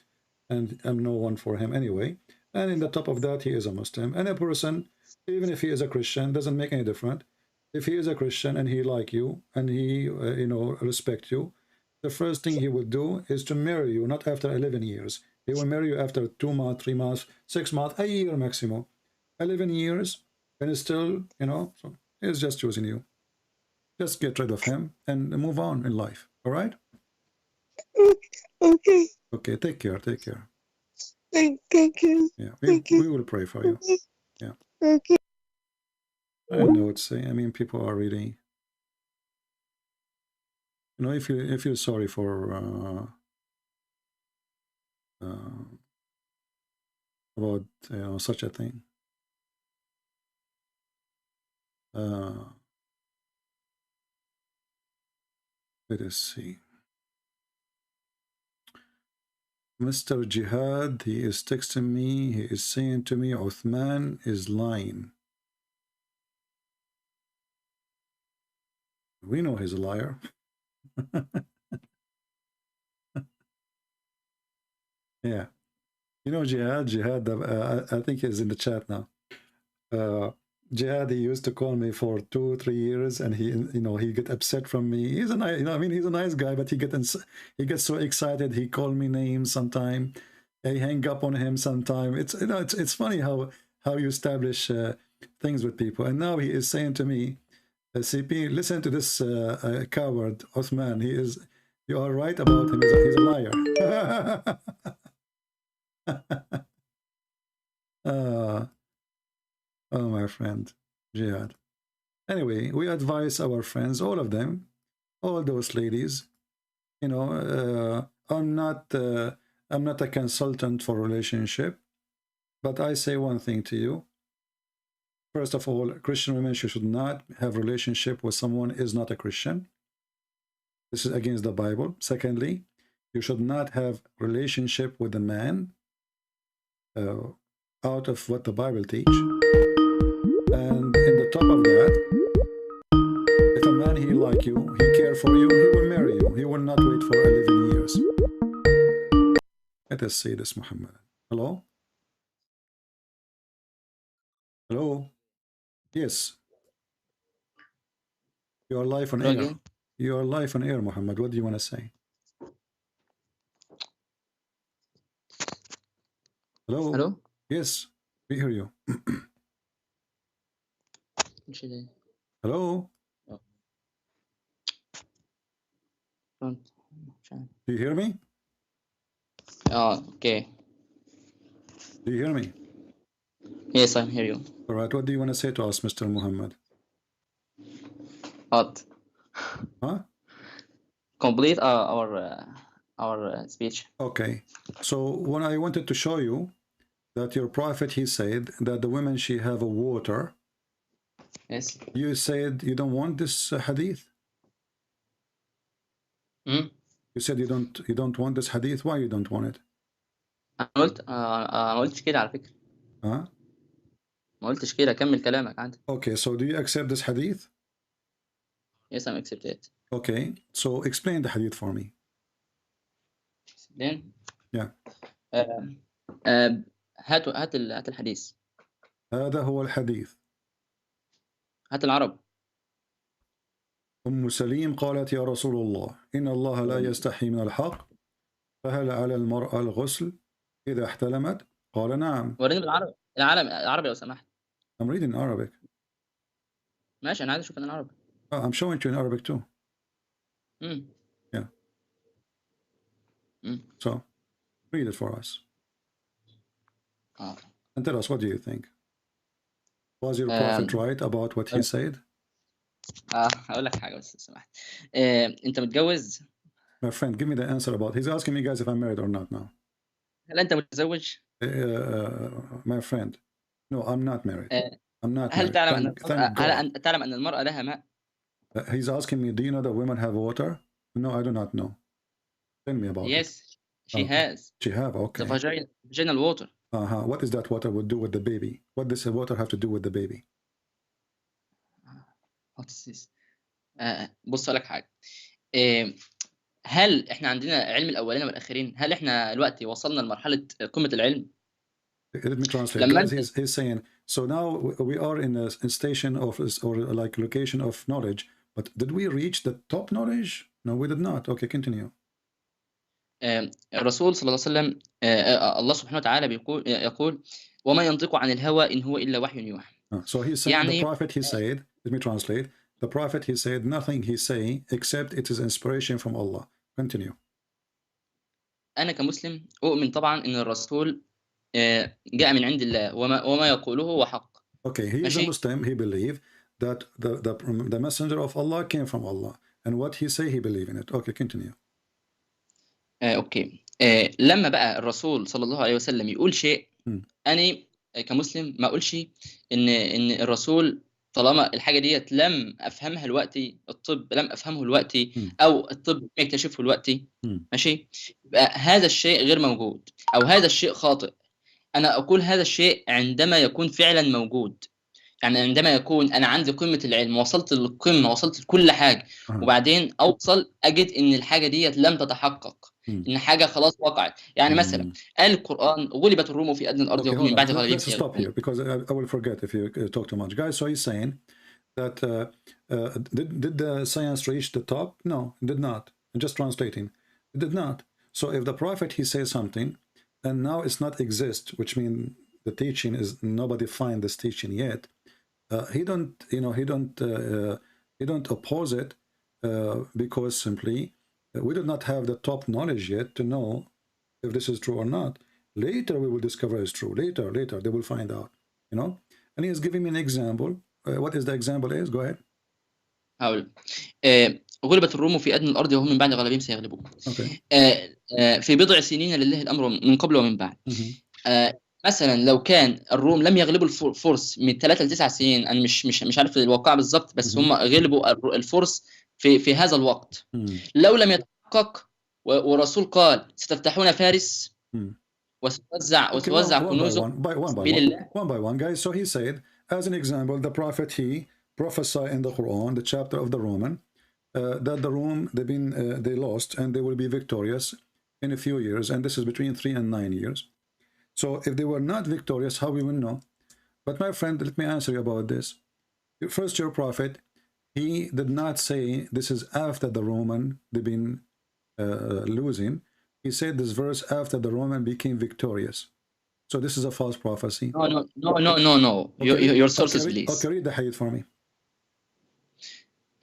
and I'm no one for him anyway. And in the top of that, he is a Muslim. And a person, even if he is a Christian, doesn't make any difference. If he is a Christian and he like you and he, you know, respect you, the first thing he will do is to marry you, not after 11 years. He will marry you after 2 months, 3 months, 6 months, a year maximum. 11 years, and still, you know, so he's just choosing you. Just get rid of him and move on in life. All right? Okay. Okay, take care. Take care. Thank you. Yeah, we will pray for you. Yeah. Okay. I don't know what to say. I mean, people are really, you know, if you're sorry for about, you know, such a thing. Let us see. Mr. Jihad, he is texting me. He is saying to me, Uthman is lying. We know he's a liar. Yeah. You know, Jihad, I think he's in the chat now. Jihad, he used to call me for 2-3 years, and he, you know, he get upset from me. He's a nice, you know, I mean, he's a nice guy, but he gets so excited. He called me names sometime. I hang up on him sometime. It's funny how you establish things with people. And now he is saying to me, CP, listen to this coward Othman. You are right about him. He's a liar. Oh, my friend, Jihad. Anyway, we advise our friends, all of them, all those ladies. You know, I'm not a consultant for relationship, but I say one thing to you. First of all, Christian women should not have relationship with someone who is not a Christian. This is against the Bible. Secondly, you should not have relationship with a man out of what the Bible teach. And in the top of that, if a man he like you, he care for you, he will marry you. He will not wait for 11 years. Let us say this, Muhammad. Hello? Hello? Yes. You are live on air. You are live on air, Muhammad. What do you want to say? Hello? Hello? Yes, we hear you. Hello? Do you hear me? Okay. Do you hear me? Yes, I hear you. All right. What do you want to say to us, Mr. Muhammad? What? Huh? Complete our speech. Okay. So when I wanted to show you that your prophet, he said that the women, she have a water. Yes. You said you don't want this hadith. Hmm? You said you don't want this hadith. Why you don't want it? أنا قلتش كده على فكرة. Huh? ما قلتش كده. كمل كلامك عندي. Okay, so do you accept this hadith? Yes, I accept it. Okay, so explain the hadith for me. Then. Yeah. هات الحديث. هذا هو الحديث. هات العرب. أم سليم قالت يا رسول الله إن الله لا يستحي من الحق فهل على المرأة الغسل إذا احتلمت؟ قال نعم. وريني بالعربي. العربي لو سمحت. I'm reading Arabic. ماشي أنا عايز أشوف العربي. I'm showing you in Arabic too. Yeah. So read it for us. And tell us, what do you think? Was your prophet right about what he said? هقول لك حاجة بس سمحت. أنت متجوز؟ My friend, give me the answer about. He's asking me, guys, if I'm married or not now. هل أنت متزوج؟ My friend, no, I'm not married. I'm not هل married. تعلم أن المرأة لها ماء؟ He's asking me, do you know that women have water? No, I do not know. Tell me about it. Yes, she has. She have, okay. The vaginal water. What is that water would do with the baby? What does the water have to do with the baby? What is this? بص لك حاجة. هل احنا عندنا علم الأولين والآخرين؟ هل احنا دلوقتي وصلنا لمرحلة قمة العلم؟ Let me translate. He's saying, so now we are in a station of, or like location of knowledge, but did we reach the top knowledge? No, we did not. Okay, continue. الرسول صلى الله عليه وسلم الله سبحانه وتعالى يقول وما ينطق عن الهوى إن هو إلا وحي يوحى. So he's saying the prophet, he said, let me translate. The prophet, he said, nothing he's saying except it is inspiration from Allah. Continue. أنا كمسلم أؤمن طبعا إن الرسول جاء من عند الله وما يقوله هو حق. Okay, he is a Muslim. He believed that the messenger of Allah came from Allah, and what he say he believe in it. Okay, continue. اوكي. لما بقى الرسول صلى الله عليه وسلم يقول شيء أنا كمسلم ما أقولش إن الرسول طالما الحاجة ديت لم أفهمها دلوقتي، الطب لم أفهمه دلوقتي أو الطب يكتشفه دلوقتي، ماشي، يبقى هذا الشيء غير موجود أو هذا الشيء خاطئ. أنا أقول هذا الشيء عندما يكون فعلا موجود، يعني عندما يكون أنا عندي قمة العلم، وصلت للقمة، وصلت لكل حاجة، وبعدين أوصل أجد إن الحاجة ديت لم تتحقق، إن حاجة خلاص وقعت. يعني مثلا قال القرآن غلبت الروم في أدنى الأرض وهم من بعد غلبهم. Let's stop here because I will forget if you talk too much, guys. So he's saying that did the science reach the top? No, it did not. I'm just translating. It did not. So if the prophet he says something, and now it's not exist, which means the teaching is nobody find this teaching yet. He don't oppose it because simply we do not have the top knowledge yet to know if this is true or not. Later we will discover it's true. Later they will find out. And he is giving me an example. What is the example is? Go ahead. هقول غلبت الروم في أدنى الأرض وهم من بعد غلبهم سيغلبون. في بضع سنين لله الأمر من قبل ومن بعد. مثلا لو كان الروم لم يغلبوا الفرس من 3 ل 9 سنين، أنا مش عارف الواقع بالظبط، بس هم غلبوا الفرس في هذا الوقت. لو لم يتحقق ورسول قال ستفتحون فارس وتوزع كنوزه one by one, guys. So he said, as an example, the prophet, he prophesied in the Quran, the chapter of the Roman, that the Rome they lost and they will be victorious in a few years, and this is between 3 and 9 years. So if they were not victorious, how we will know? But my friend, let me answer you about this. First, your prophet, he did not say this is after the Roman they've been losing. He said this verse after the Roman became victorious. So this is a false prophecy. No. Okay. Your sources, please. Okay, read the hadith for me.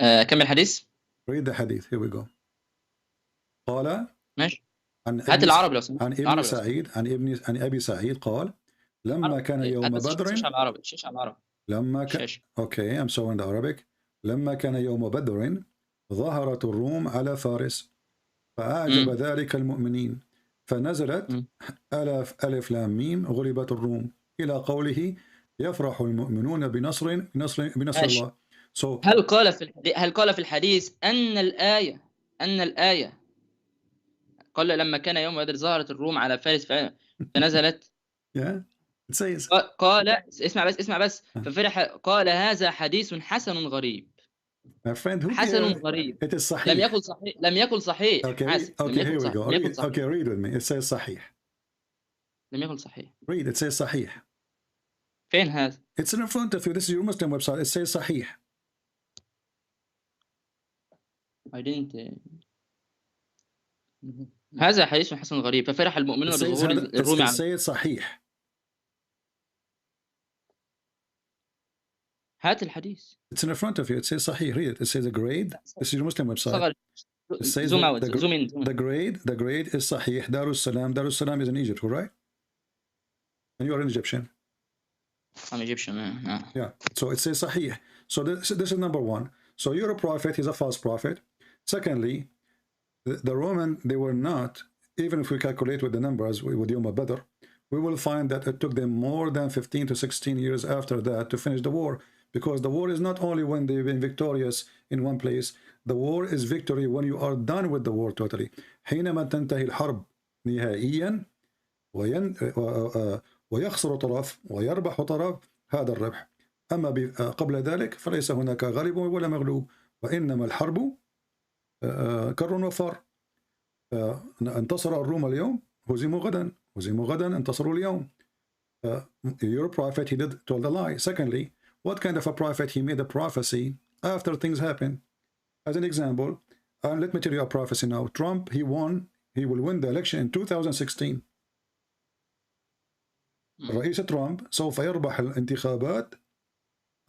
كم الحديث؟ Read the hadith. Here we go. قال ماشي. هات العربي لو سمحت. عن ابن سعيد عن ابي سعيد قال لما كان يوم بدر. شيش على العربي. لما كان Okay, I'm showing the Arabic. لما كان يوم بدر ظهرت الروم على فارس فأعجب ذلك المؤمنين فنزلت ألف لام ميم غلبت الروم إلى قوله يفرح المؤمنون بنصر الله. So هل قال في الحديث أن الآية قال لما كان يوم بدر ظهرت الروم على فارس فنزلت قال اسمع بس ففرح قال هذا حديث حسن غريب. حسن غريب. It is صحيح. لم يكن صحيح. Okay, here we go. Okay, read with me. It says صحيح. لم يكن صحيح. Read. It says صحيح. فين هذا؟ It's in front of you. This is your Muslim website. It says صحيح. I didn't. هذا حديث حسن غريب ففرح المؤمنون بظهور الروم. It says صحيح. هات الحديث. It's in front of you. It says صحيح. Read it. It says a grade. This is your Muslim website. It says zoom out. Zoom in. The grade is صحيح. Darussalam is in Egypt, right? And you are an Egyptian. I'm Egyptian, man. No. Yeah. So it says صحيح. So this is number one. So you're a prophet. He's a false prophet. Secondly, the Roman, they were not, even if we calculate with the numbers with Yom Badr, we will find that it took them more than 15 to 16 years after that to finish the war. Because the war is not only when they've been victorious in one place, the war is victory when you are done with the war totally. حينما تنتهي الحرب نهائيا ويخسر طرف ويربح طرف هذا الربح. أما قبل ذلك فليس هناك غالب ولا مغلوب، وإنما الحرب كر وفر. انتصر الروم اليوم هزموا غدا انتصروا اليوم. Your prophet, he told a lie. Secondly, what kind of a prophet? He made a prophecy after things happen. As an example, let me tell you a prophecy now. Trump, he will win the election in 2016. الرئيس ترامب سوف يربح الانتخابات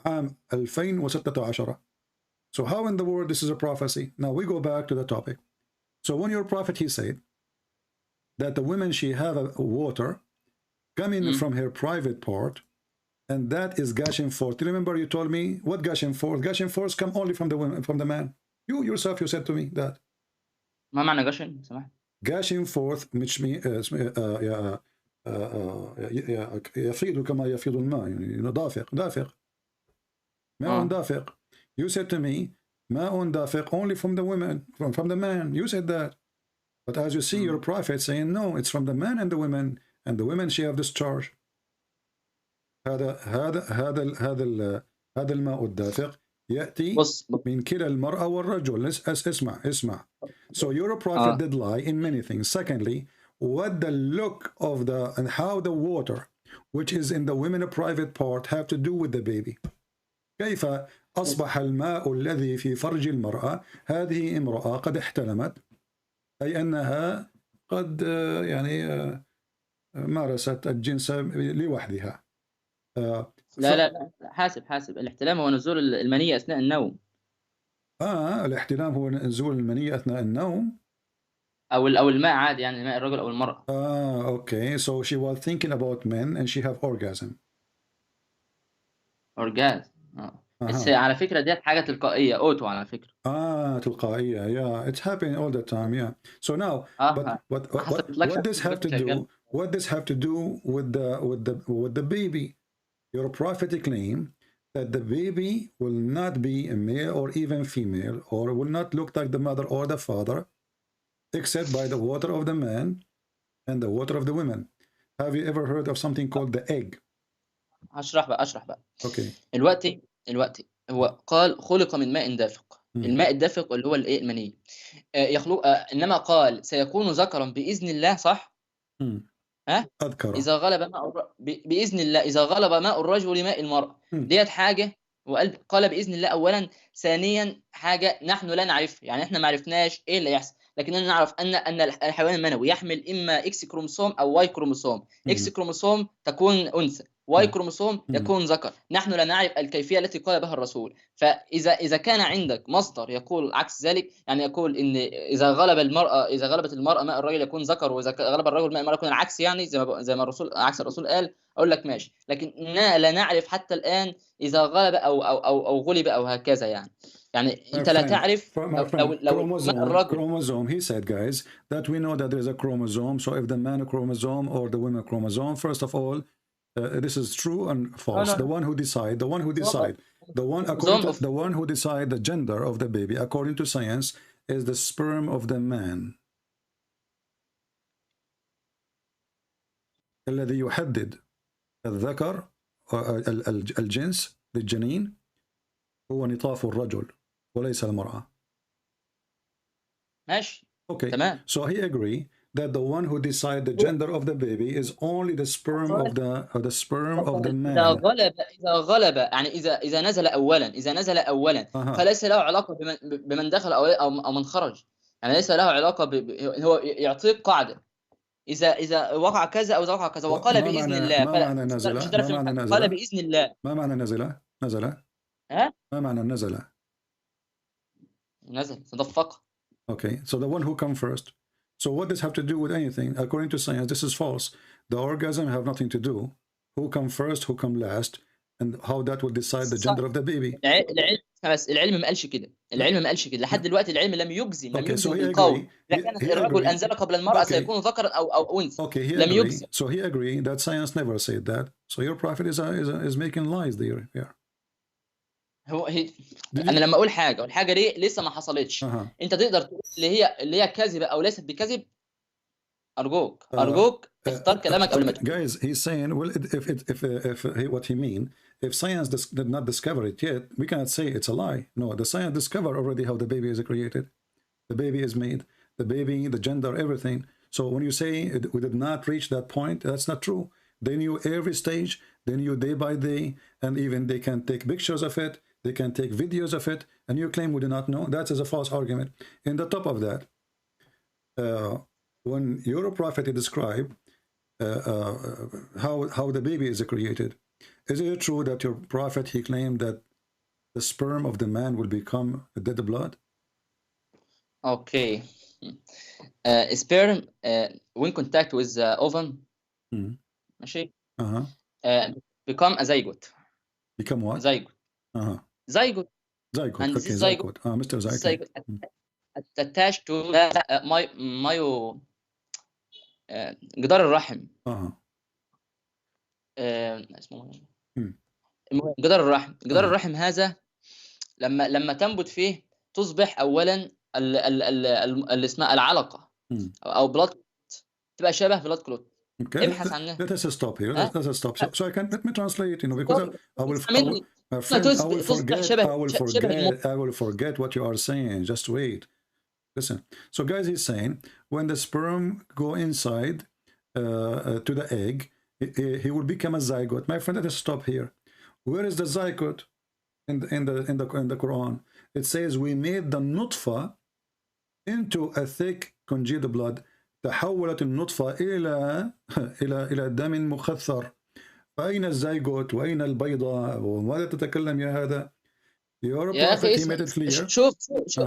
عام 2016. So how in the world this is a prophecy? Now we go back to the topic. So when your prophet, he said that the women, she have a water coming from her private part, and that is gushing forth. Do you remember you told me what gushing forth? Gushing forth come only from the women, from the man. You yourself, you said to me that. ما معنى gushing؟ سمحت. Gushing forth which means يفيض كما يفيض الماء، يعني دافق ماء دافق. You said to me ماء دافق only from the women, from the man. You said that. But as you see, your prophet saying no, it's from the man and the women, and the women she have discharge. هذا الماء الدافق يأتي من كلا المرأة والرجل. اسمع. So your prophet did lie in many things. Secondly, what the look of the and how the water which is in the women private part have to do with the baby. كيف أصبح الماء الذي في فرج المرأة هذه امرأة قد احتلمت، أي أنها قد يعني مارست الجنس لوحدها. لا حاسب الاحتلام هو نزول المنية أثناء النوم. الاحتلام هو نزول المنية أثناء النوم أو الماء عادي، يعني ماء الرجل أو المرأة. okay, so she was thinking about men and she have orgasm. بس على فكرة ديت حاجة تلقائية، أوتو على فكرة. تلقائية. Yeah, it's happening all the time. Yeah. So now, but what this have to do? What this have to do with the baby? Your prophetic claim that the baby will not be a male or even female, or will not look like the mother or the father, except by the water of the man and the water of the women. Have you ever heard of something called the egg? أشرح بقى. Okay. الوقت هو قال خلق من ماء دافق. الماء الدافق اللي هو الايه؟ المني. يخلق انما قال سيكون ذكرا باذن الله، صح؟ أذكر. اذا غلب ماء باذن الله، اذا غلب ماء الرجل ماء المرأة. ديت حاجه، وقال باذن الله اولا. ثانيا حاجه نحن لا نعرفها، يعني احنا ما عرفناش ايه اللي يحصل، لكننا نعرف ان الحيوان المنوي يحمل اما اكس كروموسوم او واي كروموسوم. اكس كروموسوم تكون انثى، واي كروموسوم يكون ذكر. نحن لا نعرف الكيفيه التي قال بها الرسول. فاذا كان عندك مصدر يقول عكس ذلك، يعني يقول ان اذا غلبت المراه ماء الرجل يكون ذكر، واذا غلب الرجل ماء المراه يكون العكس، يعني زي ما الرسول عكس الرسول قال، اقول لك ماشي. لكن لا نعرف حتى الان اذا غلب او غلب او هكذا، يعني انت لا تعرف لو chromosome. He said, guys, that we know that there is a chromosome. So if the man chromosome or the women chromosome, first of all, this is true and false. The one who decide, the one who decide the gender of the baby according to science is the sperm of the man. الذي يحدد الذكر الجنس للجنين هو نطاف الرجل وليس المرأة. ماشي. Okay. تمام. So he agree that the one who decide the gender of the baby is only the sperm of the man. إذا غلب يعني إذا نزل أولا فليس له علاقة بمن دخل أو من خرج، يعني ليس له علاقة هو يعطيك قاعدة إذا وقع كذا أو إذا وقع كذا وقال بإذن الله. ما معنى نزل؟ قال بإذن الله. ما معنى نزل؟ ما معنى نزل تدفق. Okay, so the one who come first. So what does have to do with anything? According to science, this is false. The orgasm have nothing to do. Who come first, who come last, and how that will decide the gender of the baby. العلم ما قالش كده. لحد دلوقتي العلم لم يجزم بالقول. لكن الرجل أنزل قبل المرأة سيكون ذكرا أو أنثى. لم يجزم. So he agreed that science never said that. So your prophet is making lies there. Yeah. انا لما اقول حاجه والحاجه دي لسه ما حصلتش، انت تقدر تقول اللي هي كاذبه او ليست بكذب؟ ارجوك اختار كلامك قبل ما تقول. Guys, he's saying, well, if what he mean, if science did not discover it yet, we cannot say it's a lie. No, the science discovered already how the baby is created, the baby is made, the gender, everything. So when you say we did not reach that point, that's not true. They knew every stage, they knew day by day, and even they can take pictures of it. They can take videos of it, and you claim we do not know. That is a false argument. In the top of that, when your prophet described how the baby is created, is it true that your prophet, he claimed that the sperm of the man will become dead blood? Okay. Sperm when contact with the ovum, ماشي. Become a zygote. Become what? Zygote. Zygote. And okay, zygote. Mr. Zygote. Attached to جدار الرحم. اسمه جدار الرحم هذا لما تنبت فيه تصبح اولا اللي اسمها العلقه او بلاد، تبقى شبه بلاد كلوت. Okay, let us stop here. Let us stop. So let me translate, because I will forget what you are saying. Just wait. Listen. So guys, he's saying when the sperm go inside to the egg, he will become a zygote. My friend, let us stop here. Where is the zygote in the Quran? It says we made the nutfa into a thick congealed blood تحولت النطفة إلى دم مخثر. فأين الزيجوت وأين البيضة وماذا تتكلم يا هذا؟ يا أخي اسمع،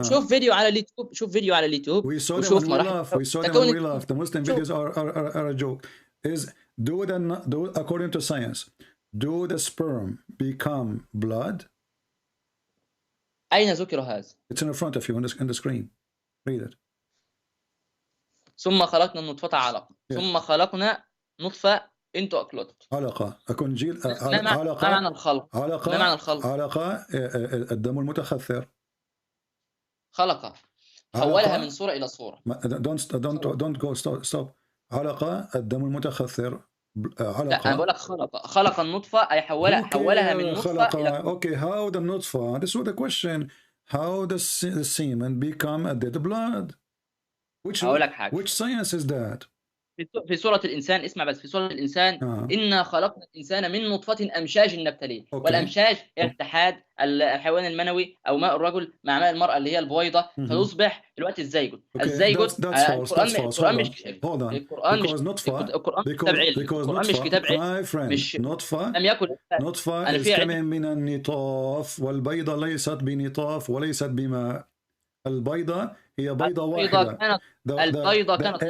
شوف فيديو على اليوتيوب، شوف فيديو على اليوتيوب. We saw them and we laugh. We saw them and we laugh. The Muslim videos are a joke. According to science, do the sperm become blood? أين ذكر هذا؟ It's in front of you on the screen. Read it. ثم خلقنا النطفة علقة. ثم خلقنا نطفة into a clot. علقة. أكون جيل. ما معنى الخلق؟ علقة. ما معنى الخلق؟ علقة الدم المتخثر. خلقة. حولها من صورة إلى صورة. Don't go stop. علقة الدم المتخثر. علقة. لا أنا بقول لك خلق النطفة أي حولها من نطفة إلى. Okay, how the نطفة? This was the question. How the semen become a dead blood? Which science is that? في سورة الإنسان، اسمع بس، في سورة الإنسان إنا خلقنا الإنسان من نطفة أمشاج نبتليه. والأمشاج هي اتحاد الحيوان المنوي أو ماء الرجل مع ماء المرأة اللي هي البويضة فيصبح دلوقتي الزيجوت. الزيجوت القرآن مش كتاب علم. مش نطفة لم يكن نطفة is coming من النطاف، والبيضة ليست بنطاف وليست بماء. البيضة هي بيضة واحدة. البيضة كانت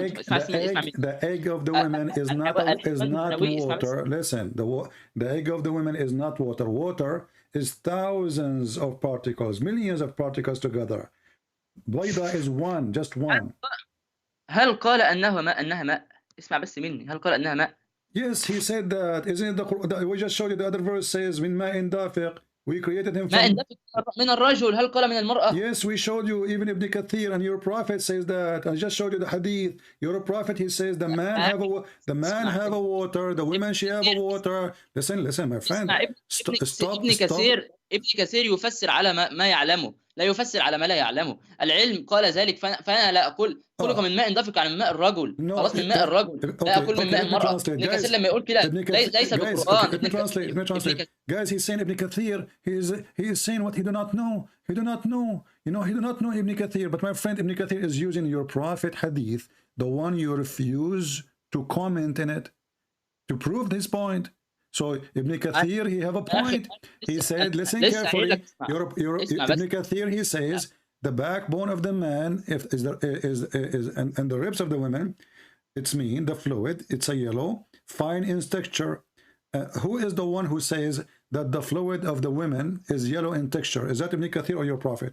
the egg of the women is not water. Listen, the egg of the women is not water. Water is thousands of particles, millions of particles together. بيضة is one, just one. هل قال أنها ماء؟ اسمع بس مني، هل قال أنها ماء؟ Yes, he said that. Isn't it the Quran? We just showed you the other verse says من ماء دافق. We created him from... من الرجل. هل قال من المرأة؟ Yes, we showed you even Ibn Kathir, and your prophet says that. I just showed you the hadith. Your prophet, he says the man have a water, the women she have a water. Listen, my friend. Stop. ابن كثير يفسر على ما يعلمه، لا يفسر على ما لا يعلمه. العلم قال ذلك، فأنا لا أقول خلق من ماء دافق عن ماء الرجل. خلاص من ماء الرجل، لا أقول من ماء المرأة. ابن كثير لما يقول كده ليس بالقرآن. Guys, he's saying Ibn Kathir, he is saying what he do not know. He do not know. You know, he do not know Ibn Kathir. But my friend, Ibn Kathir is using your prophet hadith, the one you refuse to comment in it, to prove this point. So Ibn Kathir, he have a point. He said, listen carefully. Ibn Kathir, he says the backbone of the man and the ribs of the women, it's mean the fluid. It's a yellow, fine in texture. Who is the one who says that the fluid of the women is yellow in texture? Is that Ibn Kathir or your prophet?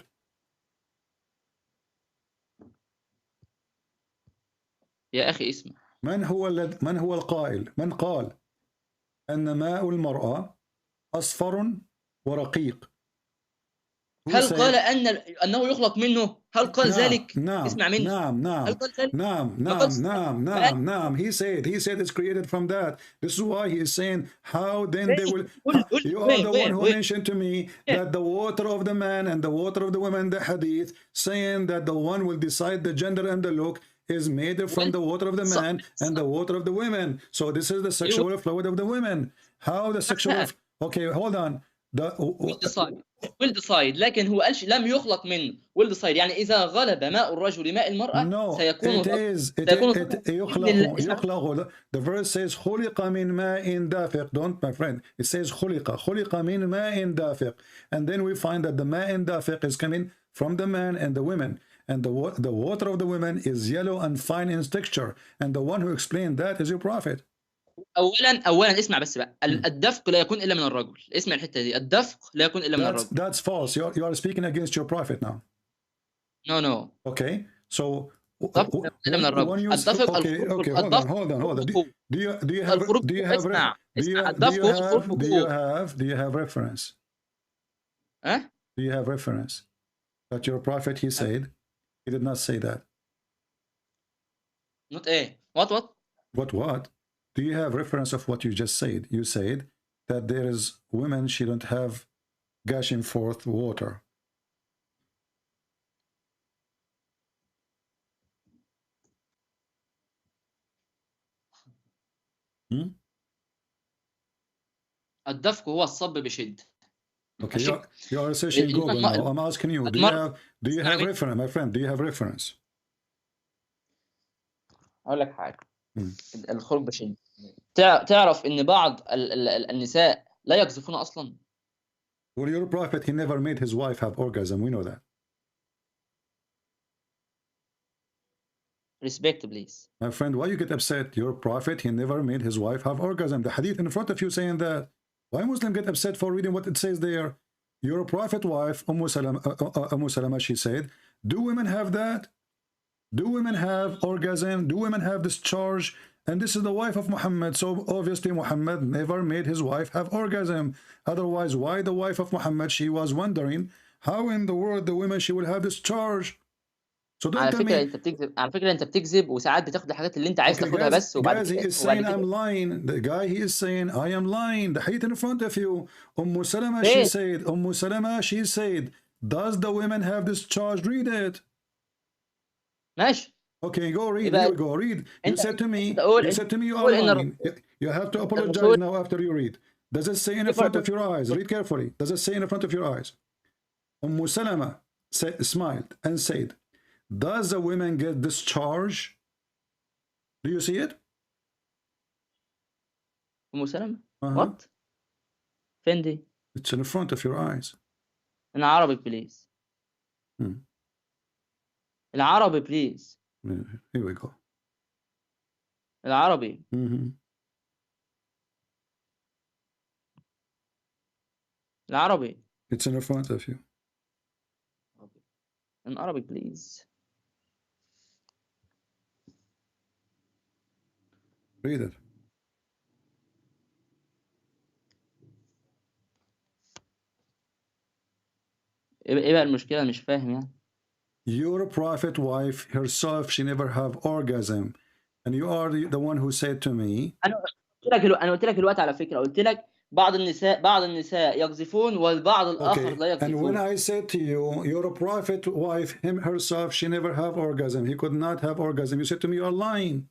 يا أخي اسمع. من هو القائل؟ من قال أن ماء المرأة أصفر ورقيق؟ هل قال أنه يخلق منه؟ هل قال ذلك؟ نعم. اسمع مني. نعم. He said it's created from that. This is why he is saying how then they will. You are the one who mentioned to me that the water of the man and the water of the woman, the hadith, saying that the one will decide the gender and the look is made from the water of the man and the water of the women. So this is the sexual fluid of the women. How the sexual... Okay, hold on. will decide. لكن هو قالش لم يخلق منه. will decide يعني إذا غلب ماء الرجل ماء المرأة سيكون يخلق. The verse says خلق من ماء دافق. Don't, my friend. It says خلق من ماء دافق. And then we find that the ماء دافق is coming from the man and the women. And the water of the women is yellow and fine in texture. And the one who explained that is your prophet. أولا اسمع بس بقى. الدفق لا يكون إلا من الرجل. اسمع الحتة دي. الدفق لا يكون إلا من الرجل. That's false. You are speaking against your prophet now. No. Okay. So الدفق إلا من الرجل. الدفق hold on. Do you have reference? Do you have reference that your prophet he said? He did not say that. Not a. What? Do you have reference of what you just said? You said that there is women, she don't have gushing forth water. الدفق هو الصب بشد. Okay, you are searching Google now. I'm asking you, do you have reference, my friend? Do you have reference? اقول لك حاجه. الخلق بشري. تعرف ان بعض النساء لا يقذفون اصلا. Well, your prophet, he never made his wife have orgasm. We know that. Respect, please. My friend, why you get upset? Your prophet, he never made his wife have orgasm. The hadith in front of you saying that. Why Muslim get upset for reading what it says there? Your prophet wife, Umm Salama, she said, do women have that? Do women have orgasm? Do women have discharge? And this is the wife of Muhammad. So obviously Muhammad never made his wife have orgasm. Otherwise, why the wife of Muhammad? She was wondering how in the world the women she will have discharge. So don't tell me. على فكرة انت بتكذب وساعات بتاخد الحاجات اللي انت عايز تاخدها بس وبعد كده. Guys, he is saying I'm lying. The guy, he is saying I am lying. The hadith in front of you. Salama, she said, Salama, she said, does the women have discharge? Read it. ماشي. Okay, go read. Here we go. Read. You said to me you are lying. You have to apologize now after you read. Does it say in front of your eyes? Read carefully. Does it say in front of your eyes? Salama smiled and said, does a woman get discharge? Do you see it? Salama? What? Fendi. It's in front of your eyes. In Arabic, please. In Arabic, please. Here we go. In Arabic. In Arabic. It's in front of you. In Arabic, please. Read it. ايه بقى المشكلة؟ مش فاهم يعني. Your prophet wife herself, she never have orgasm, and you are the one who said to me. أنا قلت لك الوقت على فكرة، قلت لك بعض النساء يقذفون والبعض الآخر لا يقذفون. And when I said to you, your prophet wife herself, she never have orgasm, he could not have orgasm, you said to me you are lying.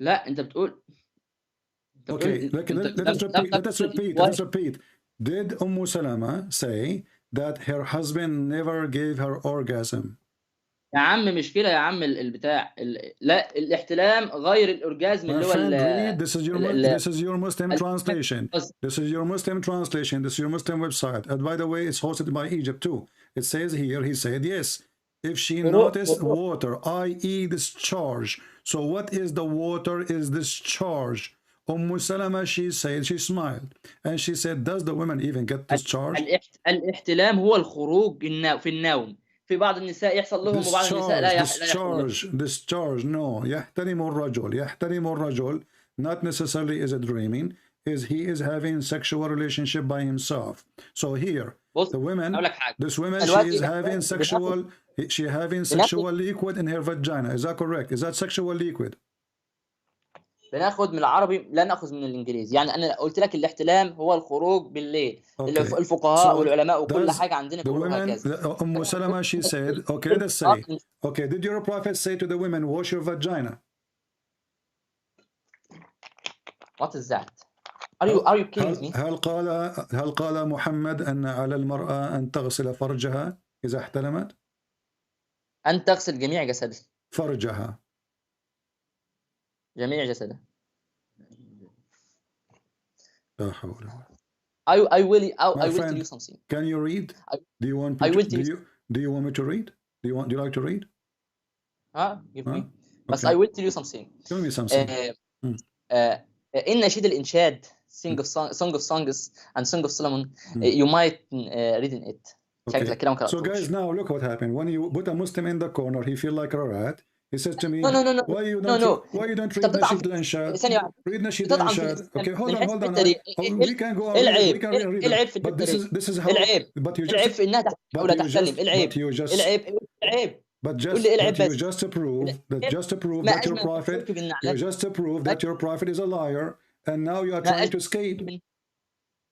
لا أنت بتقول. Okay, let us repeat. Did Salama say that her husband never gave her orgasm? يا عم مش كده يا عم البتاع لا الاحتلام غير الأورجازم اللي هو This is your Muslim translation. This is your Muslim translation. This is your Muslim website. And by the way, it's hosted by Egypt too. It says here, he said, yes, if she noticed water, i.e. discharge. So what is the water is discharge? Salama, she said, she smiled. And she said, does the woman even get discharge? الاحتلام هو الخروج في النوم. في بعض النساء يحصل لهم وبعض النساء لا يحصل. Discharge, no. يحترم الرجل. Not necessarily is it dreaming. He is having sexual relationship by himself. So here, the women, this woman, she is having sexual liquid in her vagina. Is that correct? Is that sexual liquid? بناخد من العربي لا ناخذ من الانجليزي. يعني انا قلت لك الاحتلام هو الخروج بالليل. الفقهاء والعلماء وكل حاجه عندنا بيقولوا هكذا. Salama, she said, okay, let's say, okay, did your prophet say to the women, wash your vagina? What is that? Are you kidding me? هل قال محمد أن على المرأة أن تغسل فرجها إذا احتلمت؟ أن تغسل جميع جسدها. فرجها. جميع جسدها. لا حول ولا قوة. I will tell you something. Can you read? Do you want me to read? Do you like to read? Give me. But I will tell you something. Tell me something. In نشيد الإنشاد, Song of Songs and Song of Solomon, you might read in it. Okay. So guys, now look what happened. When you put a Muslim in the corner, he feel like a rat. He says to me, no. Why you don't read Nasheed al-Anshad? Read Nasheed al-Anshad. Okay, hold on. We can go on. We can read it. But this is how. But you just. Just to prove that your prophet is a liar, and now you are trying to escape.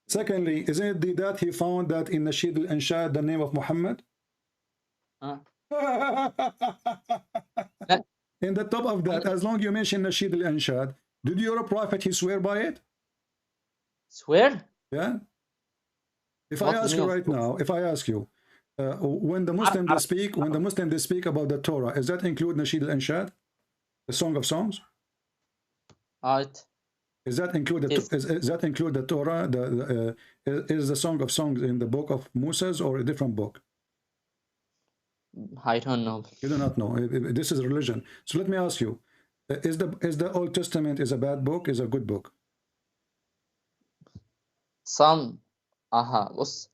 Secondly, isn't it that he found that in Nasheed al-Anshad the name of Muhammad? In the top of that, as long as you mention Nasheed al-Anshad, did your prophet he swear by it? Swear? Yeah. If I ask you right now, when the Muslim they speak, about the Torah, does that include Nasheed al-Anshad, the Song of Songs? Right. Is that include the is that include the Torah? Is the Song of Songs in the book of Moses or a different book? I don't know. You do not know. This is religion. So let me ask you: is the Old Testament is a bad book? Is a good book? Some. بص.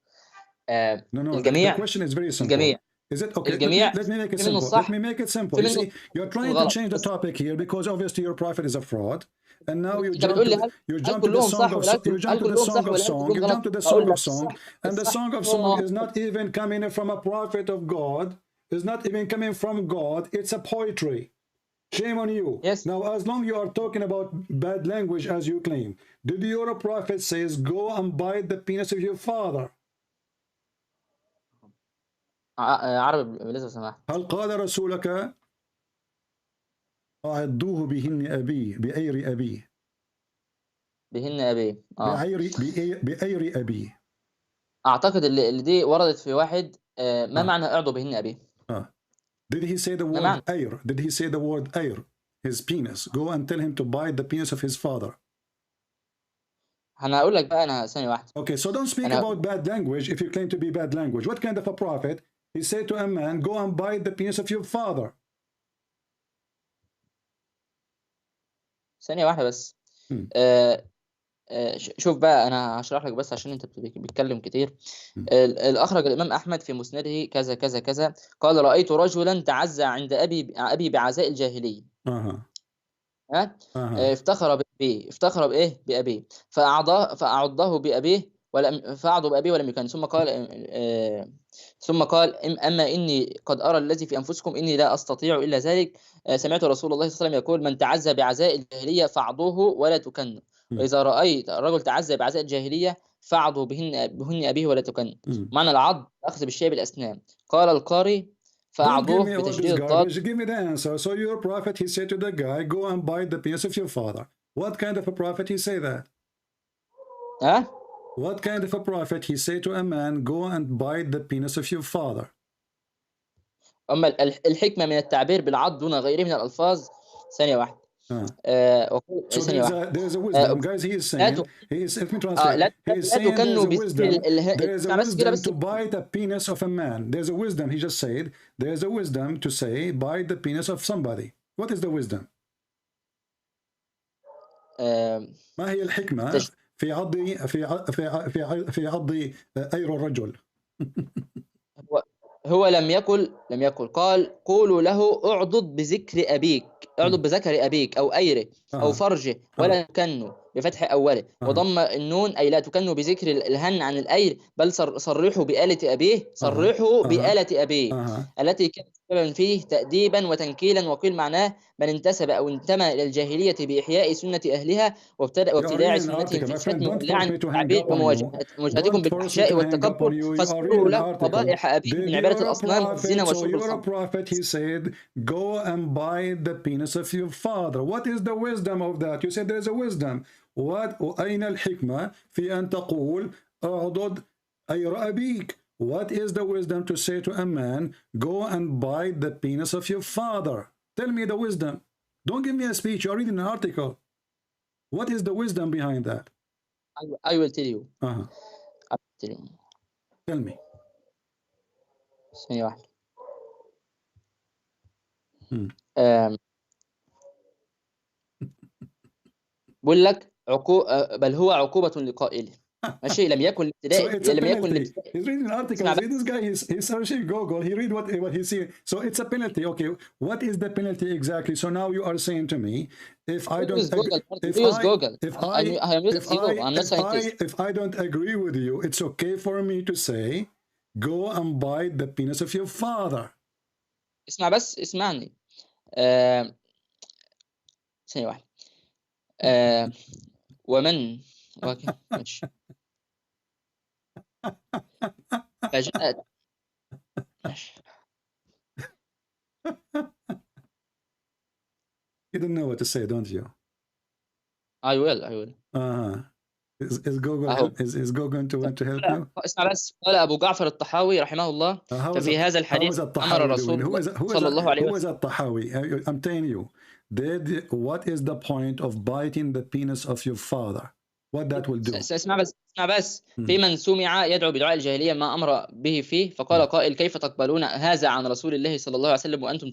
No. الجميع. The question is very simple. الجميع. Is it okay? الجميع. Let me make it simple. Let me make it simple. You see, you're trying to change the topic here because obviously your prophet is a fraud, and now you jump to the Song of Song, and the Song of Song is not even coming from a prophet of God. It's not even coming from God. It's a poetry. Shame on you. Yes. Now, as long you are talking about bad language as you claim, did your prophet says, go and bite the penis of your father? عربي لازم سمحت. هل قال رسولك أعضوه بهن أبيه بأير أبيه؟ بهن أبيه. بأير أبيه. أعتقد اللي دي وردت في واحد ما معنى أعضو بهن أبيه؟ Did he say the word air? Did he say the word air? His penis. Go and tell him to bite the penis of his father. أنا هقول لك بقى أنا ثانية واحدة. Okay, so don't speak about bad language if you claim to be bad language. What kind of a prophet? He said to a man, go and bite the penis of your father. ثانية واحدة بس. شوف بقى أنا هشرح لك بس عشان أنت بتتكلم كتير. الأخرج الإمام أحمد في مسنده كذا كذا كذا قال رأيت رجلا تعزى عند أبي بعزاء الجاهلية. افتخر بإيه؟ بأبيه فأعضه بأبيه ولم يكن ثم قال أما إني قد أرى الذي في أنفسكم إني لا أستطيع إلا ذلك. سمعت رسول الله صلى الله عليه وسلم يقول من تعزى بعزاء الجاهلية فاعضوه ولا تكن. وإذا رأيت الرجل تعزى بعزاء الجاهلية فاعضه بهن أبيه ولا تكن. معنى العض أخذ بالشيء بالأسنان. قال القاري فأعضوه بتشديد الضاد. Give me the answer. So your prophet, he said to the guy, go and bite the penis of your father. What kind of a prophet he say that? What kind of a prophet he say to a man, go and bite the penis of your father? أما الحكمة من التعبير بالعض دون غيره من الألفاظ. ثانية واحدة. So there's a wisdom, guys. He is saying, let me translate. He is saying there is a wisdom to bite the penis of a man. There's a wisdom. He just said there's a wisdom to say bite the penis of somebody. What is the wisdom? ما هي الحكمة في عض أير الرجل؟ هو لم يقل قال قولوا له اعضد بذكر أبيك، اعضد بذكر أبيك أو أيره أو فرجه ولا تكنوا بفتح أوله وضم النون أي لا تكنوا بذكر الهن عن الأير بل صرحوا بآلة أبيه بآلة أبيه التي كانت سببا فيه تأديبا وتنكيلا. وقيل معناه من انتسب أو انتمى إلى الجاهلية بإحياء سنة أهلها وابتداع سنتهم في الشتم واللعن والتعبير ومواجهتكم بالفحشاء والتكبر فاذكروا له قبائح أبيه من عبادة الأصنام والزنا وشرب الخمر. He said, go and bite the penis of your father. What is the wisdom of that? You said there is a wisdom. أين الحكمة في أن تقول أعضد أير أبيك? What is the wisdom to say to a man, go and bite the penis of your father? Tell me the wisdom. Don't give me a speech. You're reading an article. What is the wisdom behind that? I will tell you. I will tell you. Tell me. ثانية واحدة. بقول لك بل هو عقوبة لقائله. ماشي لم يكن الابتداء لم يكن الابتداء. He's reading an article. This guy he's searching Google. He read what he's seeing. So it's a penalty. Okay, what is the penalty exactly? So now you are saying to me, if I don't if I don't agree with you, it's okay for me to say, go and bite the penis of your father. اسمع بس اسمعني. ثانية واحدة. ومن ماشي فجاءت You don't know what to say, don't you? I will. Is Google is Google going to help you? اسمع بس، قال أبو جعفر الطحاوي رحمه الله ففي هذا الحديث أمر رسول الله صلى الله عليه وسلم. Who is الطحاوي? I'm telling you, what is the point of biting the penis of your father? What that will do? اسمع بس في من سمع يدعو بدعاء الجاهلية ما أمر به فيه، فقال قائل: كيف تقبلون هذا عن رسول الله صلى الله عليه وسلم وأنتم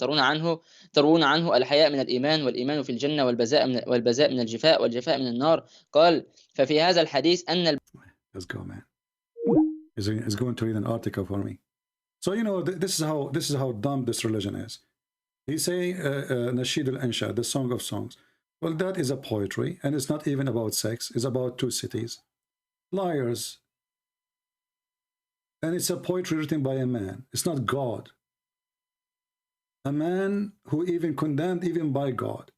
ترون عنه الحياء من الإيمان، والإيمان في الجنة، والبذاء من الجفاء، والجفاء من النار. قال: ففي هذا الحديث أن Let's go, man. He's going to read an article for me. So you know, this is how dumb this religion is. He say Nasheed al-Ansha, the Song of Songs. Well, that is a poetry, and it's not even about sex. It's about two cities. Liars. And it's a poetry written by a man. It's not God. A man who even condemned even by God.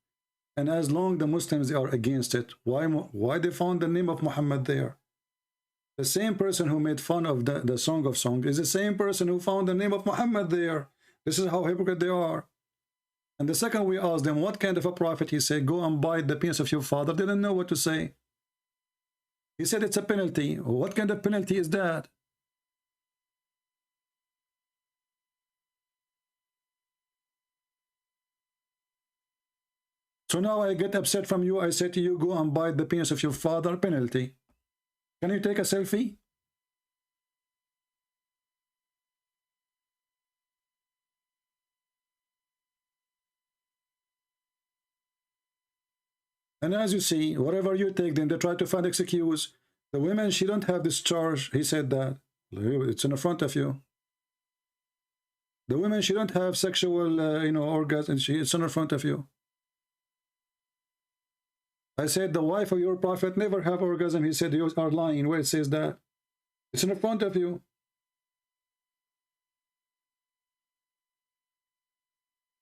And as long the Muslims are against it, why they found the name of Muhammad there? The same person who made fun of the Song of Songs is the same person who found the name of Muhammad there. This is how hypocrite they are. And the second we asked them, what kind of a prophet? He said, go and bite the penis of your father. They didn't know what to say. He said it's a penalty. What kind of penalty is that? So now I get upset from you. I say to you, go and bite the penis of your father. Penalty. Can you take a selfie? And as you see, wherever you take them, they try to find excuse. The women, she don't have this charge. He said that. It's in front of you. The women, she don't have sexual, orgasm. It's in front of you. I said the wife of your prophet never have orgasm. He said you are lying. Where it says that? It's in front of you.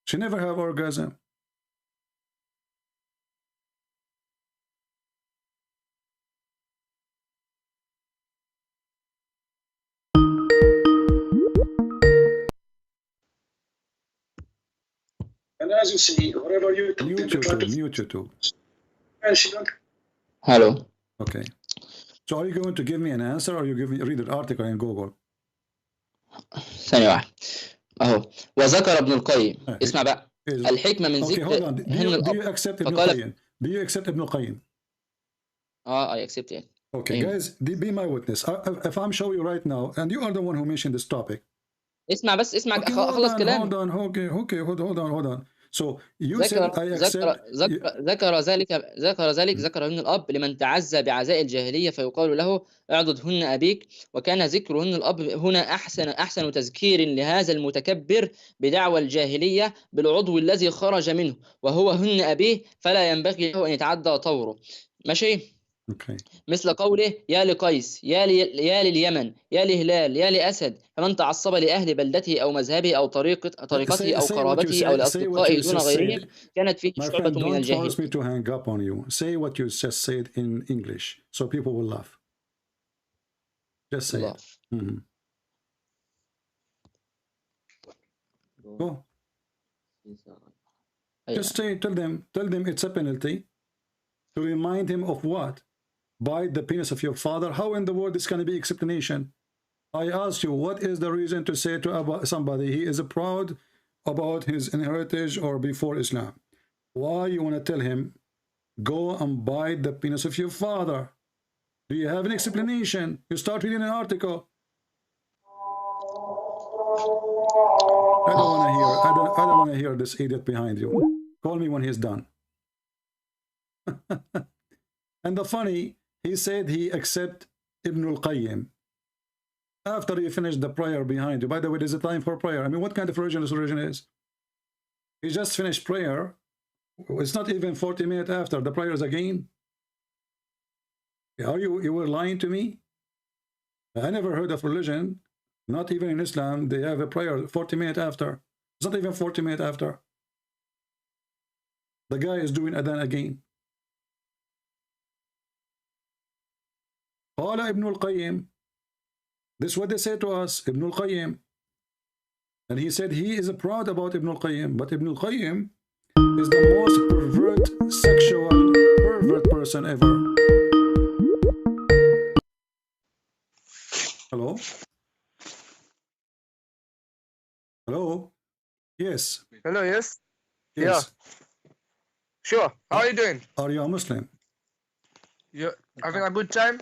She never have orgasm. And as you see, wherever you mute YouTube. Hello. Okay. So are you going to give me an answer, or you read the article in Google? ثانية واحدة. أهو وذكر ابن القيم. اسمع بقى. الحكمة من ذكر. Okay, hold on. Do you accept Ibn al-Qayyim? Do you accept Ibn al-Qayyim? I accept it. Okay, guys, be my witness. If I'm showing you right now, and you are the one who mentioned this topic. اسمع بس اسمع خلص كلام. Hold on. So you said I accept. ذكر ابن الأب لمن تعزى بعزاء الجاهلية فيقال له اعضدهن أبيك، وكان ذكرهن الأب هنا أحسن تذكير لهذا المتكبر بدعوى الجاهلية بالعضو الذي خرج منه وهو هن أبيه، فلا ينبغي له أن يتعدى طوره. ماشي؟ Okay. مثل قوله يا لقيس، يا لليمن، يا لهلال، يا لأسد، فمن تعصب لأهل بلدته أو مذهبه أو طريقته أو قرابته أو لأصدقائه دون غيرهم كانت فيه شعبة من الجاهلية. Don't force me to hang up on you. Say what you just said in English, so people will laugh. Just say it. Mm-hmm. Go. Just say, tell them it's a penalty. To remind him of what? Bite the penis of your father. How in the world is going to be explanation? I asked you, what is the reason to say to somebody he is proud about his heritage or before Islam? Why you want to tell him, go and bite the penis of your father? Do you have an explanation? You start reading an article. I don't want to hear this idiot behind you. Call me when he's done. And the funny, he said he accept Ibn al-Qayyim after you finish the prayer behind you. By the way, there's a time for prayer. I mean, what kind of religion this religion is? He just finished prayer. It's not even 40 minutes after the prayers again. Are you were lying to me? I never heard of religion, not even in Islam, they have a prayer 40 minutes after. It's not even 40 minutes after. The guy is doing adhan again. Qala Ibn al-Qayyim. This is what they say to us, Ibn al-Qayyim. And he said he is proud about Ibn al-Qayyim, but Ibn al-Qayyim is the most sexual pervert person ever. Hello? Hello? Yes. Hello, yes? Yes. Yeah. Sure. How are you doing? Are you a Muslim? You having a good time?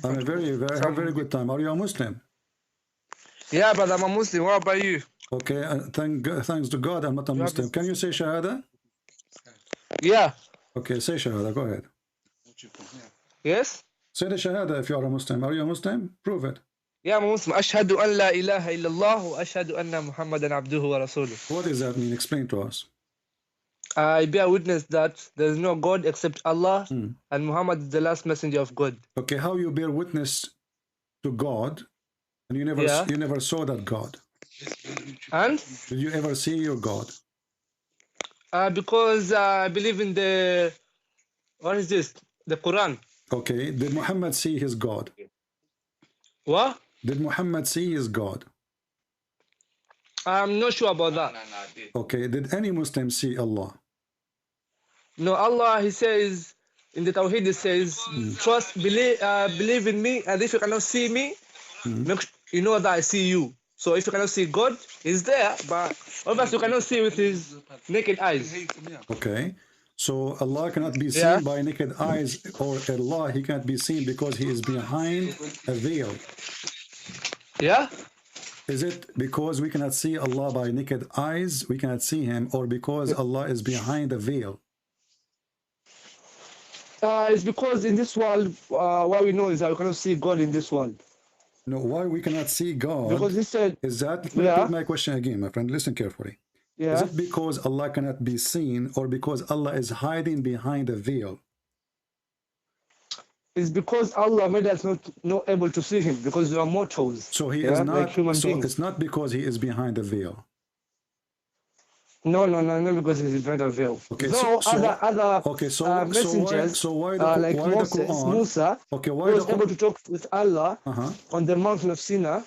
I'm a very good time. Are you a Muslim? Yeah, but I'm a Muslim. What about you? Okay, thanks to God, I'm not a Muslim. Can you say Shahada? Yeah. Okay, say Shahada. Go ahead. Yes? Say the Shahada if you are a Muslim. Are you a Muslim? Prove it. Yeah, I'm a Muslim. أشهد أن لا إله إلا الله وأشهد أن محمدا عبده ورسوله. What does that mean? Explain to us. I bear witness that there is no God except Allah, and Muhammad is the last messenger of God. Okay, how you bear witness to God, and you never saw that God? And? Did you ever see your God? Because I believe in the, what is this? The Quran. Okay, did Muhammad see his God? What? Did Muhammad see his God? I'm not sure about that. Okay, did any Muslim see Allah? No, Allah, he says, in the Tawheed, he says, trust, believe in me, and if you cannot see me, you know that I see you. So if you cannot see God, he's there, but obviously you cannot see with his naked eyes. Okay, so Allah cannot be seen by naked eyes, or Allah, he cannot be seen because he is behind a veil. Yeah? Is it because we cannot see Allah by naked eyes, we cannot see him, or because Allah is behind a veil? It's because in this world, what we know is that we cannot see God in this world. No, why we cannot see God? Because he said, is that, let me repeat my question again, my friend, listen carefully. Yeah. Is it because Allah cannot be seen, or because Allah is hiding behind a veil? It's because Allah made us not able to see him, because we are mortals. So he is not, like human so beings. it's not because he is behind a veil. No, because he's behind a veil. Okay, no, other messengers, so why like why Moses, the Quran? Musa, okay, why was the able to talk with Allah on the mountain of Sinai.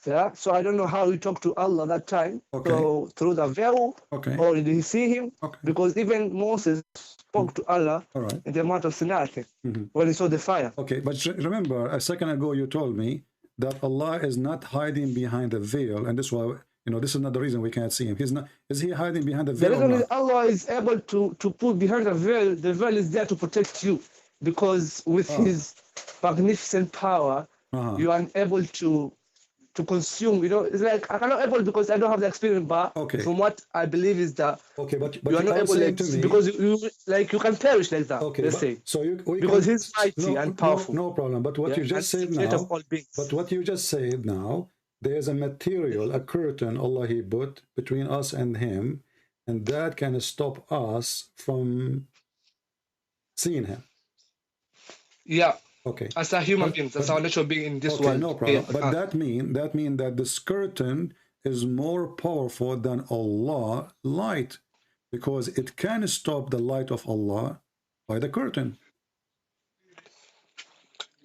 Yeah, so I don't know how he talked to Allah that time. Okay. So through the veil, okay, or did he see him? Okay. Because even Moses spoke to Allah in the mountain of Sinai, I think, when he saw the fire. Okay, but remember, a second ago you told me that Allah is not hiding behind a veil, and this is why, you know, this is not the reason we can't see him. He's not. Is he hiding behind the veil? The reason is Allah is able to put behind the veil is there to protect you, because with his magnificent power, you are unable to consume. You know, it's like I cannot able because I don't have the experience, but from what I believe is that but you are not able because you can perish like that. Okay, let's say so because he's mighty and powerful. No problem. But what you just said now. But what you just said now. There's a material, a curtain Allah he put between us and him, and that can stop us from seeing him. Yeah. Okay. As a human being, as our natural being in this world. No problem. But that mean that this curtain is more powerful than Allah light, because it can stop the light of Allah by the curtain.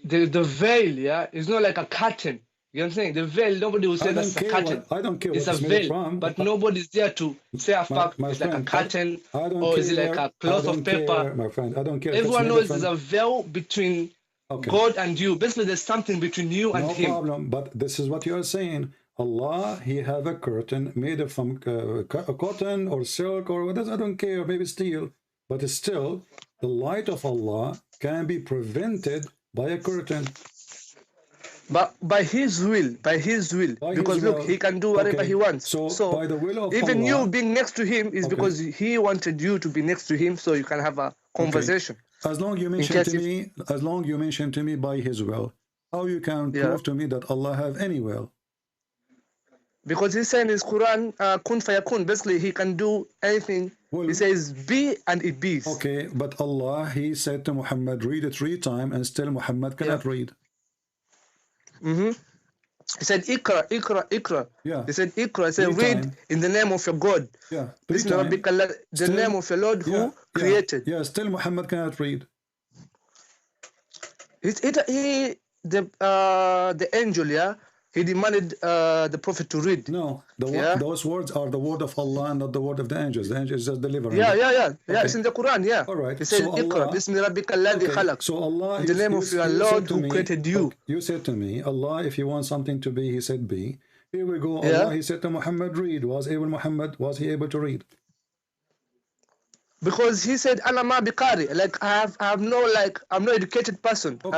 The veil, yeah, is not like a curtain. You know what I'm saying? The veil, nobody will say that's a curtain. I don't care. It's a veil, but nobody's there to say a fact. It's like a curtain, or is it like a cloth of paper? My friend, I don't care. Everyone knows there's a veil between God and you. Basically, there's something between you and him. No problem. But this is what you are saying. Allah, he have a curtain made from cotton or silk or whatever. I don't care. Maybe steel, but still, the light of Allah can be prevented by a curtain. But by his will, because look, he can do whatever he wants. So by the will of even Allah, you being next to him is because he wanted you to be next to him, so you can have a conversation. As long you mention to me, by his will, how you can prove to me that Allah have any will? Because he said in his Quran, kun fayakun. Basically, he can do anything. Well, he says, be and it be. Okay, but Allah, he said to Muhammad, read it 3 times, and still Muhammad cannot read. He said, Ikra, Ikra, Ikra. Yeah. He said, Ikra. He said, read in the name of your God. Yeah. The name of your Lord who created. Yeah, still Muhammad cannot read. The angel, he demanded the prophet to read. No, Yeah. those words are the word of Allah and not the word of the angels. The angels just deliver. Yeah, Okay. it's in the Quran. Yeah. All right. It says, So Allah, "Iqra bismi rabbika alladhi khalaq." So Allah, in the name of your Lord who created you. Okay, you said to me, Allah, if you want something to be, He said be. Here we go. Yeah. Allah, He said to Muhammad, read. Was he able to read? Because he said, "Ana ma biqari." Like I'm no educated person. Okay,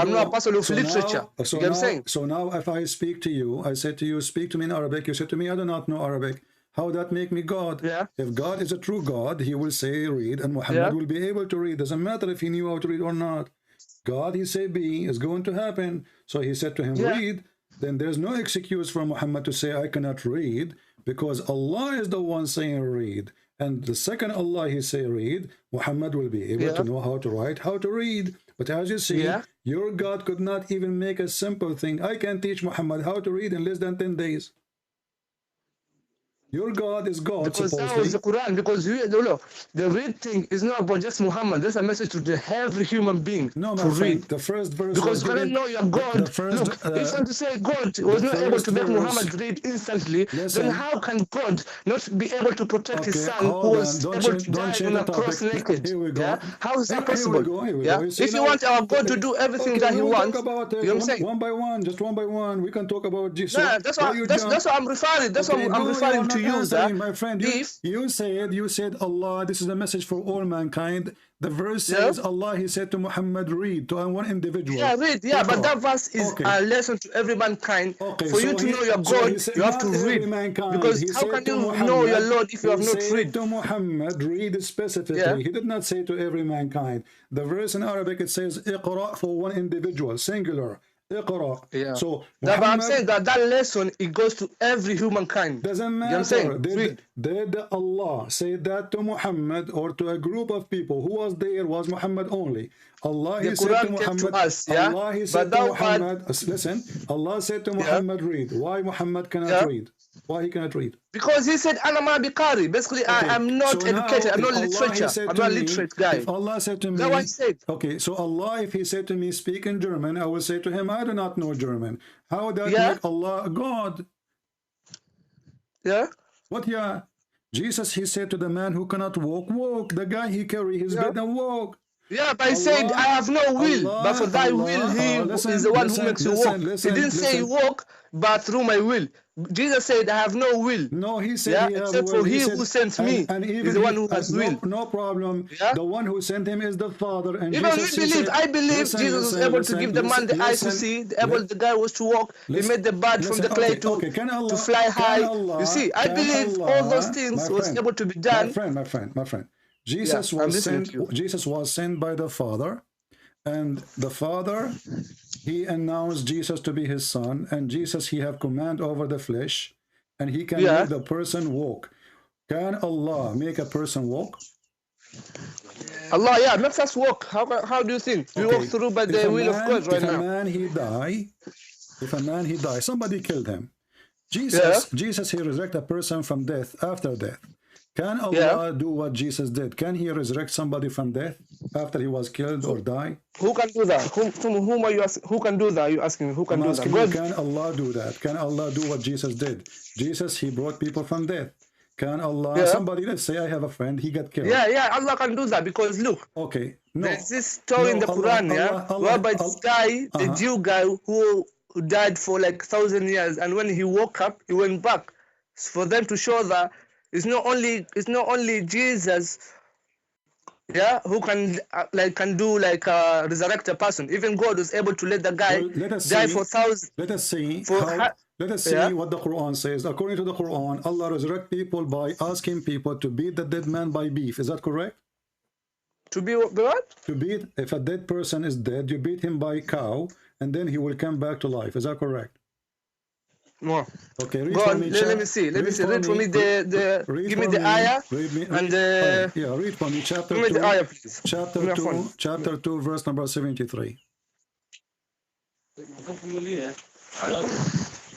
I'm not a person of literature. You get what I'm saying? So now, if I speak to you, I said to you, speak to me in Arabic. You said to me, I do not know Arabic. How that make me God? Yeah. If God is a true God, He will say read, and Muhammad will be able to read. Doesn't matter if he knew how to read or not. God, He say be, is going to happen. So He said to him, read. Then there's no excuse for Muhammad to say I cannot read, because Allah is the one saying read. And the second Allah He say read, Muhammad will be able to know how to write, how to read. But as you see, your God could not even make a simple thing. I can teach Muhammad how to read in less than 10 days. Your God is God, because supposedly. that was the Quran. Because the read thing is not about just Muhammad. That's a message to every human being to read. The first verse. Because when I know you're God, if you want to say God was not able to make Muhammad read instantly, then how can God not be able to protect His son who was able to die on a cross naked? Here we go. How is that possible? Here we go. If you want our God to do everything that He wants, you know what I'm saying? One by one, just one by one. We can talk about Jesus. Yeah, that's what I'm referring. That's what I'm referring to. My friend, you said Allah, this is a message for all mankind. The verse says Allah, He said to Muhammad, read to one individual. Yeah, read. Yeah, but that verse is a lesson to every mankind. For you to know your God, you have to read. Because how can you know your Lord if you have not read? To Muhammad, read specifically. He did not say to every mankind. The verse in Arabic, it says Iqra for one individual, singular. Yeah. So Muhammad, I'm saying that lesson, it goes to every humankind. Doesn't matter. You know what I'm saying? Did Allah say that to Muhammad or to a group of people? Who was there? Was Muhammad only? Allah, He said to Muhammad. Allah, He said to Muhammad. Listen, Allah said to Muhammad, read. Why Muhammad cannot read? Why he cannot read? Because he said, "Ana ma biqari." Basically, I'm not educated. I'm not literature. I'm not a literate guy. If Allah said to me, that's what I said. Okay, so Allah, if He said to me, speak in German, I will say to him, I do not know German. How that make Allah God? Yeah. What? Yeah. Jesus, He said to the man who cannot walk. The guy, he carry his bed and walk. Yeah, but He said, I have no will, but for Thy will, He is the one who makes you walk. He didn't say walk, but through my will. Jesus said, I have no will. No, He said, except for He who sent me is the one who has will. No problem. The one who sent Him is the Father. And even I believe Jesus was able to give the man the eyes to see, the guy was to walk. He made the bird from the clay to fly high. You see, I believe all those things was able to be done. My friend. Jesus was sent by the Father, and the Father, He announced Jesus to be His Son, and Jesus, He have command over the flesh, and He can make the person walk. Can Allah make a person walk? Allah, makes us walk. How do you think? We walk through by the will of God right now. If a man he die, somebody killed him. Jesus, He resurrect a person from death after death. Can Allah do what Jesus did? Can He resurrect somebody from death after he was killed or die? Who can do that? Whom are you asking? Who can do that? Are you asking me? Who can do that? God. Can Allah do that? Can Allah do what Jesus did? Jesus, He brought people from death. Can Allah, somebody, let's say I have a friend, he got killed. Allah can do that because look. Okay. There's this story in the Quran, whereby this guy, the Jew guy who died for like 1,000 years, and when he woke up, he went back. For them to show that it's not only Jesus, who can resurrect a person. Even God was able to let the guy die for thousands. Let us see what the Quran says. According to the Quran, Allah resurrect people by asking people to beat the dead man by beef. Is that correct? To be what? To beat, if a dead person is dead, you beat him by cow, and then he will come back to life. Is that correct? No. Okay, read go for on, me. Let me see. Read for me give me the ayah. Read for me chapter 2. Give me the ayah, please. Chapter 2, verse number 73.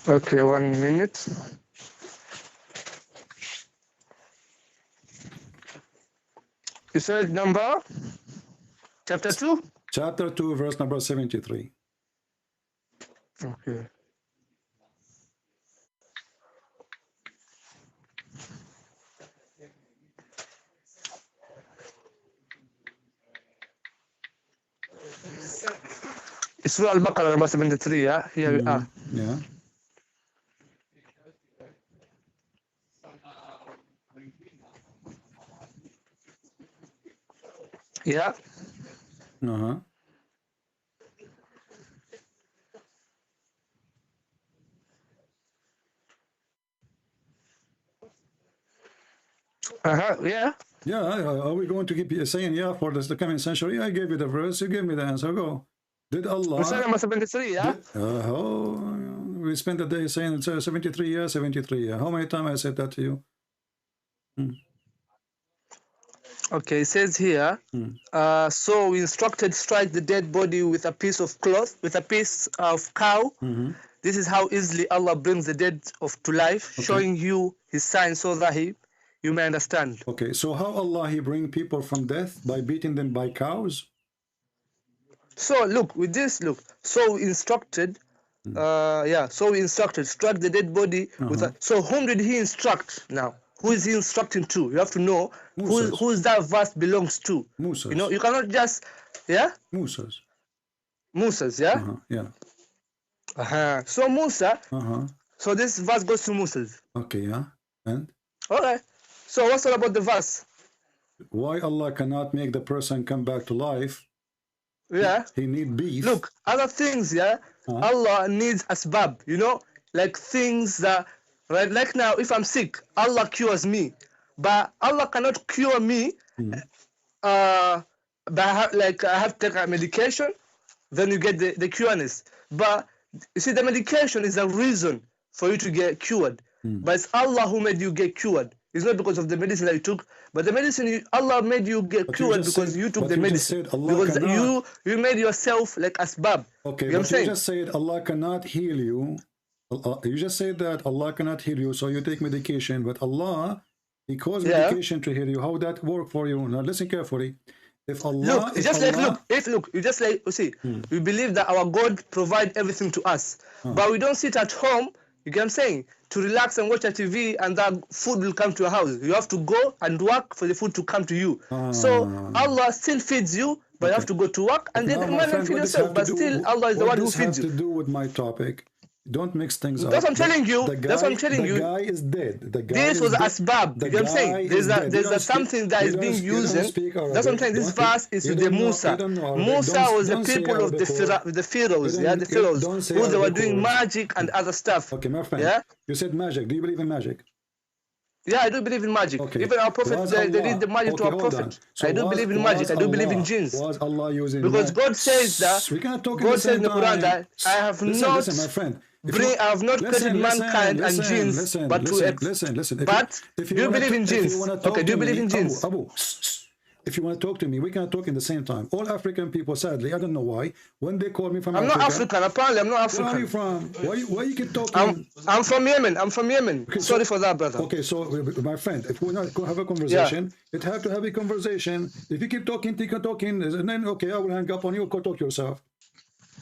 Okay, 1 minute. You said number? Chapter 2? Chapter 2, verse number 73. Okay. Surah Al-Baqarah number 73, yeah? Here we are. Yeah. Yeah. Uh-huh. Yeah. Yeah, are we going to keep saying yeah for the coming century? I gave you the verse, you gave me the answer. Go. Did Allah? Surah number 73, yeah? We spent the day saying it's 73 years, 73 years. How many times I said that to you? Okay, it says here, so we instructed strike the dead body with a piece of cloth, with a piece of cow. This is how easily Allah brings the dead to life, showing you his sign so that you may understand. Okay, so how Allah he bring people from death? By beating them by cows? So look, with this, look, so we instructed, so we instructed, struck the dead body with a, so whom did he instruct now? Who is he instructing to? You have to know who that verse belongs to. Musas. You know, you cannot just, yeah? Musas. Musas, yeah? Yeah. So Musa, so this verse goes to Musas. Okay, yeah. And? Okay. So what's all about the verse? Why Allah cannot make the person come back to life? Yeah. He need beef. Look, other things, yeah? Allah needs asbab, you know? Like things that, right, like now, if I'm sick, Allah cures me. But Allah cannot cure me like I have to take a medication, then you get the cureness. But you see, the medication is a reason for you to get cured. But it's Allah who made you get cured. It's not because of the medicine that you took, but the medicine Allah made you get cured because you took the medicine. Because you made yourself like asbab. Okay, you know but you just said Allah cannot heal you. You just said that Allah cannot heal you, so you take medication. But Allah, He caused medication to heal you. How would that work for you? Now listen carefully. If Allah, you just like you see, we believe that our God provide everything to us, but we don't sit at home. You get what I'm saying? To relax and watch a TV, and that food will come to your house. You have to go and work for the food to come to you. So Allah still feeds you, but you have to go to work and then feed yourself. But still, Allah is the one who feeds you. What does this have to do with my topic? Don't mix things up. That's what I'm telling you. That's what I'm telling you. The guy is dead. This was asbab. You know what I'm saying? There's something that is being used. That's what I'm saying. This verse is with the Musa. Musa was the people of the pharaohs. Yeah, the pharaohs who they were doing magic and other stuff. Okay, my friend. Yeah. You said magic. Do you believe in magic? Yeah, I do believe in magic. Okay. Even our prophets, they did the magic to our prophet. So I do believe in magic. I do believe in jinns. Was Allah using because God says that. We cannot talk God says in the Quran that I have listen, my friend. I have not created mankind and jinns, but to listen. But do you believe in jinns? Okay, do you believe in jinns? Abu, if you want to talk to me, we cannot talk in the same time. All African people, sadly, I don't know why, when they call me from Africa... I'm not African, apparently I'm not African. Where are you from? Why you keep talking? I'm from Yemen. I'm from Yemen. Okay, sorry for that, brother. Okay, so my friend, if we're not going to have a conversation, it have to have a conversation. If you keep talking, and then, okay, I will hang up on you, go talk yourself.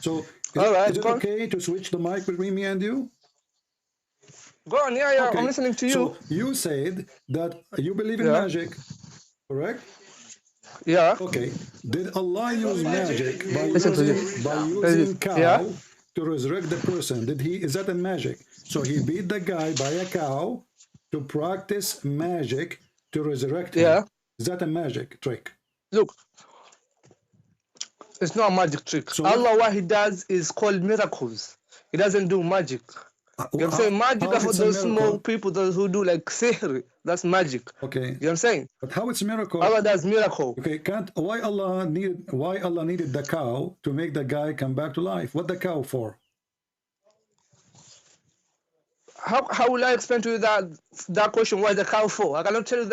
So, is it okay to switch the mic between me and you? Go on, yeah, okay. I'm listening to you. So, you said that you believe in magic, correct? Yeah. Okay. Did Allah use magic by using cow to resurrect the person? Is that a magic? So he beat the guy by a cow to practice magic to resurrect him. Yeah. Is that a magic trick? Look, it's not a magic trick. So Allah, what he does is called miracles. He doesn't do magic. You know what I'm saying? Magic are for those small people, those who do like sihr. That's magic. Okay. You know what I'm saying? But how it's miracle? Allah does miracle. Okay, why Allah needed the cow to make the guy come back to life? What the cow for? How will I explain to you that question? Why the cow for? I cannot tell you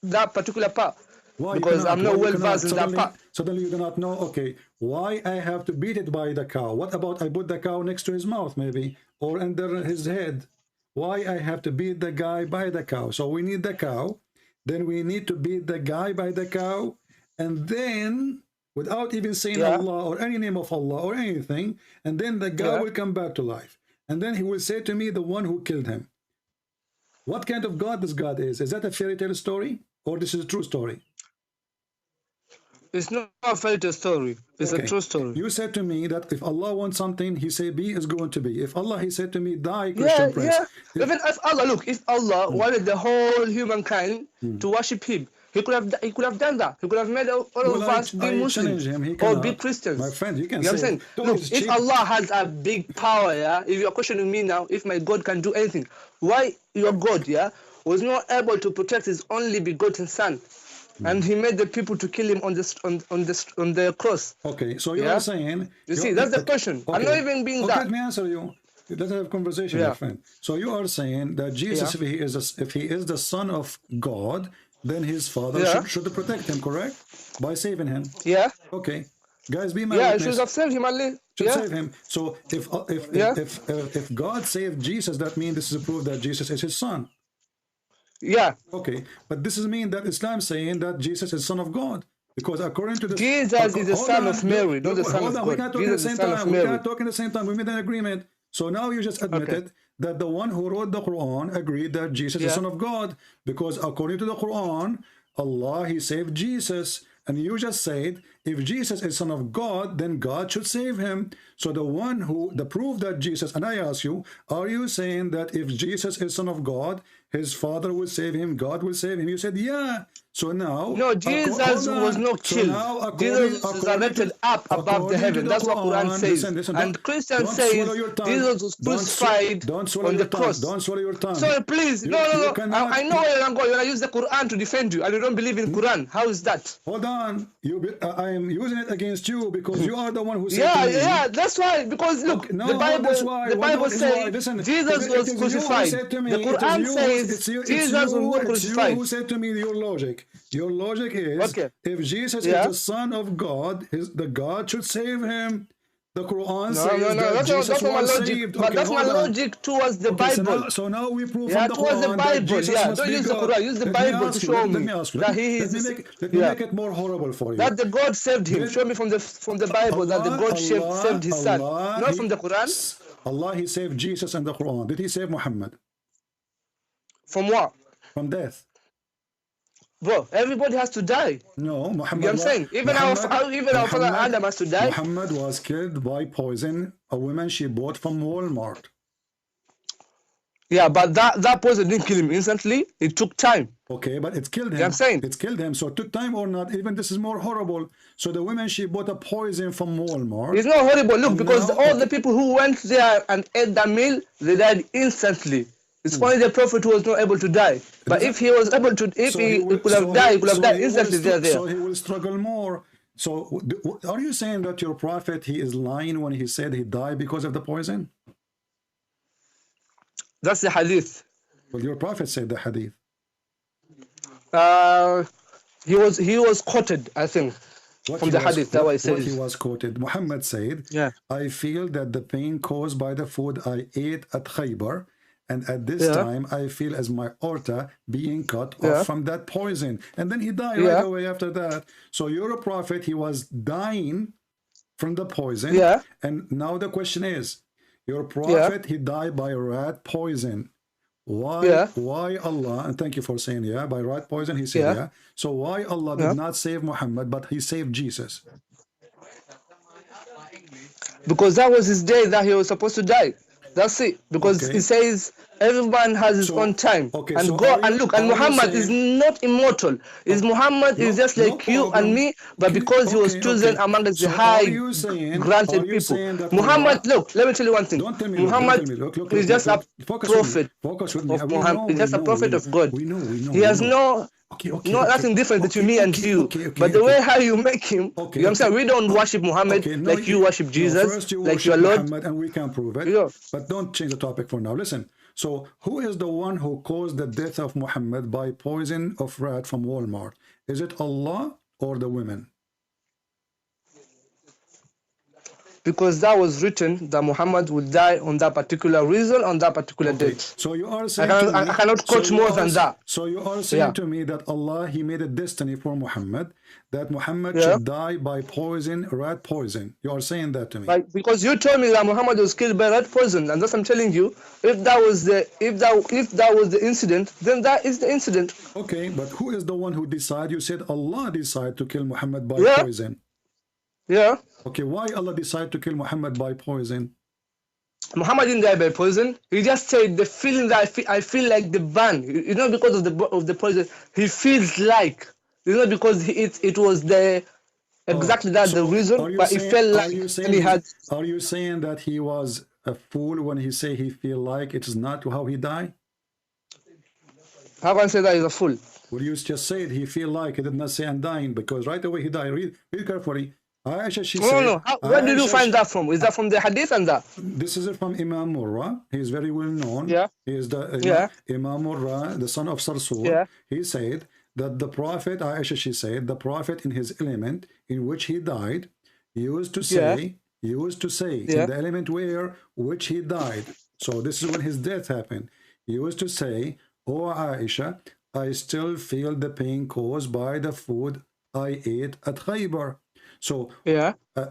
that particular part. Why? Because I'm not well versed in that part. Suddenly you do not know, okay, why I have to beat it by the cow? What about I put the cow next to his mouth maybe, or under his head? Why I have to beat the guy by the cow? So we need the cow, then we need to beat the guy by the cow, and then, without even saying Allah or any name of Allah or anything, and then the guy will come back to life. And then he will say to me, the one who killed him. What kind of God this God is? Is that a fairy tale story? Or this is a true story? It's not a fairy tale story. It's a true story. You said to me that if Allah wants something, He say be is going to be. If Allah, He said to me, die, Christian Prince. Yeah. Even if Allah, look, if Allah wanted the whole humankind to worship Him, He could have done that. He could have made all of us be Muslims or be Christians. My friend, you can know what I'm saying? Look, if Allah has a big power, yeah, if you're questioning me now, if my God can do anything, why your God, yeah, was not able to protect His only begotten Son? And He made the people to kill Him on the cross. Okay, so you are saying... You see, that's the question. I'm not even being that. Let me answer you. Let's have a conversation, my friend. So you are saying that Jesus, if he is the Son of God, then His Father should protect Him, correct? By saving Him. Yeah. Okay. Guys, be my witness. Should have saved Him, Ali. Should save Him. So if God saved Jesus, that means this is a proof that Jesus is His Son. Yeah. Okay, but this is mean that Islam is saying that Jesus is Son of God, because according to the Jesus is the Son of Mary, not the Son of God. We can't talk at the same time. We can't talk at the same time. We made an agreement. So now you just admitted that the one who wrote the Quran agreed that Jesus is Son of God, because according to the Quran, Allah, He saved Jesus. And you just said, if Jesus is Son of God, then God should save Him. So the proof that Jesus, and I ask you, are you saying that if Jesus is Son of God, His Father will save Him, God will save Him? You said, yeah. So now... No, Jesus was not killed. So Jesus is resurrected up above the heaven. That's what Quran says. Listen, and Christians say Jesus was crucified on the cross. Don't swallow your tongue. Sorry, please. No. I know where you're going. You're going to use the Quran to defend you, and you don't believe in Quran. How is that? Hold on. I am using it against you because you are the one who said Yeah, that's why. Because look, the Bible says Jesus was crucified. The Quran says Jesus was not crucified. Who said to me your logic? Your logic is if Jesus is the Son of God, the God should save Him. The Quran says that Jesus was saved. But that's my logic towards the Bible. So now we prove from the towards Quran the Bible. Don't use the Quran. Use the Bible to show me that He is. Let me make it more horrible for you. That the God saved Him. Show me from the Bible that the God saved His Son, not from the Quran. Allah, He saved Jesus in the Quran. Did He save Muhammad? From what? From death. Bro, everybody has to die. No, Muhammad. You know what I'm saying? Even our father Adam has to die. Muhammad was killed by poison. A woman she bought from Walmart. Yeah, but that poison didn't kill him instantly. It took time. Okay, but it's killed him. You know what I'm saying? It's killed him. So it took time or not, even this is more horrible. So the woman, she bought a poison from Walmart. It's not horrible. Look, because all the people who went there and ate that meal, they died instantly. It's only the prophet who was not able to die. But if he was able to, if he could have died, he could have died instantly there. So he will struggle more. So are you saying that your prophet, he is lying when he said he died because of the poison? That's the hadith. Well, your prophet said the hadith. He was quoted, I think, from the hadith. That's what he said. He was quoted. Muhammad said, I feel that the pain caused by the food I ate at Khaybar, and at this time, I feel as my aorta being cut off from that poison. And then he died right away after that. So you're a prophet. He was dying from the poison. And now the question is, your prophet, he died by rat poison. Why? Why Allah? And thank you for saying by rat poison. He said So why Allah did not save Muhammad, but He saved Jesus? Because that was his day that he was supposed to die. That's it. Because it says everyone has his own time. And God and look, and Muhammad is not immortal. Muhammad is just like you and me, but because he was chosen among the high granted people. Muhammad, look, let me tell you one thing. Muhammad is just a prophet of Muhammad. He's just a prophet of God. He has nothing different between me and you. But the way how you make him, you know what I'm saying? We don't worship Muhammad like you worship Jesus, like your Lord. Muhammad, and we can prove it. But don't change the topic for now. Listen. So who is the one who caused the death of Muhammad by poison of rat from Walmart? Is it Allah or the women? because that was written that Muhammad would die on that particular reason on that particular date. So you are saying I cannot quote more than that. So you are saying to me that Allah, He made a destiny for Muhammad, that Muhammad should die by poison, rat poison. You are saying that to me. Like, because you told me that Muhammad was killed by rat poison, and thus I'm telling you, if that was the incident, then that is the incident. Okay, but who is the one who decided? You said Allah decided to kill Muhammad by poison. Yeah. Okay, why Allah decided to kill Muhammad by poison? Muhammad didn't die by poison. He just said the feeling that I feel like the burn. It's not because of the poison. He feels like. It's not because it was the exactly that's the reason, but he felt like he had. Are you saying that he was a fool when he say he feel like it is not how he died? How can I say that he's a fool? Well, you just said he feel like, he did not say I'm dying, because right away he died. Read carefully. Aisha, she said, no. Where did you find that from? Is that from the hadith and that? This is from Imam Murrah. He is very well known. Yeah. He is the Imam Murrah, the son of Sarsul. Yeah. He said that the Prophet, Aisha, she said, the Prophet in his element in which he died, used to say in the element which he died. So this is when his death happened. He used to say, "Oh Aisha, I still feel the pain caused by the food I ate at Khaybar." So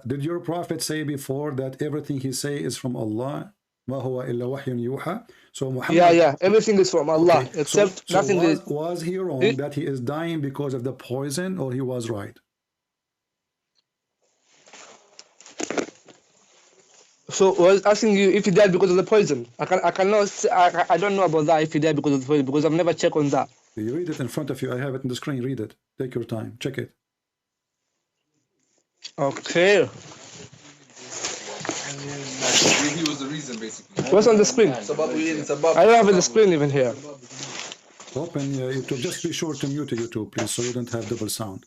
did your Prophet say before that everything he say is from Allah? ما هو إلا وحي يوحى. So Muhammad, everything is from Allah, except nothing was he wrong that he is dying because of the poison, or he was right? So I was asking you if he died because of the poison. I don't know about that, if he died because of the poison, because I've never checked on that. You read it in front of you. I have it on the screen. Read it. Take your time. Check it. Okay. He was the reason, basically. What's on the screen? I don't have the screen even here. Open YouTube. Just be sure to mute YouTube, please, so you don't have double sound.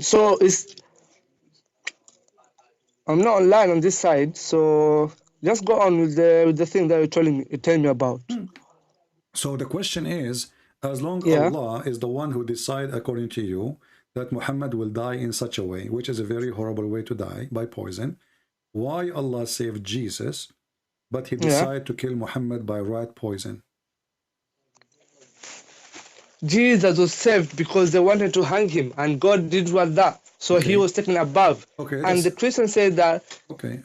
So I'm not online on this side, so just go on with the thing that you're telling me about. So the question is, as long as Allah is the one who decides according to you that Muhammad will die in such a way, which is a very horrible way to die, by poison, why Allah saved Jesus, but he decided to kill Muhammad by rat poison? Jesus was saved because they wanted to hang him, and God did what that. So he was taken above. And the Christians say that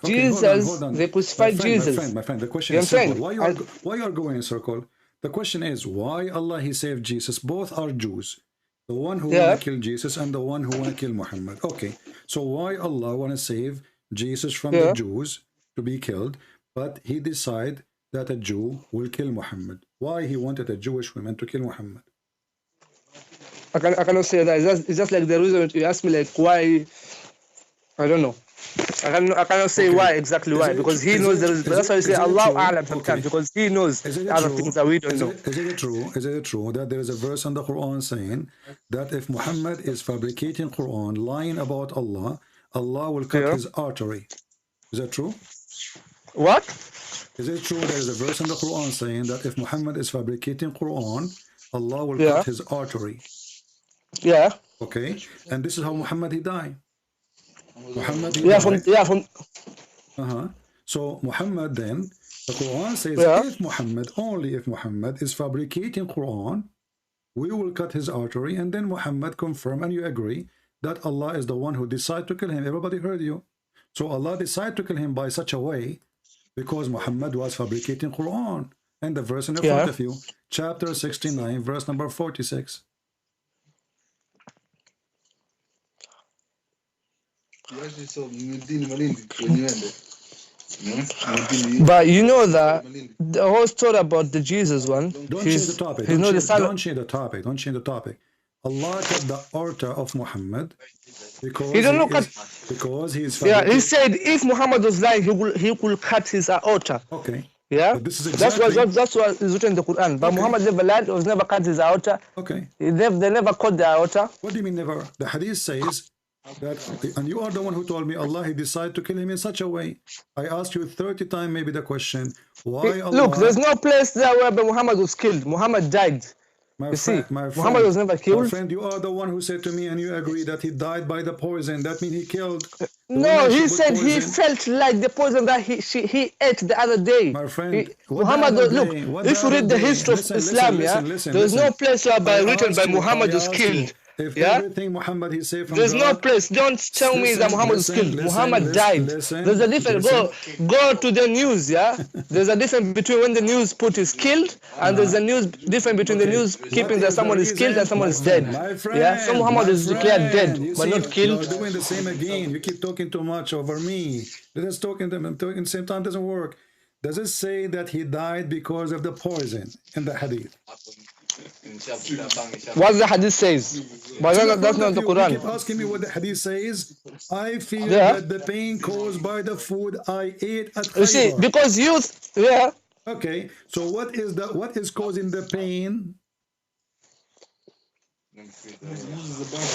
Jesus, hold on. They crucified Jesus. My friend, the question is simple. Why you are going in circle? The question is, why Allah he saved Jesus? Both are Jews. The one who want to kill Jesus and the one who want to kill Muhammad. Okay, so why Allah want to save Jesus from the Jews to be killed, but he decide that a Jew will kill Muhammad? Why he wanted a Jewish woman to kill Muhammad? I cannot say that. It's just like the reason you ask me, like, why. I don't know. I cannot say why exactly why, because he knows there is. That's why I say Allah A'lam sometimes, because he knows other things that we don't know. Is it true that there is a verse in the Quran saying that if Muhammad is fabricating Quran, lying about Allah, Allah will cut his artery? Is that true? What? Is it true there is a verse in the Quran saying that if Muhammad is fabricating Quran, Allah will cut his artery? Yeah. Okay. And this is how Muhammad he died. Muhammad he died. So Muhammad then, the Quran says only if Muhammad is fabricating Quran, we will cut his artery, and then Muhammad confirm, and you agree that Allah is the one who decided to kill him. Everybody heard you. So Allah decided to kill him by such a way because Muhammad was fabricating Quran. And the verse in front of you, chapter 69, verse number 46. But you know that the whole story about the Jesus one. Don't change the topic. Don't change the topic. Don't change the topic. Allah cut the aorta of Muhammad because he is. Yeah, he said if Muhammad was lying, he will cut his aorta. Okay. Yeah, but this is exactly, that's what is written in the Quran. But Muhammad never lied, was never cut his aorta. Okay. They never cut the aorta. What do you mean never? The hadith says that, and you are the one who told me Allah he decided to kill him in such a way. I asked you 30 times maybe the question, why Allah? Look, there's no place there where Muhammad was killed. Muhammad died. You see, my Muhammad was never killed. My friend, you are the one who said to me, and you agree that he died by the poison. That means he killed. No, he said he felt like the poison that he ate the other day. My friend, Muhammad, look, if you read the history of Islam, there's no place where written by Muhammad was killed. If everything Muhammad he said from there's God, no place. Don't tell me that Muhammad was killed. Muhammad died. There's a difference. Go to the news. There's a difference between when the news put is killed, and there's a difference between the news keeping that someone is killed and someone is dead. So Muhammad is declared dead, but not killed. You're doing the same again. You keep talking too much over me. Let us talk in the same time. Doesn't work. Does it say that he died because of the poison in the hadith? What the hadith says, but that's not the Quran. You keep asking me what the hadith says. I feel that the pain caused by the food I ate at Khaybar. You see, because you, Okay, so what is causing the pain?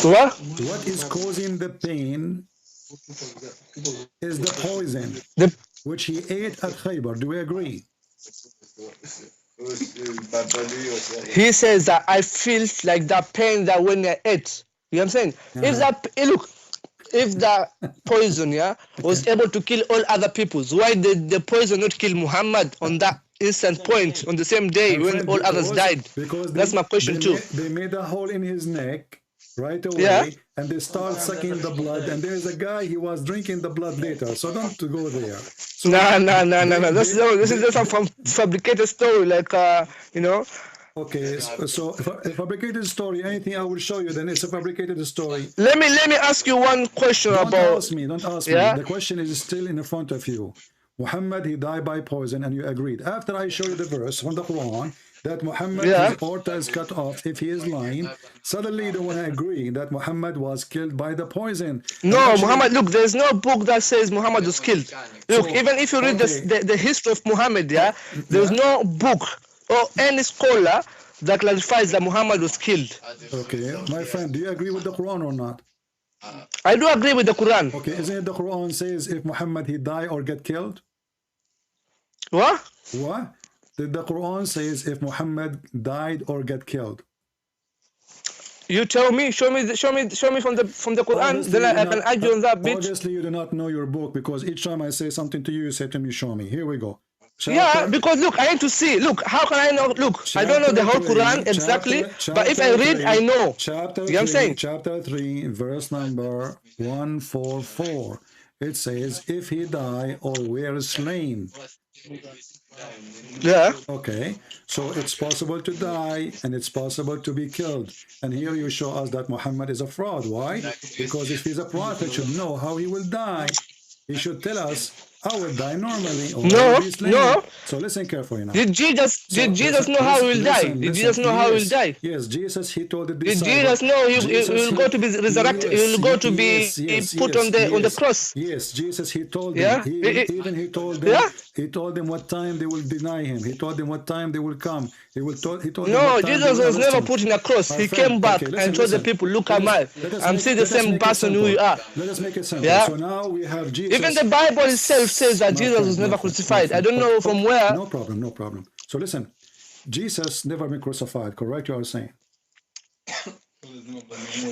What is causing the pain is the poison which he ate at Khaybar. Do we agree? He says that I feel like that pain that when I ate. You know what I'm saying? If the poison was able to kill all other peoples, why did the poison not kill Muhammad on that instant point on the same day when all others died? That's my question too. They made a hole in his neck right away, and they start sucking the blood, and there's a guy, he was drinking the blood later, so don't go there. So no. This is just a fabricated story, like, you know. Okay, so a fabricated story, anything I will show you, then it's a fabricated story. Let me ask you one question Don't about... ask me. The question is still in front of you. Muhammad, he died by poison, and you agreed. After I show you the verse from the Quran, that Muhammad, his aorta is cut off if he is lying, suddenly you don't want to agree that Muhammad was killed by the poison. No, Muhammad, look, there's no book that says Muhammad was killed. Look, even if you read the history of Muhammad, there's no book or any scholar that clarifies that Muhammad was killed. Okay, my friend, do you agree with the Quran or not? I do agree with the Quran. Okay, isn't it the Quran says if Muhammad he die or get killed? What? What? The Quran says if Muhammad died or get killed. You tell me, show me from the Quran, Obviously, then I can argue on that bit. Obviously, you do not know your book, because each time I say something to you, you say to me, show me. Here we go. Because look, I need to see. Look, how can I know? Look, I don't know the whole Quran exactly, but if I read, I know. Chapter 3, you know what I'm saying? Chapter 3, verse number 144. It says, if he die or were slain. Okay, so it's possible to die and it's possible to be killed. And here you show us that Muhammad is a fraud. Why? Because if he's a prophet, should know how he will die. He should tell us, I will die normally. Or no. So listen carefully now. Did Jesus know how he will die? Did Jesus know how he will die? Yes, Jesus, he told the disciples. Did Jesus know he will go to be resurrected? He will go to be put on the cross. Yes, Jesus, he told them. He told them. He told them what time they will deny him. He told them what time they will come. He told them Jesus was never put in a cross. He came back and told the people, look at me. I'm still the same person who you are. Let us make it simple. So now we have Jesus. Even the Bible itself says that Jesus was never crucified. I don't know from where. No problem. So listen, Jesus never been crucified, correct? You are saying.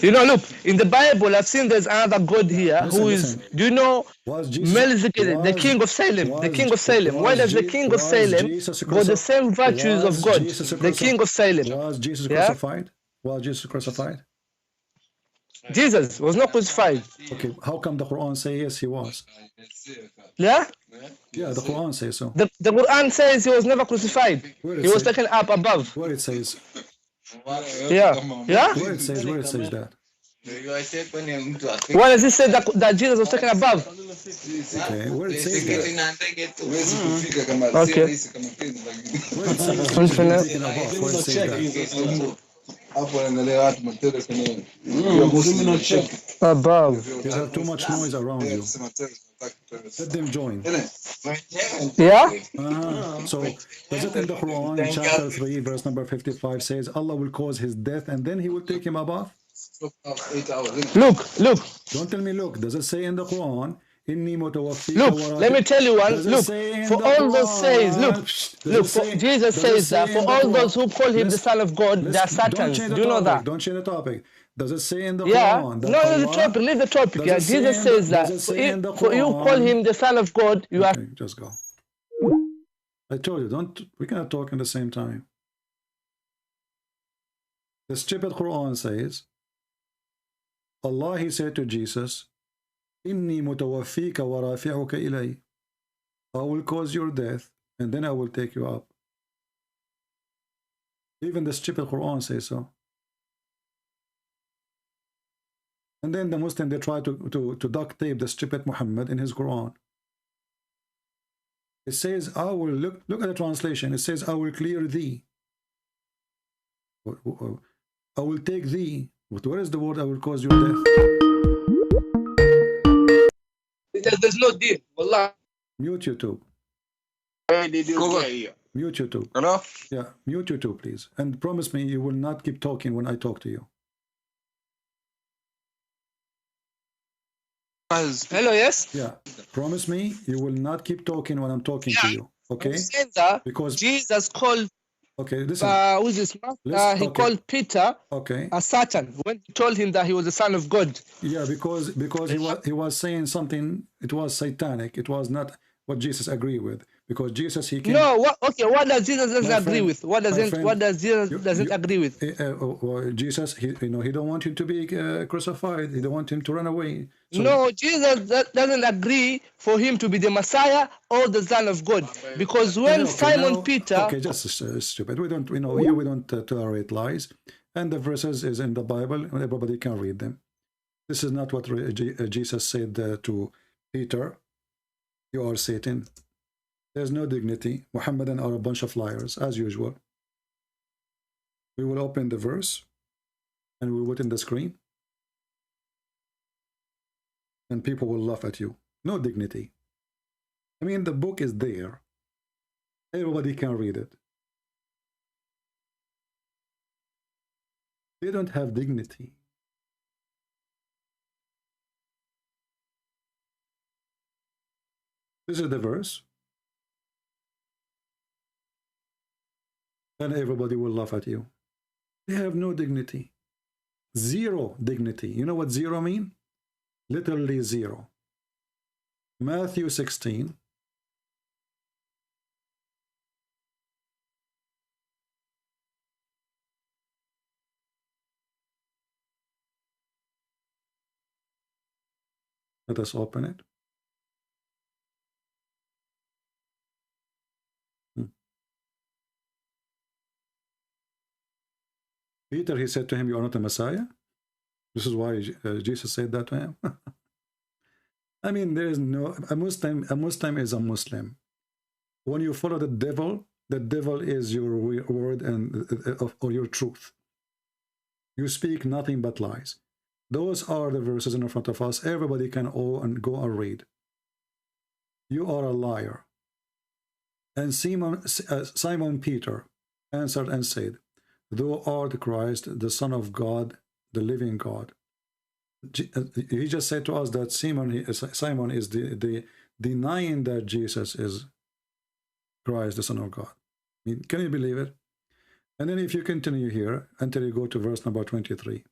You know, look, in the Bible, I've seen there's another God here who is, do you know, Melchizedek, the king of Salem, the king of Salem. Why does the king of Salem got the same virtues of God, the king of Salem? Was Jesus crucified? Was Jesus crucified? Jesus was not crucified. Okay, how come the Quran say yes, he was? Yeah, the Quran says so. The Quran says he was never crucified. He was taken up above. Where it says? Yeah. Where it says that? Why does it say that Jesus was taken above? Okay, where it says that? Okay. Where it says taken above? Where it says that? Above. You have too much noise around you. Let them join. Yeah? So, does it in the Quran, chapter 3, verse number 55, says Allah will cause his death and then he will take him above? Look. Don't tell me look. Does it say in the Quran, Look, let me tell you one. Look, for all those says, look, Jesus says that for all those who call him the Son of God, they are Satans. Do you know that? Don't change the topic. Does it say in the Yeah, Quran no, leave the topic. Yeah, Jesus says that for you call him the Son of God, you are. Just go. I told you, we cannot talk at the same time. The stupid Quran says, Allah, he said to Jesus, Inni mutawaffika wa rafi'uka ilay. I will cause your death and then I will take you up. Even the stupid Quran says so. And then the Muslim, they try to duct tape the stupid Muhammad in his Quran. It says, I will, look at the translation. It says, I will clear thee. I will take thee. But where is the word I will cause your death? There's no deal. Wallah. Mute YouTube. Mute YouTube. Hello? Yeah, mute YouTube, please. And promise me you will not keep talking when I talk to you. Hello, yes? Yeah. Promise me you will not keep talking when I'm talking to you. Okay? Because Jesus called listen. Who's this man? He called Peter a Satan when he told him that he was the Son of God. Yeah, because he was saying something, it was satanic. It was not what Jesus agreed with. Because Jesus, he came. No, what does Jesus doesn't agree with? What does Jesus doesn't agree with? Jesus, he don't want him to be crucified. He don't want him to run away. So no, Jesus doesn't agree for him to be the Messiah or the Son of God. Because when Simon Peter. Okay, just stupid. We don't, here we don't tolerate lies. And the verses is in the Bible. Everybody can read them. This is not what Jesus said to Peter. You are Satan. There's no dignity. Muhammadan are a bunch of liars, as usual. We will open the verse and we will put in the screen. And people will laugh at you. No dignity. I mean, the book is there. Everybody can read it. They don't have dignity. This is the verse. And everybody will laugh at you. They have no dignity. Zero dignity. You know what zero mean? Literally zero. Matthew 16. Let us open it. Peter, he said to him, you are not a Messiah. This is why Jesus said that to him. I mean, there is no, a Muslim is a Muslim. When you follow the devil is your word and or your truth. You speak nothing but lies. Those are the verses in front of us. Everybody can go and read. You are a liar. And Simon Peter answered and said, Thou art Christ, the Son of God, the living God. He just said to us that Simon is the denying that Jesus is Christ, the Son of God. I mean, can you believe it? And then if you continue here until you go to verse number 23.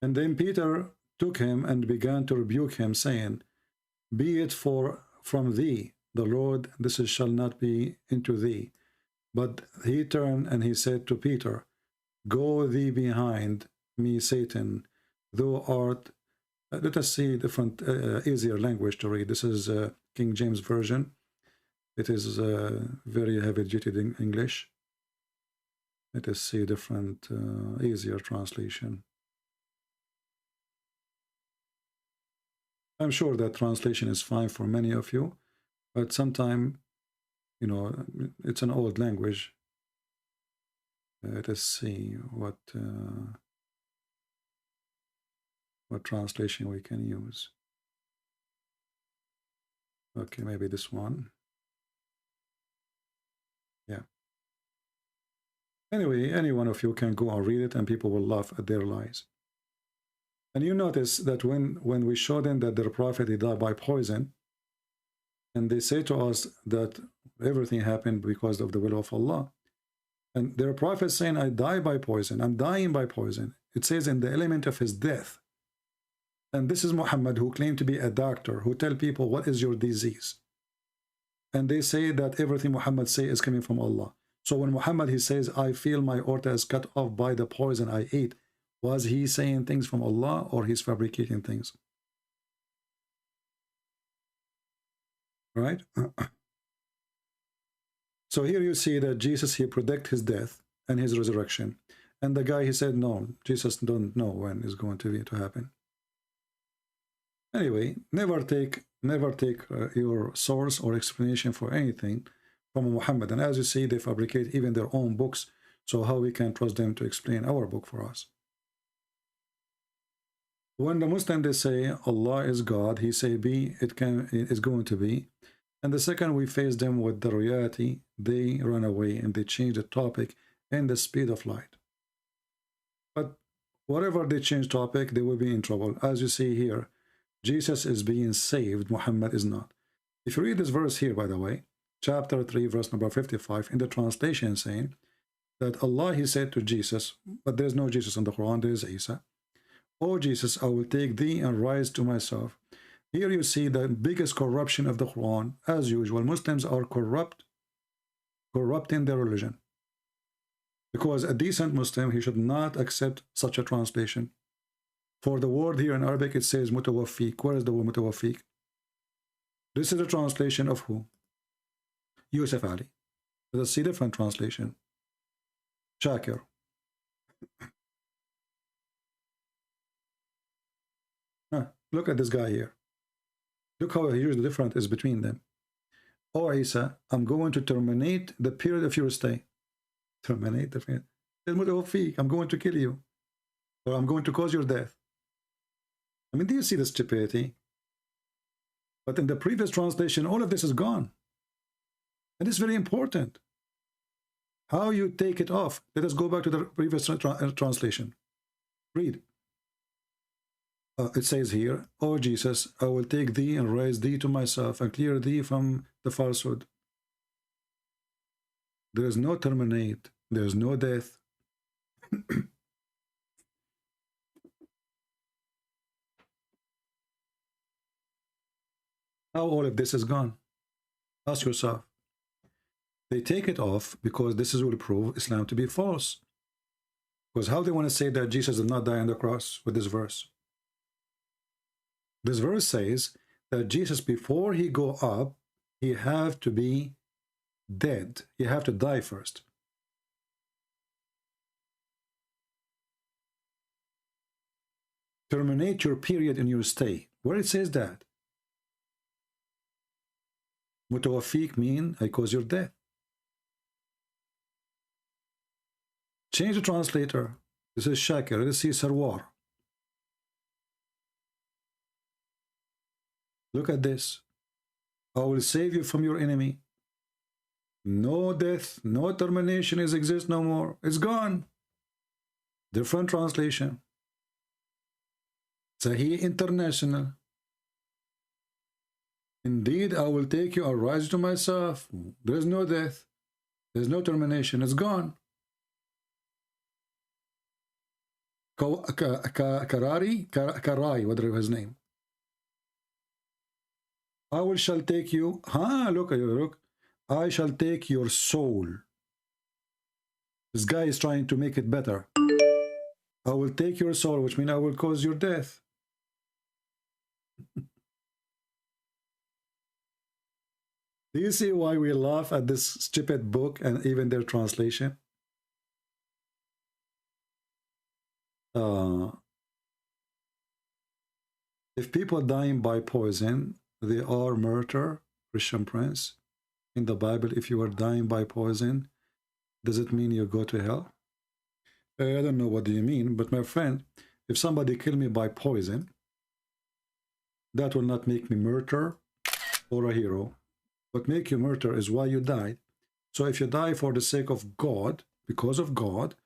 And then Peter took him and began to rebuke him, saying, Be it from thee, the Lord, this shall not be into thee. But he turned and he said to Peter, Go thee behind me, Satan, thou art. Let us see different, easier language to read. This is King James Version. It is very heavy-duty in English. Let us see different, easier translation. I'm sure that translation is fine for many of you, but sometimes, it's an old language. Let us see what translation we can use. Okay, maybe this one. Yeah. Anyway, any one of you can go and read it, and people will laugh at their lies. And you notice that when we show them that their prophet he died by poison, and they say to us that everything happened because of the will of Allah, and their prophet saying, I die by poison, I'm dying by poison. It says in the element of his death. And this is Muhammad, who claimed to be a doctor, who tell people what is your disease. And they say that everything Muhammad say is coming from Allah. So when Muhammad he says, I feel my aorta is cut off by the poison I ate, was he saying things from Allah or he's fabricating things? Right? So here you see that Jesus, he predict his death and his resurrection. And the guy, he said, no, Jesus don't know when it's going to happen. Anyway, never take your source or explanation for anything from Muhammad. And as you see, they fabricate even their own books. So how we can trust them to explain our book for us? When the Muslim they say Allah is God, he say be, it's going to be. And the second we face them with the reality, they run away and they change the topic in the speed of light. But whatever they change topic, they will be in trouble. As you see here, Jesus is being saved, Muhammad is not. If you read this verse here, by the way, chapter 3, verse number 55, in the translation saying that Allah, he said to Jesus, but there's no Jesus in the Quran, there is Isa, "O Jesus, I will take thee and rise to myself." Here you see the biggest corruption of the Quran. As usual, Muslims are corrupting their religion. Because a decent Muslim, he should not accept such a translation. For the word here in Arabic, it says mutawaffiq. Where is the word mutawaffiq? This is a translation of who? Yusuf Ali. Let us see different translation. Shakir. Look at this guy here. Look how huge the difference is between them. "O Isa, I'm going to terminate the period of your stay." Terminate the period. I'm going to kill you. Or I'm going to cause your death. I mean, do you see the stupidity? But in the previous translation, all of this is gone. And it's very important. How you take it off. Let us go back to the previous translation. Read. It says here, "O Jesus, I will take thee and raise thee to myself and clear thee from the falsehood." There is no terminate. There is no death. How all of this is gone? Ask yourself. They take it off because this will prove Islam to be false. Because how they want to say that Jesus did not die on the cross with this verse? This verse says that Jesus, before he go up, he have to be dead. He have to die first. Terminate your period in your stay. Where it says that? Mutawaffiq mean I cause your death. Change the translator. This is Shakir. Let's see Sarwar. Look at this. "I will save you from your enemy." No death, no termination exists no more. It's gone. Different translation. Sahih International. "Indeed, I will take you and rise to myself." There is no death. There is no termination. It's gone. Karai, whatever his name. "I shall take you." Look. "I shall take your soul." This guy is trying to make it better. "I will take your soul," which means I will cause your death. Do you see why we laugh at this stupid book and even their translation? If people dying by poison, they are murder, Christian Prince. In the Bible, if you are dying by poison, does it mean you go to hell? I don't know what do you mean, but my friend, if somebody kill me by poison, that will not make me murderer or a hero. What make you murder is why you died. So if you die for the sake of God, because of God,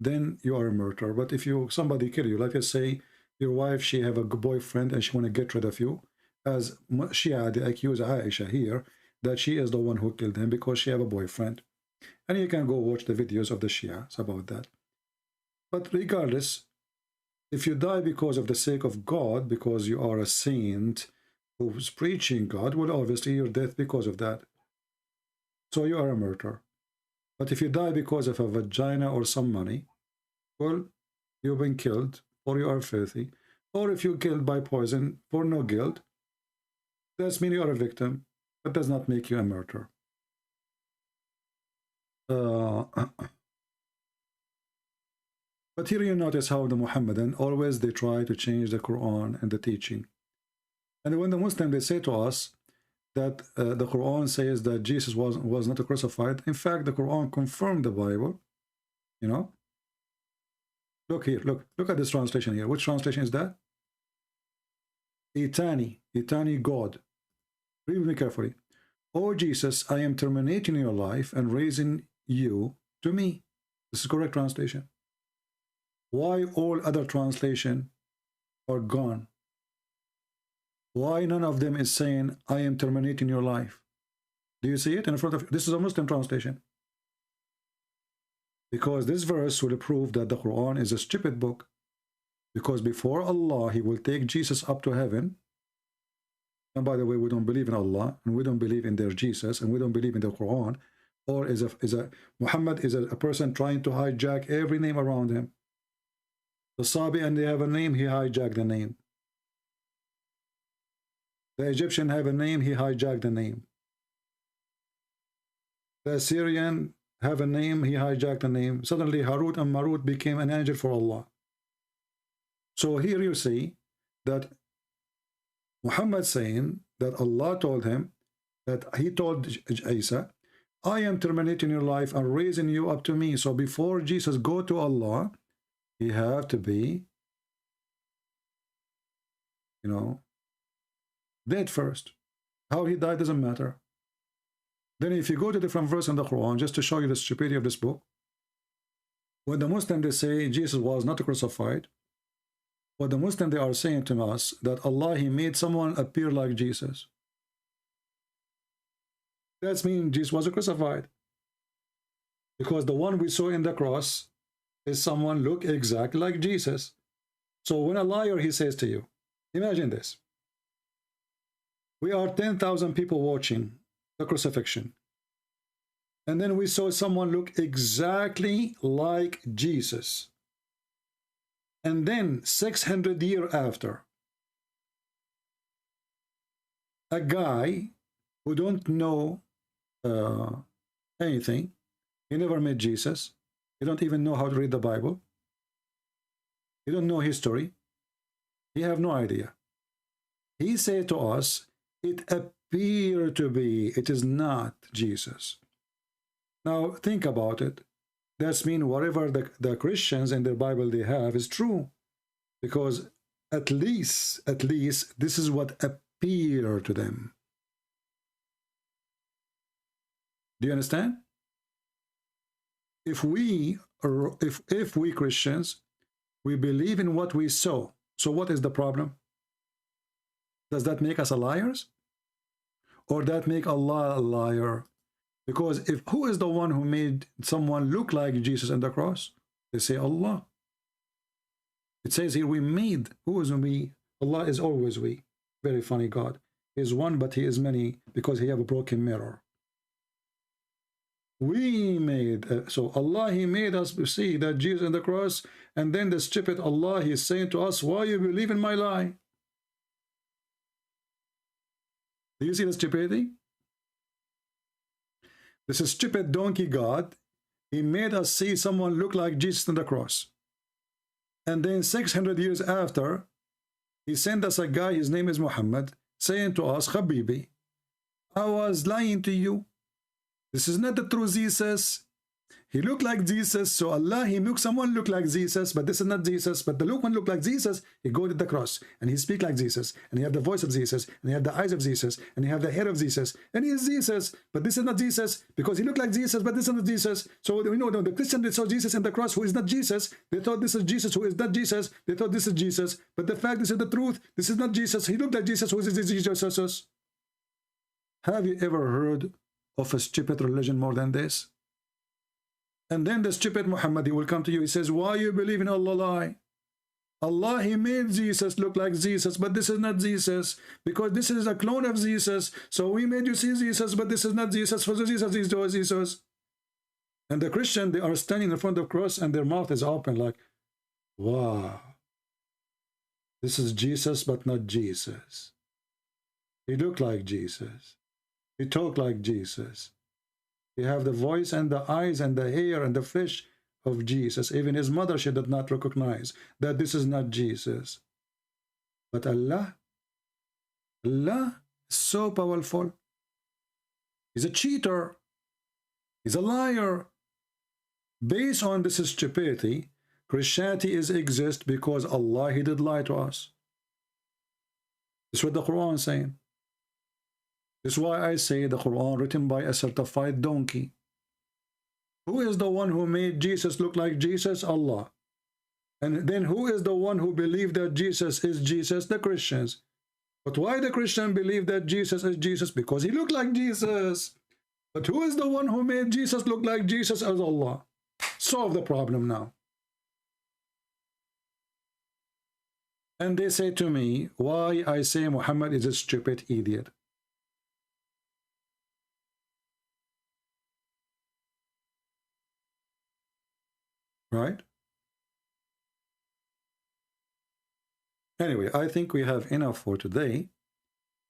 then you are a murderer. But if somebody kill you, like I say, your wife, she have a boyfriend and she want to get rid of you, as Shia, they accuse Aisha here, that she is the one who killed him because she have a boyfriend. And you can go watch the videos of the Shias about that. But regardless, if you die because of the sake of God, because you are a saint who's preaching God, well, obviously your death because of that. So you are a murderer. But if you die because of a vagina or some money, well, you've been killed, or you are filthy. Or if you're killed by poison for no guilt, that means you are a victim. That does not make you a murderer. But here you notice how the Muhammadan, always they try to change the Quran and the teaching. And when the Muslim, they say to us that the Quran says that Jesus was not crucified. In fact, the Quran confirmed the Bible. You know? Look here, look at this translation here. Which translation is that? Etani God. Read with me carefully. Oh Jesus, I am terminating your life and raising you to me. This is correct translation. Why all other translation are gone? Why none of them is saying, I am terminating your life? Do you see it in front of you? This is a Muslim translation. Because this verse will prove that the Quran is a stupid book. Because before Allah, He will take Jesus up to heaven. And by the way, we don't believe in Allah, and we don't believe in their Jesus, and we don't believe in the Quran. Or Muhammad is a person trying to hijack every name around him. The Sabi, and they have a name, he hijacked the name. The Egyptian have a name, he hijacked the name. The Assyrian have a name, he hijacked the name. Suddenly Harut and Marut became an angel for Allah. So here you see that Muhammad saying that Allah told him, that he told Isa, I am terminating your life and raising you up to me. So before Jesus go to Allah, he have to be, you know, dead first. How he died doesn't matter. Then if you go to different verse in the Quran, just to show you the stupidity of this book, when the Muslims, they say Jesus was not crucified, what the Muslims, they are saying to us, that Allah, He made someone appear like Jesus. That means Jesus was crucified. Because the one we saw in the cross is someone look exactly like Jesus. So when a liar, he says to you, imagine this. We are 10,000 people watching the crucifixion. And then we saw someone look exactly like Jesus. And then 600 years after, a guy who don't know anything, he never met Jesus, he don't even know how to read the Bible, he don't know history, he have no idea. He said to us, it appeared to be, it is not Jesus. Now think about it. That means whatever the Christians in their Bible they have is true. Because at least this is what appeared to them. Do you understand? If we Christians, we believe in what we saw, so what is the problem? Does that make us liars? Or that make Allah a liar? Because who is the one who made someone look like Jesus on the cross? They say Allah. It says here we made. Who is we? Allah is always we. Very funny God. He is one, but He is many because He have a broken mirror. We made. So Allah, He made us see that Jesus on the cross, and then the stupid Allah, He is saying to us, why you believe in my lie? Do you see the stupidity? This is stupid donkey God. He made us see someone look like Jesus on the cross. And then 600 years after, He sent us a guy, his name is Muhammad, saying to us, Habibi, I was lying to you. This is not the true Jesus. he looked like Jesus, so Allah, he makes someone look like Jesus, but this is not Jesus. But the look one look like Jesus, he go to the cross, and he speak like Jesus, and he have the voice of Jesus, and he have the eyes of Jesus, and he have the hair of Jesus, and he is Jesus, but this is not Jesus, because he looked like Jesus, but this is not Jesus. So we know the Christian, they saw Jesus in the cross, who is not Jesus. They thought this is Jesus, who is not Jesus. They thought this is Jesus, but the fact, this is the truth. This is not Jesus. He looked like Jesus, who is Jesus. Have you ever heard of a stupid religion more than this? And then the stupid Muhammad, he will come to you. He says, why you believe in Allah lie? Allah, he made Jesus look like Jesus, but this is not Jesus, because this is a clone of Jesus. So we made you see Jesus, but this is not Jesus. For Jesus is Jesus. And the Christian, they are standing in front of the cross, and their mouth is open like, wow, this is Jesus, but not Jesus. He looked like Jesus. He talked like Jesus. He have the voice and the eyes and the hair and the flesh of Jesus. Even his mother, she did not recognize that this is not Jesus. But Allah is so powerful. He's a cheater. He's a liar. Based on this stupidity, Christianity exists because Allah, he did lie to us. This is what the Quran is saying. This is why I say the Quran written by a certified donkey. Who is the one who made Jesus look like Jesus? Allah. And then who is the one who believed that Jesus is Jesus? The Christians. But why the Christian believe that Jesus is Jesus? Because he looked like Jesus. But who is the one who made Jesus look like Jesus? As Allah. Solve the problem now. And they say to me, why I say Muhammad is a stupid idiot. Right? Anyway, I think we have enough for today.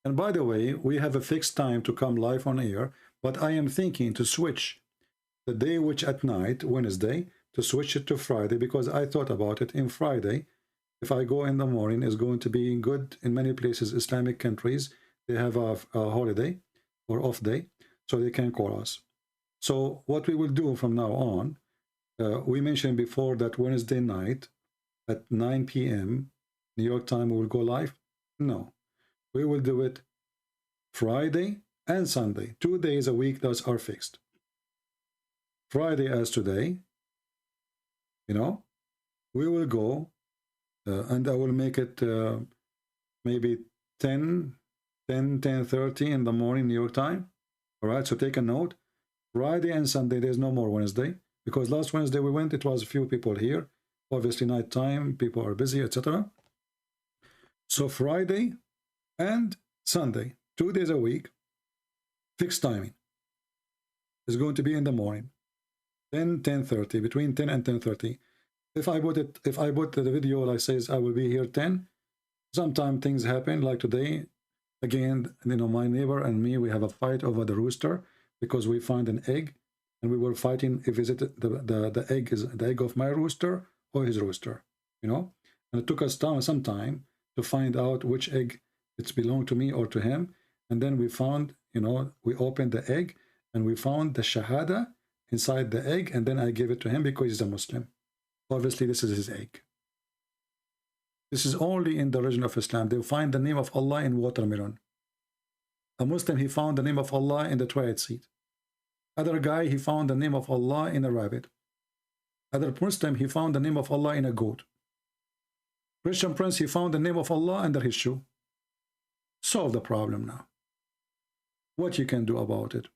And by the way, we have a fixed time to come live on air, but I am thinking to switch the day which at night, Wednesday, to switch it to Friday, because I thought about it. In Friday, if I go in the morning, is going to be good in many places, Islamic countries. They have a holiday or off day, so they can call us. So what we will do from now on, we mentioned before that Wednesday night at 9 p.m. New York time, we will go live. No, we will do it Friday and Sunday. 2 days a week, those are fixed. Friday as today, you know, we will go and I will make it maybe 10:30 in the morning New York time. All right, so take a note. Friday and Sunday, there's no more Wednesday. Because last Wednesday we went, it was a few people here. Obviously night time, people are busy, etc. So Friday and Sunday, 2 days a week, fixed timing. Is going to be in the morning, 10:30, between 10 and 10:30. If I put the video like says I will be here 10, sometimes things happen like today. Again, you know, my neighbor and me, we have a fight over the rooster because we find an egg. And we were fighting if is it the egg is the egg of my rooster or his rooster, you know. And it took us some time to find out which egg it's belonged to me or to him. And then we found, you know, we opened the egg and we found the shahada inside the egg. And then I gave it to him because he's a Muslim. Obviously, this is his egg. This is only in the religion of Islam. They find the name of Allah in watermelon. A Muslim, he found the name of Allah in the toilet seat. Other guy, he found the name of Allah in a rabbit. Other Muslim, he found the name of Allah in a goat. Christian prince, he found the name of Allah under his shoe. Solve the problem now. What you can do about it.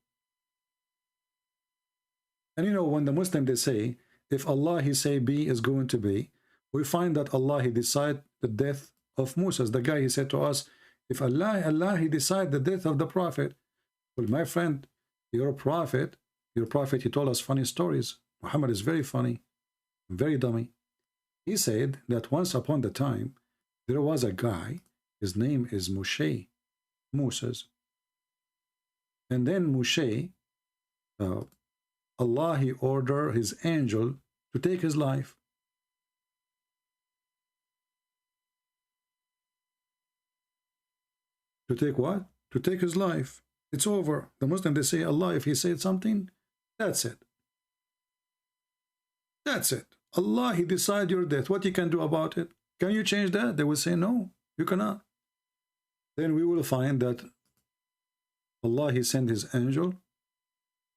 And you know, when the Muslim, they say, if Allah, he say be is going to be, we find that Allah, he decide the death of Moses. The guy, he said to us, if Allah, he decide the death of the prophet. Well, my friend, your prophet, he told us funny stories. Muhammad is very funny, very dummy. He said that once upon the time, there was a guy, his name is Moshe, Moses. And then Moshe, Allah, he ordered his angel to take his life. To take what? To take his life. It's over. The Muslim, they say Allah, if he said something, that's it. That's it. Allah, He decide your death. What you can do about it? Can you change that? They will say, no, you cannot. Then we will find that Allah, He sent His angel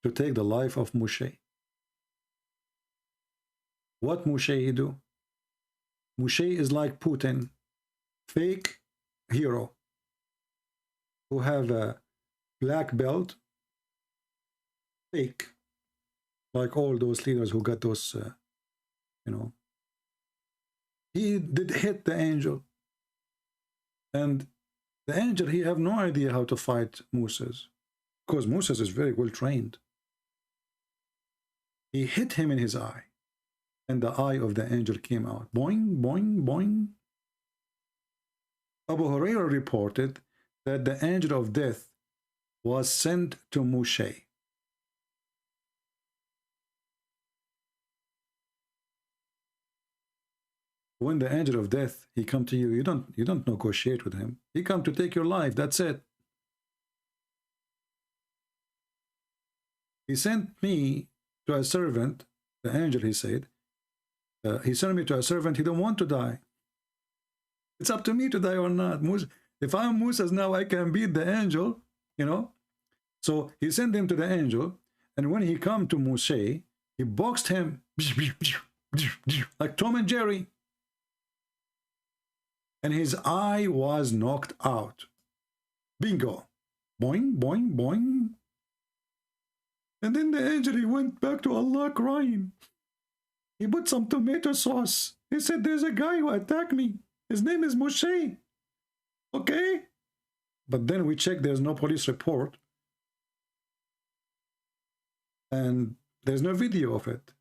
to take the life of Moshe. What Moshe he do? Moshe is like Putin, fake hero, who have a black belt, fake, like all those leaders who got those, you know. He did hit the angel, and the angel, he have no idea how to fight Moses, because Moses is very well trained. He hit him in his eye, and the eye of the angel came out. Boing, boing, boing. Abu Hurairah reported that the angel of death was sent to Moshe. When the angel of death, he come to you, you don't negotiate with him. He come to take your life. That's it. He sent me to a servant, the angel, he said. He sent me to a servant. He don't want to die. It's up to me to die or not. If I'm Moses now, I can beat the angel, you know. So he sent him to the angel, and when he come to Moshe, he boxed him like Tom and Jerry. And his eye was knocked out. Bingo. Boing, boing, boing. And then the angel, he went back to Allah crying. He put some tomato sauce. He said, there's a guy who attacked me. His name is Moshe. Okay? But then we checked, there's no police report. And there's no video of it.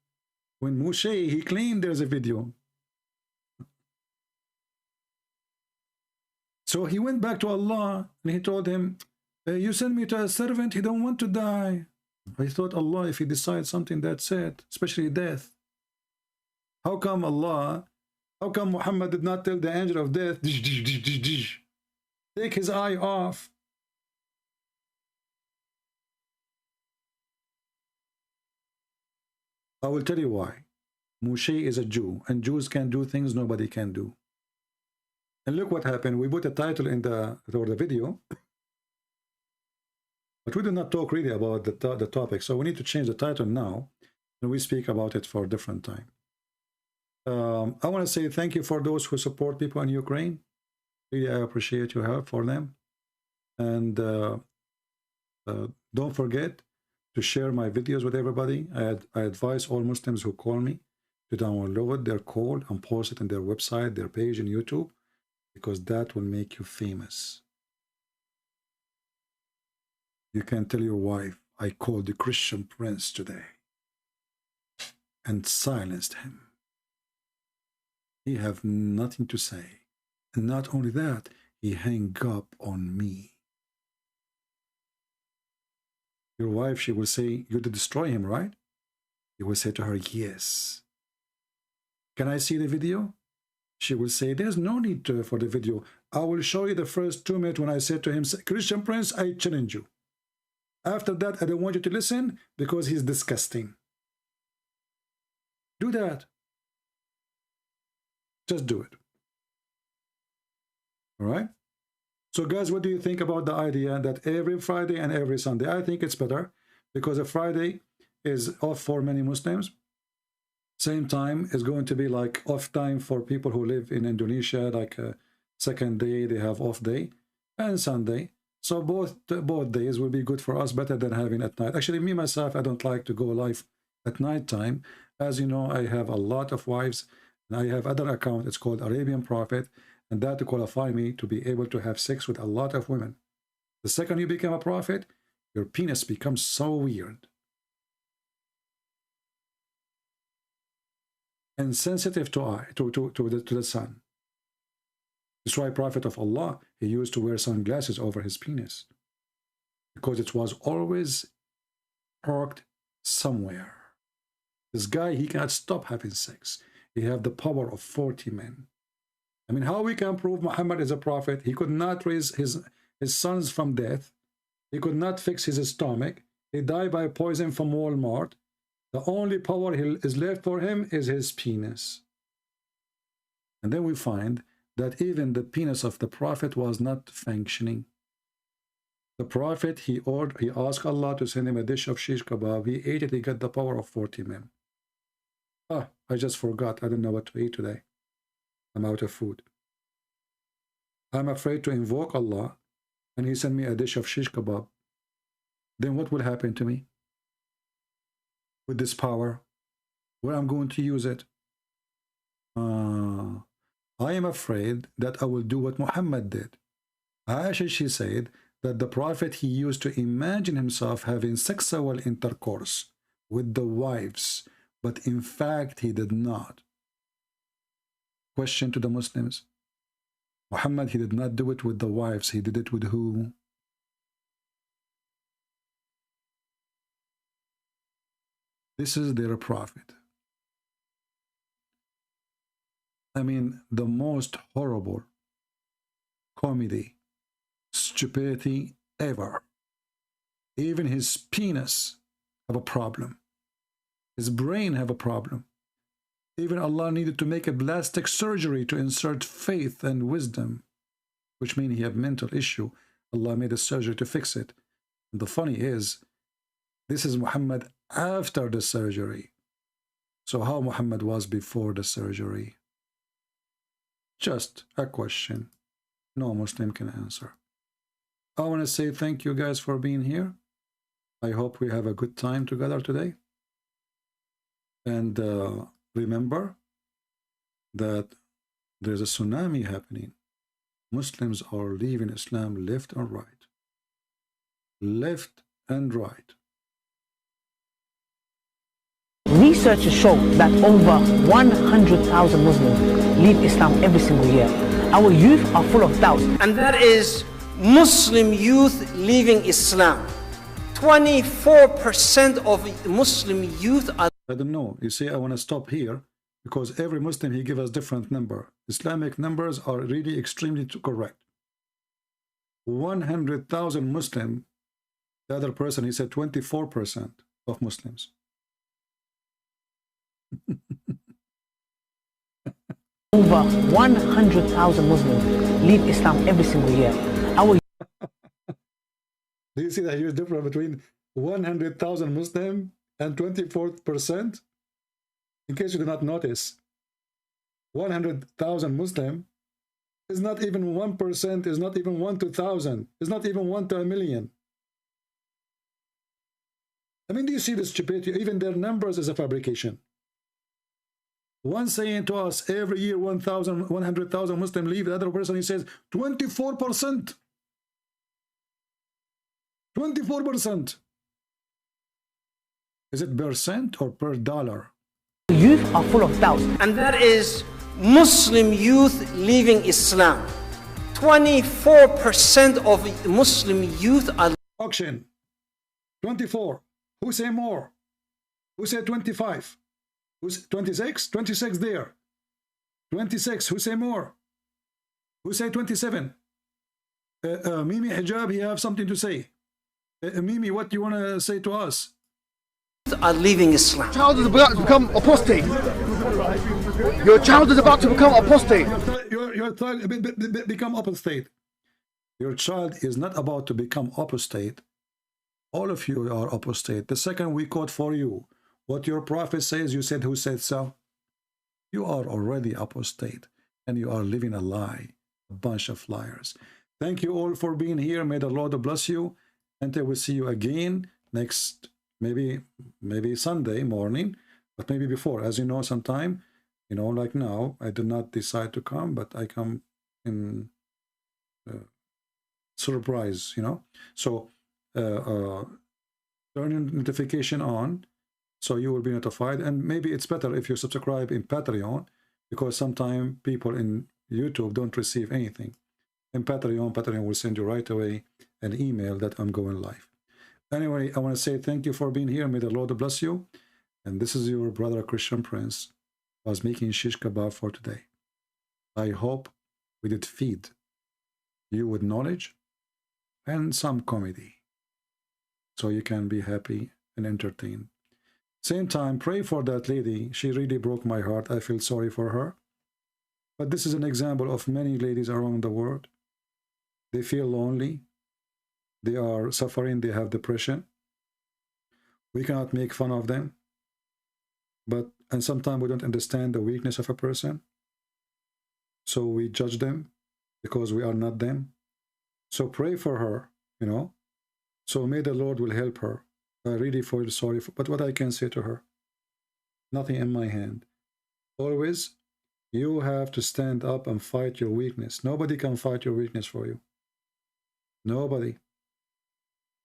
When Moshe, he claimed there's a video. So he went back to Allah and he told him, you send me to a servant, he don't want to die. I thought, Allah, if he decides something, that's it, especially death. How come Muhammad did not tell the angel of death, take his eye off? I will tell you why. Moshe is a Jew, and Jews can do things nobody can do. And look what happened. We put a title in the video, but we did not talk really about the topic. So we need to change the title now, and we speak about it for a different time. I want to say thank you for those who support people in Ukraine. Really, I appreciate your help for them. And don't forget to share my videos with everybody. I advise all Muslims who call me to download their call and post it on their website, their page in YouTube, because that will make you famous. You can tell your wife, I called the Christian prince today and silenced him. He have nothing to say. And not only that, he hung up on me. Your wife, she will say, you did destroy him, right? You will say to her, yes. Can I see the video? She will say, there's no need for the video. I will show you the first 2 minutes when I said to him, Christian prince, I challenge you. After that, I don't want you to listen because he's disgusting. Do that. Just do it. All right? So guys, what do you think about the idea that every Friday and every Sunday? I think it's better because a Friday is off for many Muslims. Same time is going to be like off time for people who live in Indonesia, like a second day, they have off day, and Sunday. So both days will be good for us, better than having at night. Actually, me, myself, I don't like to go live at night time. As you know, I have a lot of wives, and I have other account. It's called Arabian Prophet, and that to qualify me to be able to have sex with a lot of women. The second you become a prophet, your penis becomes so weird and sensitive to the sun. That's why Prophet of Allah, he used to wear sunglasses over his penis, because it was always parked somewhere. This guy, he cannot stop having sex. He have the power of 40 men. I mean, how we can prove Muhammad is a prophet? He could not raise his sons from death. He could not fix his stomach. He died by poison from Walmart. The only power is left for him is his penis. And then we find that even the penis of the prophet was not functioning. The prophet, he asked Allah to send him a dish of shish kebab. He ate it, he got the power of 40 men. Ah, I just forgot. I don't know what to eat today. I'm out of food. I'm afraid to invoke Allah, and he sent me a dish of shish kebab. Then what will happen to me with this power? Where I'm going to use it? I am afraid that I will do what Muhammad did. Aisha, she said that the prophet, he used to imagine himself having sexual intercourse with the wives, but in fact he did not. Question to the Muslims. Muhammad, he did not do it with the wives. He did it with who? This is their prophet. I mean, the most horrible comedy, stupidity ever. Even his penis have a problem. His brain have a problem. Even Allah needed to make a plastic surgery to insert faith and wisdom, which means he had mental issue. Allah made a surgery to fix it. And the funny is, this is Muhammad after the surgery. So how Muhammad was before the surgery? Just a question no Muslim can answer. I want to say thank you guys for being here. I hope we have a good time together today. And remember that there's a tsunami happening. Muslims are leaving Islam left and right. Left and right. Researchers show that over 100,000 Muslims leave Islam every single year. Our youth are full of doubts. And that is Muslim youth leaving Islam. 24% of Muslim youth are... I don't know. You see, I want to stop here because every Muslim, he gives us different number. Islamic numbers are really extremely correct. 100,000 Muslim, the other person, he said 24% of Muslims. Over 100,000 Muslims leave Islam every single year. Our Do you see the huge difference between 100,000 Muslim and 24%? In case you do not notice, 100,000 Muslim is not even 1%, is not even 1 to 1,000, is not even 1 to 1,000,000. I mean, do you see the stupidity? Even their numbers is a fabrication. One saying to us every year 100,000 Muslims leave, the other person he says 24%. 24%. Is it percent or per dollar? youth are full of doubts. And that is Muslim youth leaving Islam. 24% of Muslim youth are... Auction. 24. Who say more? Who say 25? Who's 26? 26 there. 26. Who say more? Who say 27? Mimi Hijab, you have something to say. Mimi, what do you want to say to us? Are leaving Islam. Child is about to become apostate. Your child is about to become apostate. Your child become apostate. Your child is not about to become apostate. All of you are apostate. The second we quote for you what your prophet says, you said, who said so? You are already apostate, and you are living a lie, a bunch of liars. Thank you all for being here. May the Lord bless you. Until we see you again next, maybe Sunday morning, but maybe before. As you know, sometime, you know, like now, I did not decide to come, but I come in surprise, you know. So turn your notification on, so you will be notified. And maybe it's better if you subscribe in Patreon, because sometimes people in YouTube don't receive anything. In Patreon will send you right away an email that I'm going live. Anyway, I want to say thank you for being here. May the Lord bless you. And this is your brother Christian Prince. I was making shish kebab for today. I hope we did feed you with knowledge and some comedy, so you can be happy and entertained. Same time, pray for that lady. She really broke my heart. I feel sorry for her. But this is an example of many ladies around the world. They feel lonely. They are suffering. They have depression. We cannot make fun of them. And sometimes we don't understand the weakness of a person. So we judge them because we are not them. So pray for her, you know. So may the Lord will help her. I really feel sorry for, but what I can say to her, nothing in my hand. Always, you have to stand up and fight your weakness. Nobody can fight your weakness for you. Nobody.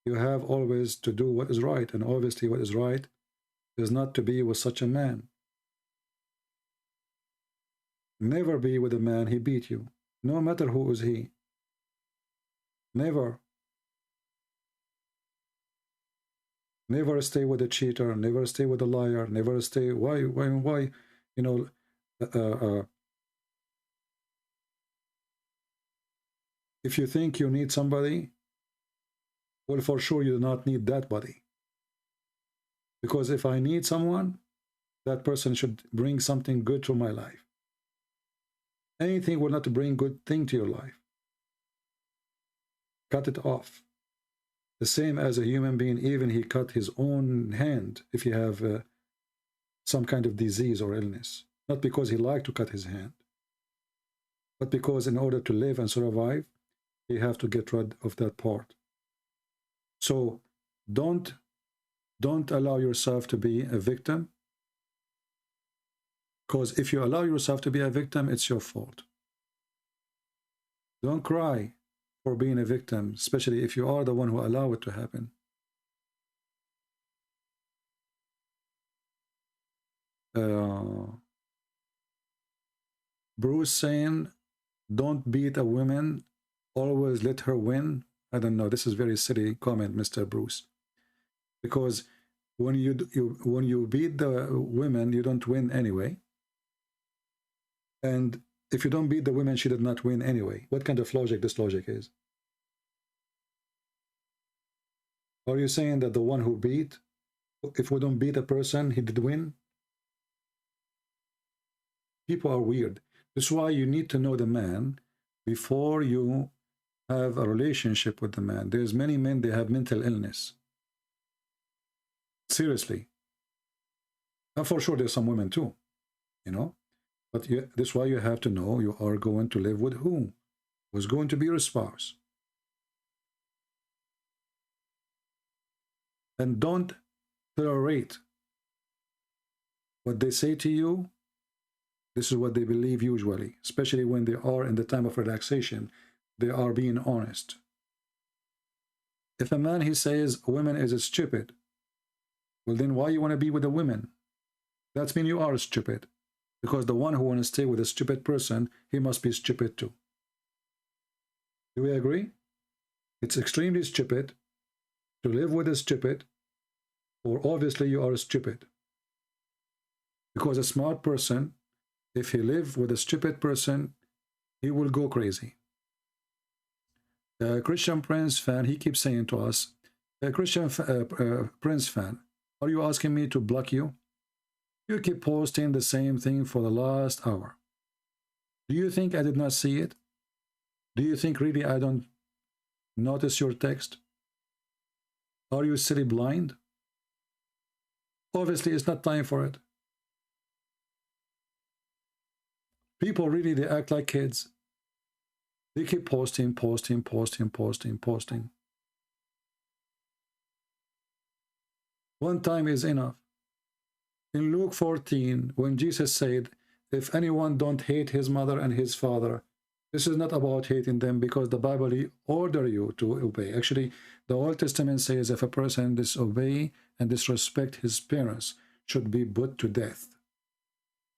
You have always to do what is right, and obviously what is right is not to be with such a man. Never be with a man he beat you, no matter who is he. Never. Never stay with a cheater. Never stay with a liar. Never stay. Why? You know. If you think you need somebody, well, for sure you do not need that body. Because if I need someone, that person should bring something good to my life. Anything will not bring good thing to your life. Cut it off. The same as a human being, even he cut his own hand if he have some kind of disease or illness. Not because he liked to cut his hand, but because in order to live and survive, he have to get rid of that part. So don't allow yourself to be a victim, because if you allow yourself to be a victim, it's your fault. Don't cry for being a victim, especially if you are the one who allow it to happen. Bruce saying, don't beat a woman, always let her win. I don't know, this is very silly comment, Mr. Bruce. Because when you beat the women, you don't win anyway. And if you don't beat the women, she did not win anyway. What kind of logic this logic is? Are you saying that the one who beat, if we don't beat a person, he did win? People are weird. That's why you need to know the man before you have a relationship with the man. There's many men, they have mental illness. Seriously. And for sure there's some women too, you know. But that's why you have to know you are going to live with whom? Who's going to be your spouse. And don't tolerate what they say to you. This is what they believe usually, especially when they are in the time of relaxation. They are being honest. If a man, he says, women is stupid, well then why you want to be with a woman? That means you are stupid. Because the one who wants to stay with a stupid person, he must be stupid too. Do we agree? It's extremely stupid to live with a stupid, or obviously you are stupid. Because a smart person, if he lives with a stupid person, he will go crazy. A Christian Prince fan, he keeps saying to us, a Christian Prince fan, are you asking me to block you? You keep posting the same thing for the last hour. Do you think I did not see it? Do you think really I don't notice your text? Are you silly blind? Obviously, it's not time for it. People really, they act like kids. They keep posting. One time is enough. In Luke 14, when Jesus said, if anyone don't hate his mother and his father, this is not about hating them, because the Bible order you to obey. Actually, the Old Testament says if a person disobey and disrespect his parents, should be put to death.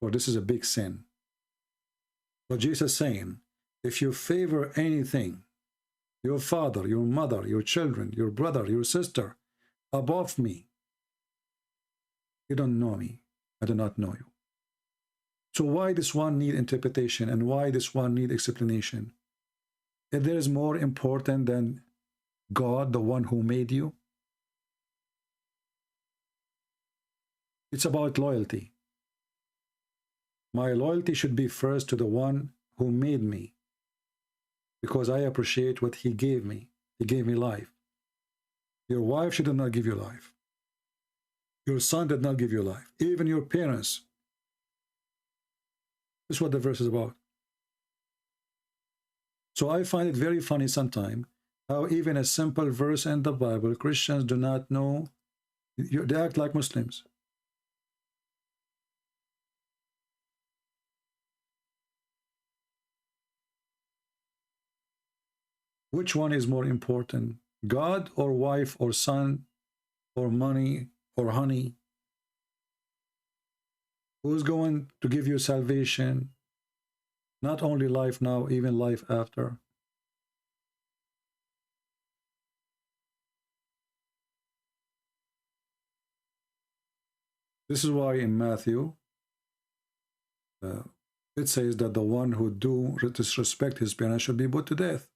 For this is a big sin. But Jesus is saying, if you favor anything, your father, your mother, your children, your brother, your sister, above me, you don't know me. I do not know you. So why this one need interpretation, and why this one need explanation? If there is more important than God, the one who made you? It's about loyalty. My loyalty should be first to the one who made me, because I appreciate what he gave me. He gave me life. Your wife should not give you life. Your son did not give you life. Even your parents. This is what the verse is about. So I find it very funny sometimes how even a simple verse in the Bible, Christians do not know. They act like Muslims. Which one is more important? God or wife or son or money or honey? Who's going to give you salvation? Not only life now, even life after. This is why in Matthew, it says that the one who do disrespect his parents should be put to death.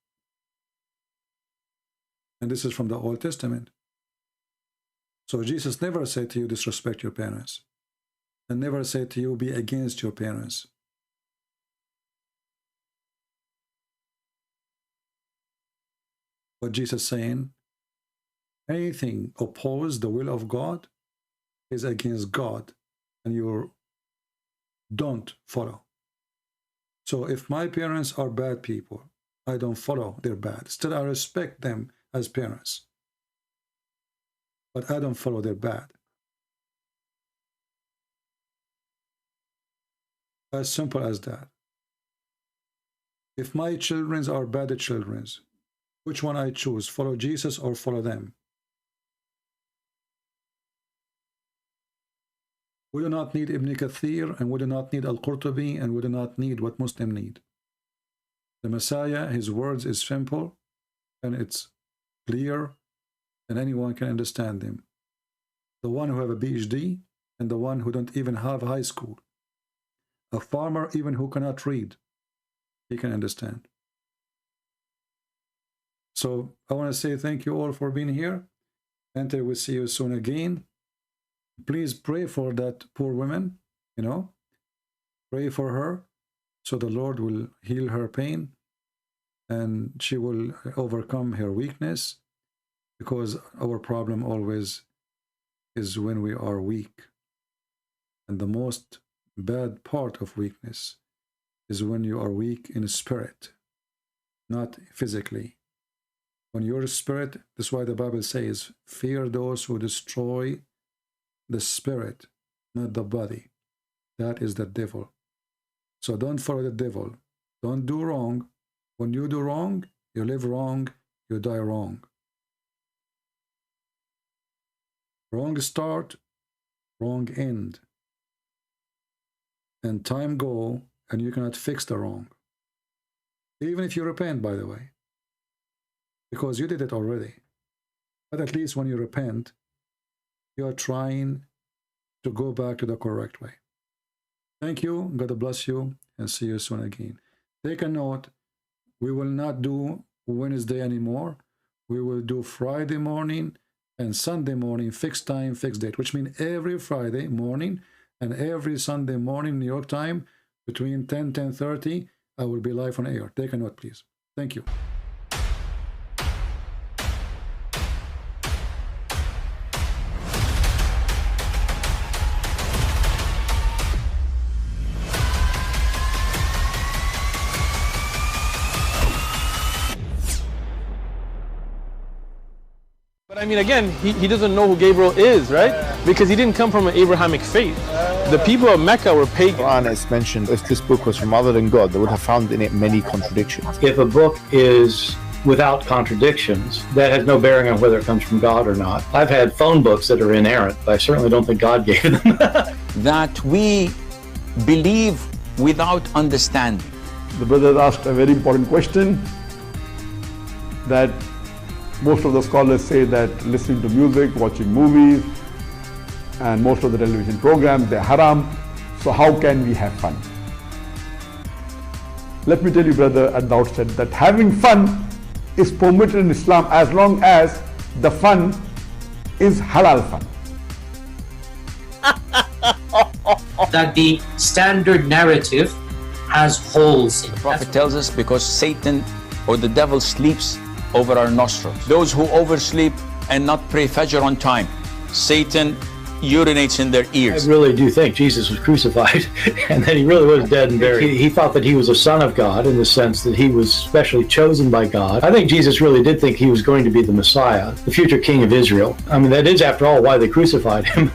And this is from the Old Testament. So Jesus never said to you, disrespect your parents. And never said to you, be against your parents. What Jesus is saying, anything oppose the will of God is against God, and you don't follow. So if my parents are bad people, I don't follow their bad. Still, I respect them as parents, but I don't follow their bad. As simple as that. If my children are bad children, which one I choose? Follow Jesus or follow them? We do not need Ibn Kathir, and we do not need Al-Qurtubi, and we do not need what Muslims need. The Messiah, his words is simple, and it's clear, and anyone can understand them. The one who have a PhD, and the one who don't even have high school. A farmer, even who cannot read, he can understand. So I want to say thank you all for being here. Until we see you soon again. Please pray for that poor woman, you know. Pray for her so the Lord will heal her pain and she will overcome her weakness, because our problem always is when we are weak. And the most bad part of weakness is when you are weak in spirit, not physically. When your spirit, that's why the Bible says, fear those who destroy the spirit, not the body. That is the devil. So don't follow the devil. Don't do wrong. When you do wrong, you live wrong, you die wrong. Wrong start, wrong end. And time go, and you cannot fix the wrong. Even if you repent, by the way. Because you did it already. But at least when you repent, you are trying to go back to the correct way. Thank you. God bless you, and see you soon again. Take a note. We will not do Wednesday anymore. We will do Friday morning and Sunday morning, fixed time, fixed date, which means every Friday morning and every Sunday morning, New York time, between 10 and 10:30, I will be live on air. Take a note, please. Thank you. But I mean, again, he doesn't know who Gabriel is, right? Because he didn't come from an Abrahamic faith. The people of Mecca were pagan. Quran is mentioned, if this book was from other than God, they would have found in it many contradictions. If a book is without contradictions, that has no bearing on whether it comes from God or not. I've had phone books that are inerrant, but I certainly don't think God gave them. That we believe without understanding. The brother asked a very important question, that most of the scholars say that listening to music, watching movies, and most of the television programs, they're haram. So how can we have fun? Let me tell you, brother, at the outset, that having fun is permitted in Islam as long as the fun is halal fun. that the standard narrative has holes in it. The prophet tells us because Satan or the devil sleeps over our nostrils. Those who oversleep and not pray Fajr on time, Satan urinates in their ears. I really do think Jesus was crucified and that he really was dead and buried. He thought that he was a son of God in the sense that he was specially chosen by God. I think Jesus really did think he was going to be the Messiah, the future king of Israel. I mean, that is, after all, why they crucified him,